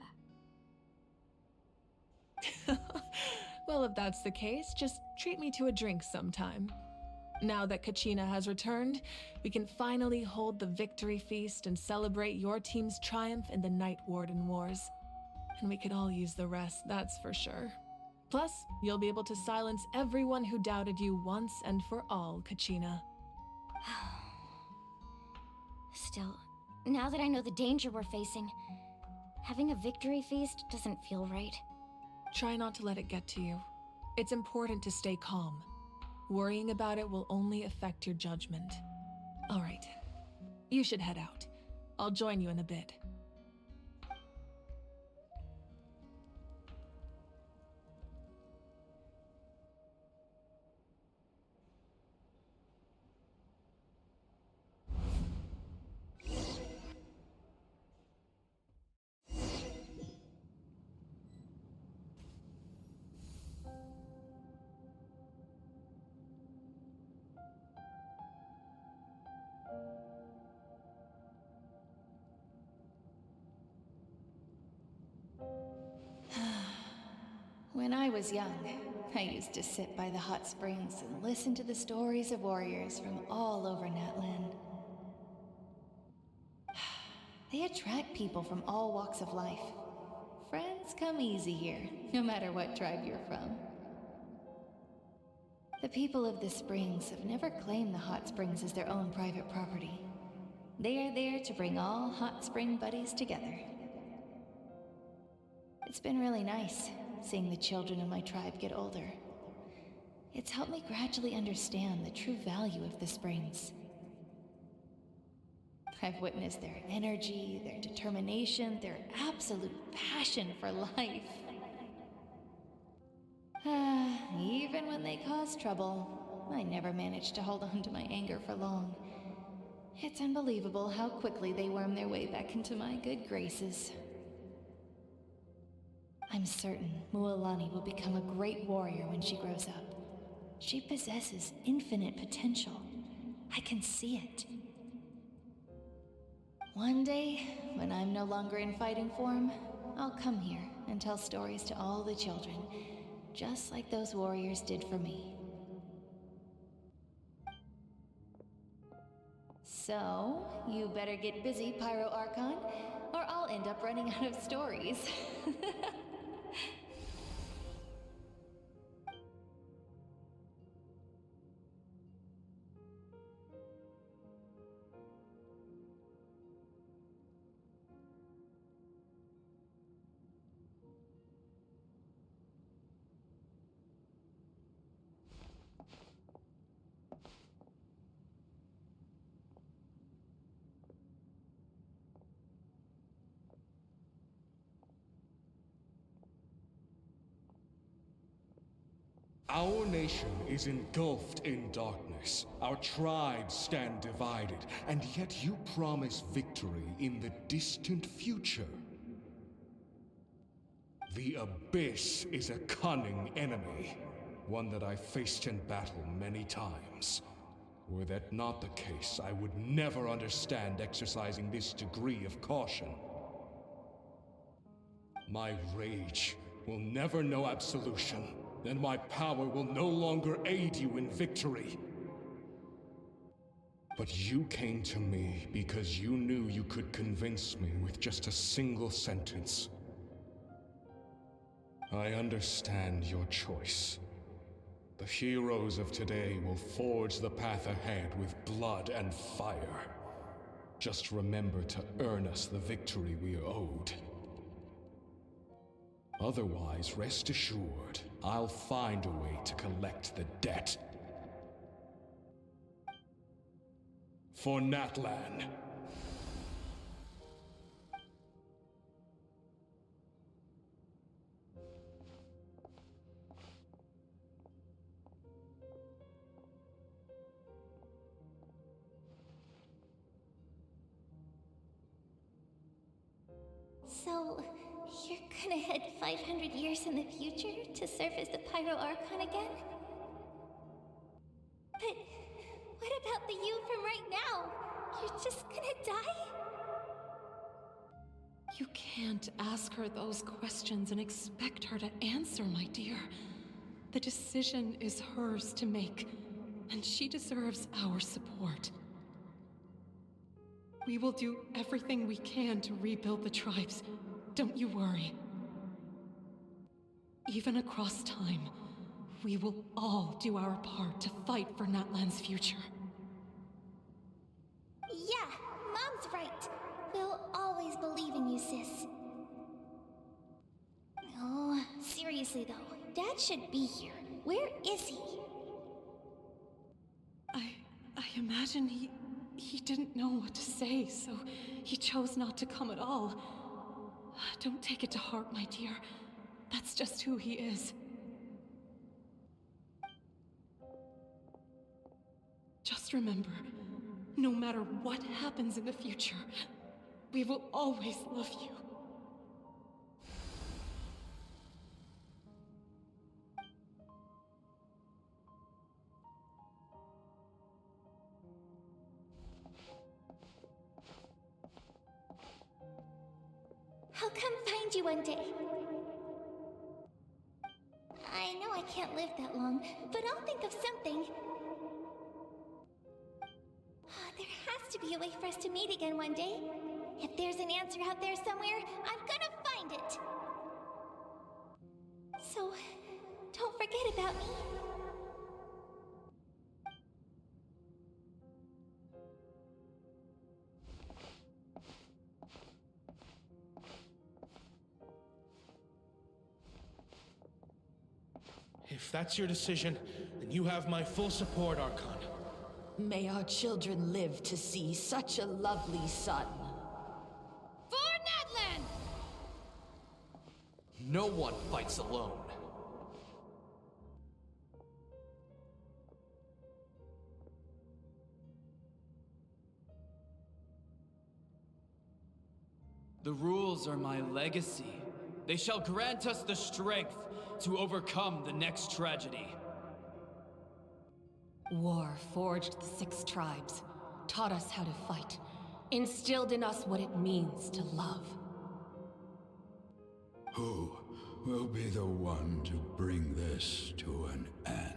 Well, if that's the case, just treat me to a drink sometime. Now that Kachina has returned, we can finally hold the victory feast and celebrate your team's triumph in the Night Warden Wars. And we could all use the rest, that's for sure. Plus, you'll be able to silence everyone who doubted you once and for all, Kachina. Still, now that I know the danger we're facing, having a victory feast doesn't feel right. Try not to let it get to you. It's important to stay calm. Worrying about it will only affect your judgment. All right, you should head out. I'll join you in a bit. When I was young, I used to sit by the hot springs and listen to the stories of warriors from all over Natlan. They attract people from all walks of life. Friends come easy here, no matter what tribe you're from. The people of the springs have never claimed the hot springs as their own private property. They are there to bring all hot spring buddies together. It's been really nice, seeing the children of my tribe get older. It's helped me gradually understand the true value of the springs. I've witnessed their energy, their determination, their absolute passion for life. Even when they cause trouble, I never managed to hold on to my anger for long. It's unbelievable how quickly they worm their way back into my good graces. I'm certain Mualani will become a great warrior when she grows up. She possesses infinite potential. I can see it. One day, when I'm no longer in fighting form, I'll come here and tell stories to all the children, just like those warriors did for me. So, you better get busy, Pyro Archon, or I'll end up running out of stories. Our nation is engulfed in darkness. Our tribes stand divided, and yet you promise victory in the distant future. The Abyss is a cunning enemy, one that I faced in battle many times. Were that not the case, I would never understand exercising this degree of caution. My rage will never know absolution, and my power will no longer aid you in victory. But you came to me because you knew you could convince me with just a single sentence. I understand your choice. The heroes of today will forge the path ahead with blood and fire. Just remember to earn us the victory we are owed. Otherwise, rest assured, I'll find a way to collect the debt. For Natlan. So, you're gonna head 500 years in the future to serve as the Pyro Archon again? But what about the you from right now? You're just gonna die? You can't ask her those questions and expect her to answer, my dear. The decision is hers to make, and she deserves our support. We will do everything we can to rebuild the tribes. Don't you worry. Even across time, we will all do our part to fight for Natlan's future. Yeah, Mom's right. We'll always believe in you, sis. Oh, seriously though, Dad should be here. Where is he? I imagine he didn't know what to say, so he chose not to come at all. Don't take it to heart, my dear. That's just who he is. Just remember, no matter what happens in the future, we will always love you. I'll come find you one day. I know I can't live that long, but I'll think of something. There has to be a way for us to meet again one day. If there's an answer out there somewhere, I'm gonna find it. So, don't forget about me. If that's your decision, then you have my full support, Archon. May our children live to see such a lovely son. For Natlan! No one fights alone. The rules are my legacy. They shall grant us the strength to overcome the next tragedy. War forged the 6 tribes, taught us how to fight, instilled in us what it means to love. Who will be the one to bring this to an end?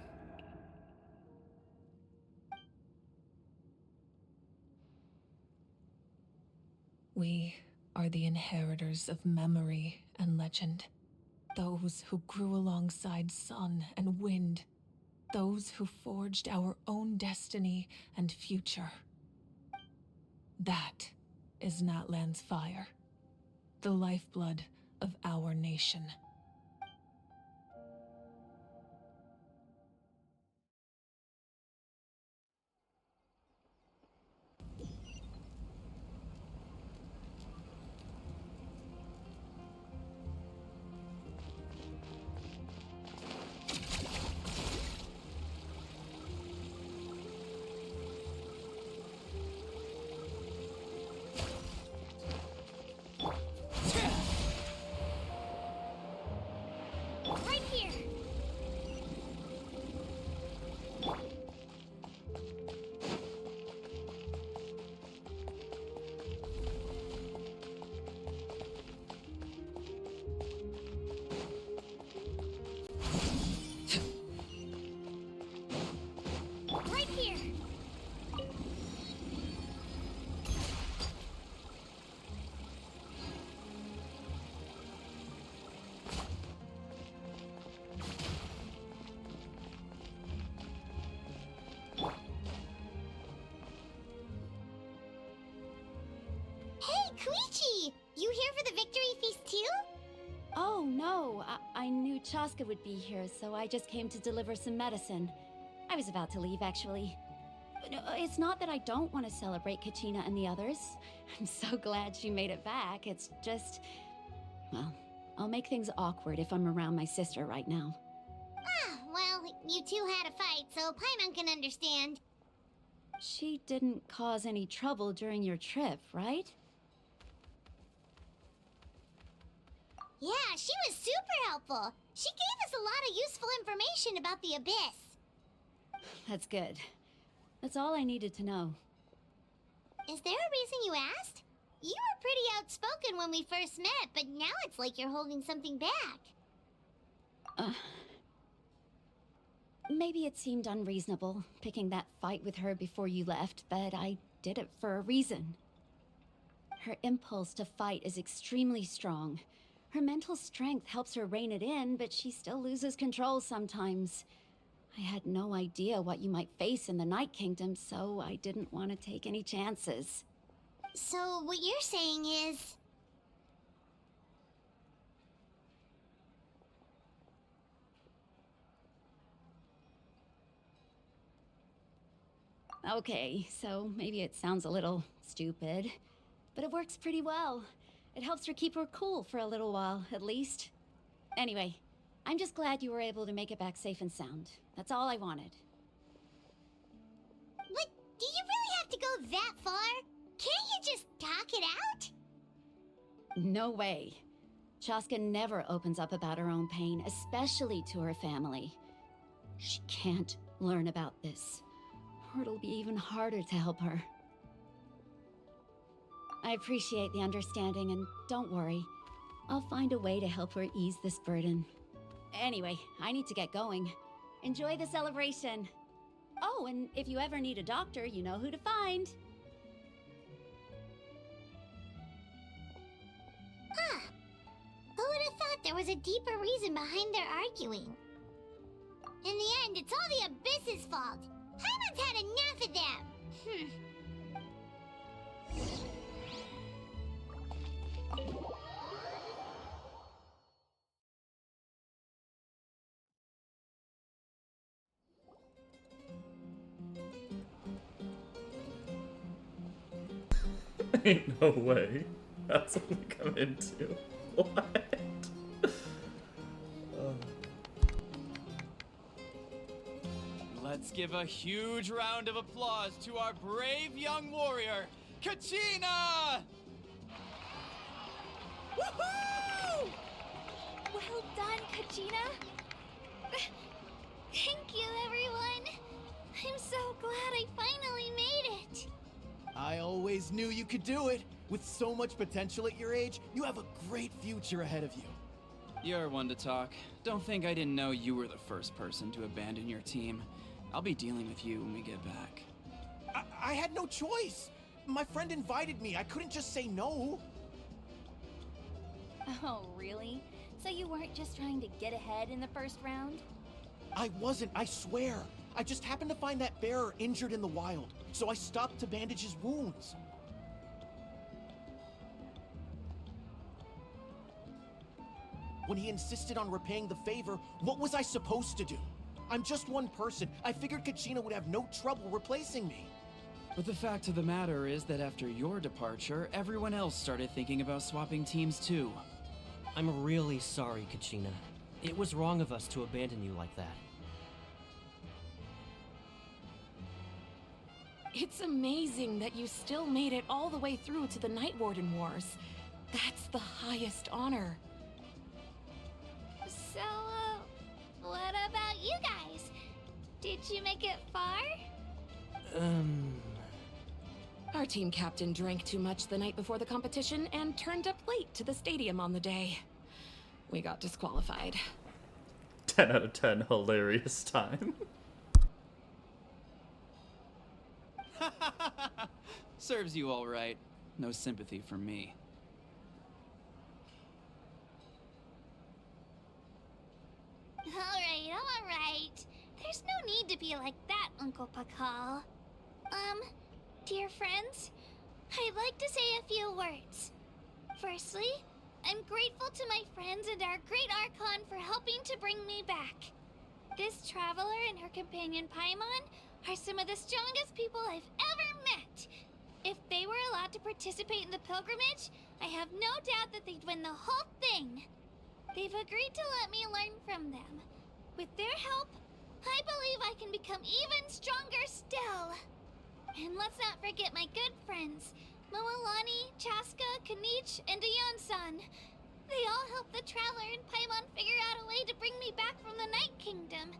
We are the inheritors of memory and legend. Those who grew alongside sun and wind. Those who forged our own destiny and future. That is Natlan's fire. The lifeblood of our nation. Right here! Right here! Hey, Koichi! You here for the victory feast too? Oh, no. I knew Chaska would be here, so I just came to deliver some medicine. I was about to leave, actually. No, it's not that I don't want to celebrate Kachina and the others. I'm so glad she made it back. It's just... well, I'll make things awkward if I'm around my sister right now. Ah, well, you two had a fight, so Paimon can understand. She didn't cause any trouble during your trip, right? Yeah, she was super helpful. She gave us a lot of useful information about the Abyss. That's good. That's all I needed to know. Is there a reason you asked? You were pretty outspoken when we first met, but now it's like you're holding something back. Maybe it seemed unreasonable, picking that fight with her before you left, but I did it for a reason. Her impulse to fight is extremely strong. Her mental strength helps her rein it in, but she still loses control sometimes. I had no idea what you might face in the Night Kingdom, so I didn't want to take any chances. So what you're saying is... Okay, so maybe it sounds a little stupid, but it works pretty well. It helps her keep her cool for a little while, at least. Anyway, I'm just glad you were able to make it back safe and sound. That's all I wanted. But do you really have to go that far? Can't you just talk it out? No way. Chaska never opens up about her own pain, especially to her family. She can't learn about this, or it'll be even harder to help her. I appreciate the understanding, and don't worry. I'll find a way to help her ease this burden. Anyway, I need to get going. Enjoy the celebration. Oh, and if you ever need a doctor, you know who to find. Huh. Who would have thought there was a deeper reason behind their arguing? In the end, it's all the Abyss's fault. Paimon's had enough of them. Ain't no way. That's what we come into. What? Let's give a huge round of applause to our brave young warrior, Kachina! Woohoo! Well done, Kachina. Thank you, everyone. I'm so glad I finally made it. I always knew you could do it. With so much potential at your age, you have a great future ahead of you. You're one to talk. Don't think I didn't know you were the first person to abandon your team. I'll be dealing with you when we get back. I had no choice. My friend invited me. I couldn't just say no. Oh, really? So you weren't just trying to get ahead in the first round? I wasn't, I swear. I just happened to find that bearer injured in the wild, so I stopped to bandage his wounds. When he insisted on repaying the favor, what was I supposed to do? I'm just one person. I figured Kachina would have no trouble replacing me. But the fact of the matter is that after your departure, everyone else started thinking about swapping teams too. I'm really sorry, Kachina. It was wrong of us to abandon you like that. It's amazing that you still made it all the way through to the Night Warden Wars. That's the highest honor. So, what about you guys? Did you make it far? Our team captain drank too much the night before the competition and turned up late to the stadium on the day. We got disqualified. 10 out of 10 hilarious time. Serves you all right. No sympathy from me. Alright. There's no need to be like that, Uncle Pakal. Dear friends, I'd like to say a few words. Firstly, I'm grateful to my friends and our great Archon for helping to bring me back. This traveler and her companion Paimon are some of the strongest people I've ever met. If they were allowed to participate in the pilgrimage, I have no doubt that they'd win the whole thing. They've agreed to let me learn from them. With their help, I believe I can become even stronger still. And let's not forget my good friends, Moalani, Chaska, Kanich, and Aeon-san. They all helped the Traveler and Paimon figure out a way to bring me back from the Night Kingdom.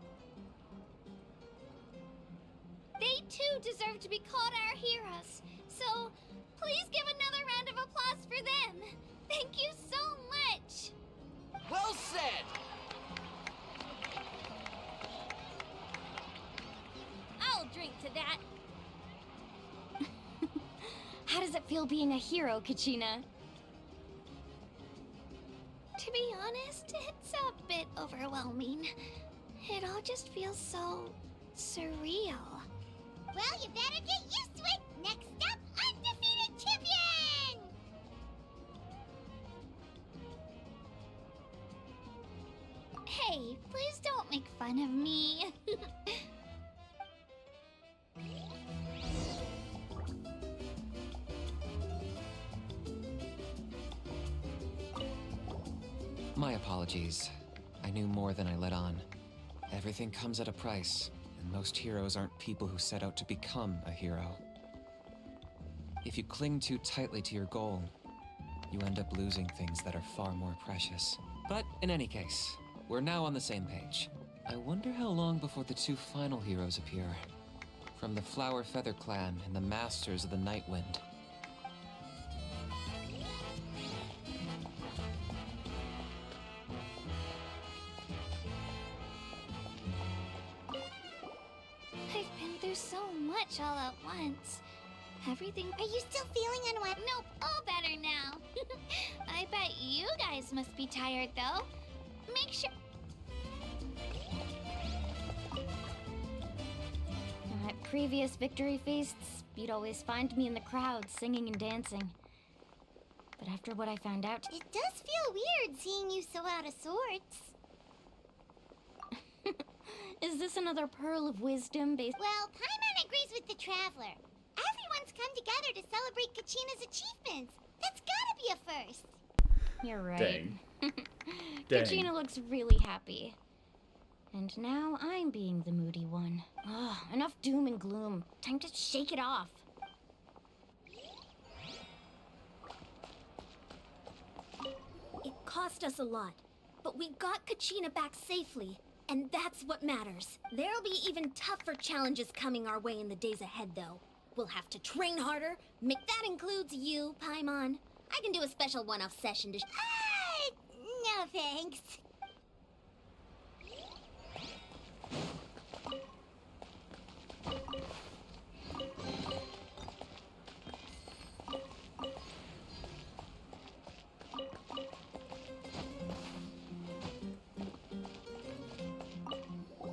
They too deserve to be called our heroes, so please give another round of applause for them. Thank you so much. Well said! I'll drink to that. How does it feel being a hero, Kachina? To be honest, it's a bit overwhelming. It all just feels so surreal. Well, you better get used to it. Next up, undefeated champion! Hey, please don't make fun of me. My apologies. I knew more than I let on. Everything comes at a price, and most heroes aren't people who set out to become a hero. If you cling too tightly to your goal, you end up losing things that are far more precious. But in any case, we're now on the same page. I wonder how long before the two final heroes appear. From the Flower Feather Clan and the Masters of the Night Wind. I've been through so much all at once. Everything. Are you still feeling unwell? Nope, all better now. I bet you guys must be tired though. Make sure. At previous victory feasts, you'd always find me in the crowd singing and dancing. But after what I found out... It does feel weird seeing you so out of sorts. Is this another pearl of wisdom based... Well, Paimon agrees with the Traveler. Everyone's come together to celebrate Kachina's achievements. That's gotta be a first. You're right. Dang. Kachina looks really happy. And now I'm being the moody one. Ugh, enough doom and gloom. Time to shake it off. It cost us a lot, but we got Kachina back safely, and that's what matters. There'll be even tougher challenges coming our way in the days ahead, though. We'll have to train harder. That includes you, Paimon. I can do a special one-off session to... No thanks.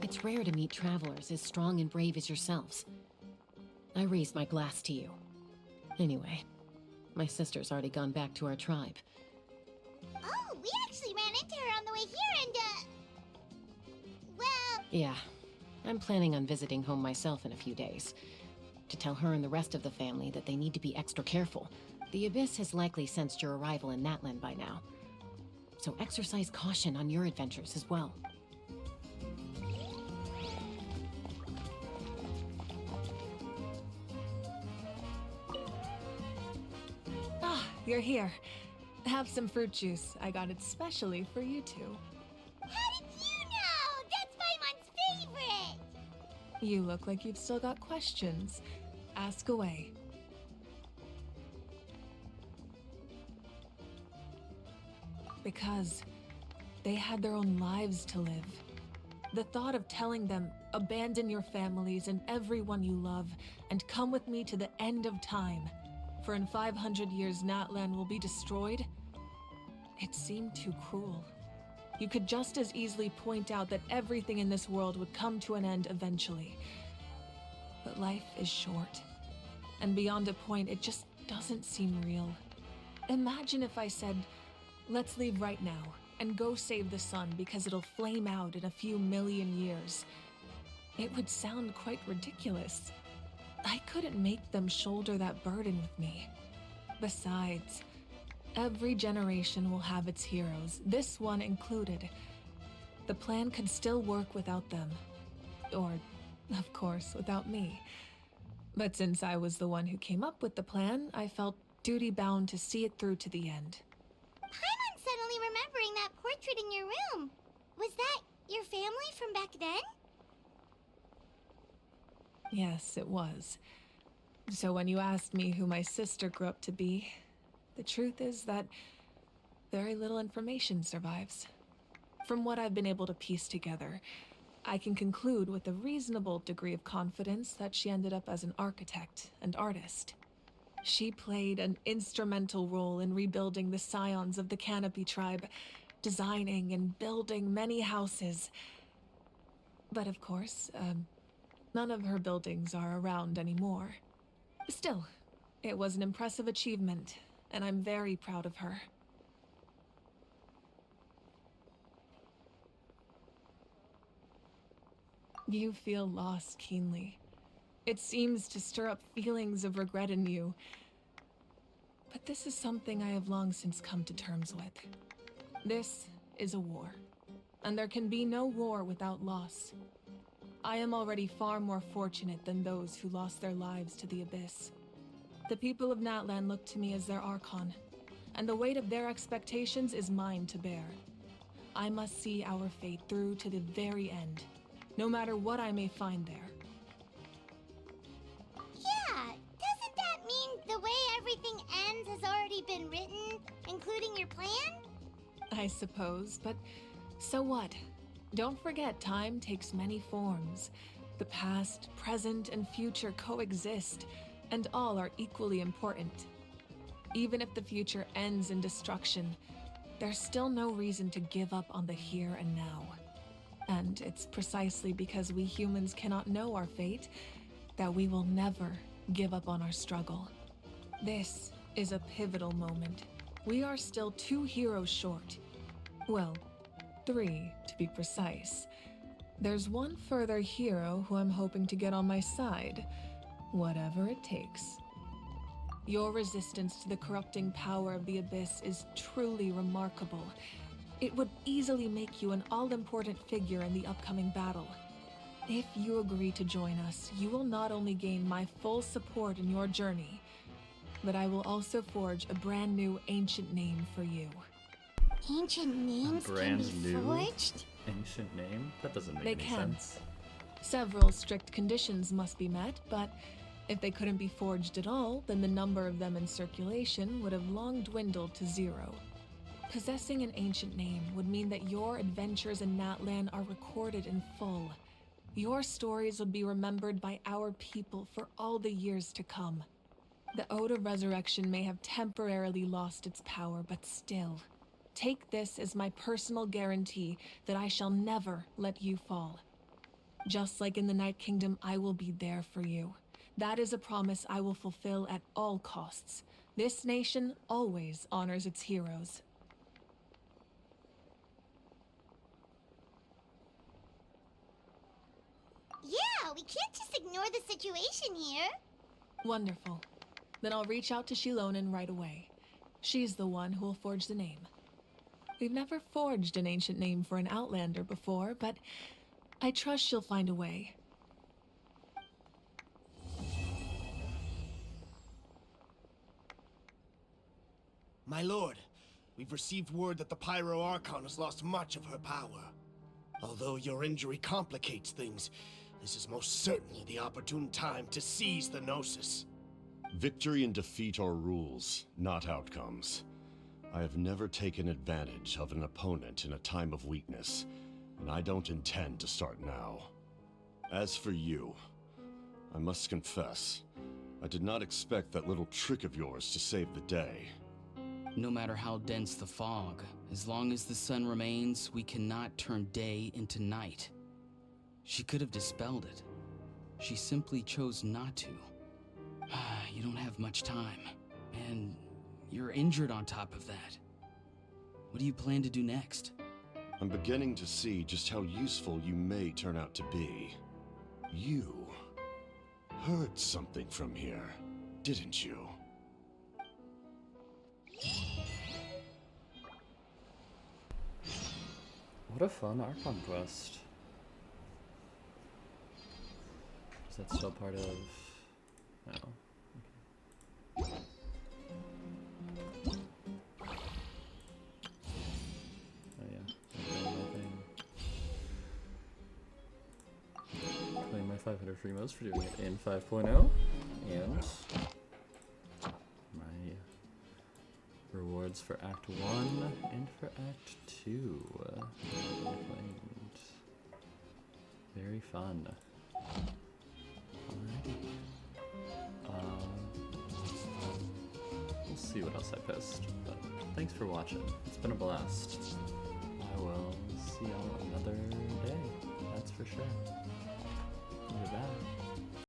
It's rare to meet travelers as strong and brave as yourselves. I raise my glass to you. Anyway, my sister's already gone back to our tribe. Oh, we actually ran into her on the way here and, well... Yeah, I'm planning on visiting home myself in a few days. To tell her and the rest of the family that they need to be extra careful. The Abyss has likely sensed your arrival in Natlan by now. So exercise caution on your adventures as well. You're here. Have some fruit juice. I got it specially for you two. How did you know? That's Paimon's favorite! You look like you've still got questions. Ask away. Because they had their own lives to live. The thought of telling them, abandon your families and everyone you love, and come with me to the end of time, for in 500 years Natlan will be destroyed, it seemed too cruel. You could just as easily point out that everything in this world would come to an end eventually. But life is short, and beyond a point, it just doesn't seem real. Imagine if I said, let's leave right now, and go save the sun because it'll flame out in a few million years. It would sound quite ridiculous. I couldn't make them shoulder that burden with me. Besides, every generation will have its heroes, this one included. The plan could still work without them. Or, of course, without me. But since I was the one who came up with the plan, I felt duty-bound to see it through to the end. Paimon's suddenly remembering that portrait in your room. Was that your family from back then? Yes, it was. So when you asked me who my sister grew up to be, the truth is that very little information survives. From what I've been able to piece together, I can conclude with a reasonable degree of confidence that she ended up as an architect and artist. She played an instrumental role in rebuilding the scions of the Canopy tribe, designing and building many houses. But of course, none of her buildings are around anymore. Still, it was an impressive achievement, and I'm very proud of her. You feel loss keenly. It seems to stir up feelings of regret in you. But this is something I have long since come to terms with. This is a war, and there can be no war without loss. I am already far more fortunate than those who lost their lives to the Abyss. The people of Natlan look to me as their Archon, and the weight of their expectations is mine to bear. I must see our fate through to the very end, no matter what I may find there. Yeah, doesn't that mean the way everything ends has already been written, including your plan? I suppose, but so what? Don't forget, time takes many forms. The past, present, and future coexist, and all are equally important. Even if the future ends in destruction, there's still no reason to give up on the here and now. And it's precisely because we humans cannot know our fate that we will never give up on our struggle. This is a pivotal moment. We are still 2 heroes short. Well, 3 to be precise. There's one further hero who I'm hoping to get on my side, whatever it takes. Your resistance to the corrupting power of the Abyss is truly remarkable. It would easily make you an all-important figure in the upcoming battle. If you agree to join us, you will not only gain my full support in your journey, but I will also forge a brand new ancient name for you. Ancient names can be forged? Ancient name? That doesn't make They any can. sense. Several strict conditions must be met, but If they couldn't be forged at all, then the number of them in circulation would have long dwindled to 0. Possessing an ancient name would mean that your adventures in Natlan are recorded in full. Your stories would be remembered by our people for all the years to come. The Ode of Resurrection may have temporarily lost its power, but still, take this as my personal guarantee that I shall never let you fall. Just like in the Night Kingdom, I will be there for you. That is a promise I will fulfill at all costs. This nation always honors its heroes. Yeah, we can't just ignore the situation here. Wonderful. Then I'll reach out to Shilonen right away. She's the one who will forge the name. We've never forged an ancient name for an Outlander before, but I trust she'll find a way. My lord, we've received word that the Pyro Archon has lost much of her power. Although your injury complicates things, this is most certainly the opportune time to seize the Gnosis. Victory and defeat are rules, not outcomes. I have never taken advantage of an opponent in a time of weakness, and I don't intend to start now. As for you, I must confess, I did not expect that little trick of yours to save the day. No matter how dense the fog, as long as the sun remains, we cannot turn day into night. She could have dispelled it. She simply chose not to. You don't have much time, and you're injured on top of that. What do you plan to do next? I'm beginning to see just how useful you may turn out to be. You heard something from here, didn't you? What a fun Archon quest. Is that still part of... No. Okay. Oh yeah. Claim my 500 free modes for doing it in 5.0. And my rewards for Act 1 and for Act 2. Claimed. Very fun. Alrighty. We'll see what else I post, but thanks for watching. It's been a blast. I will see y'all another day, that's for sure.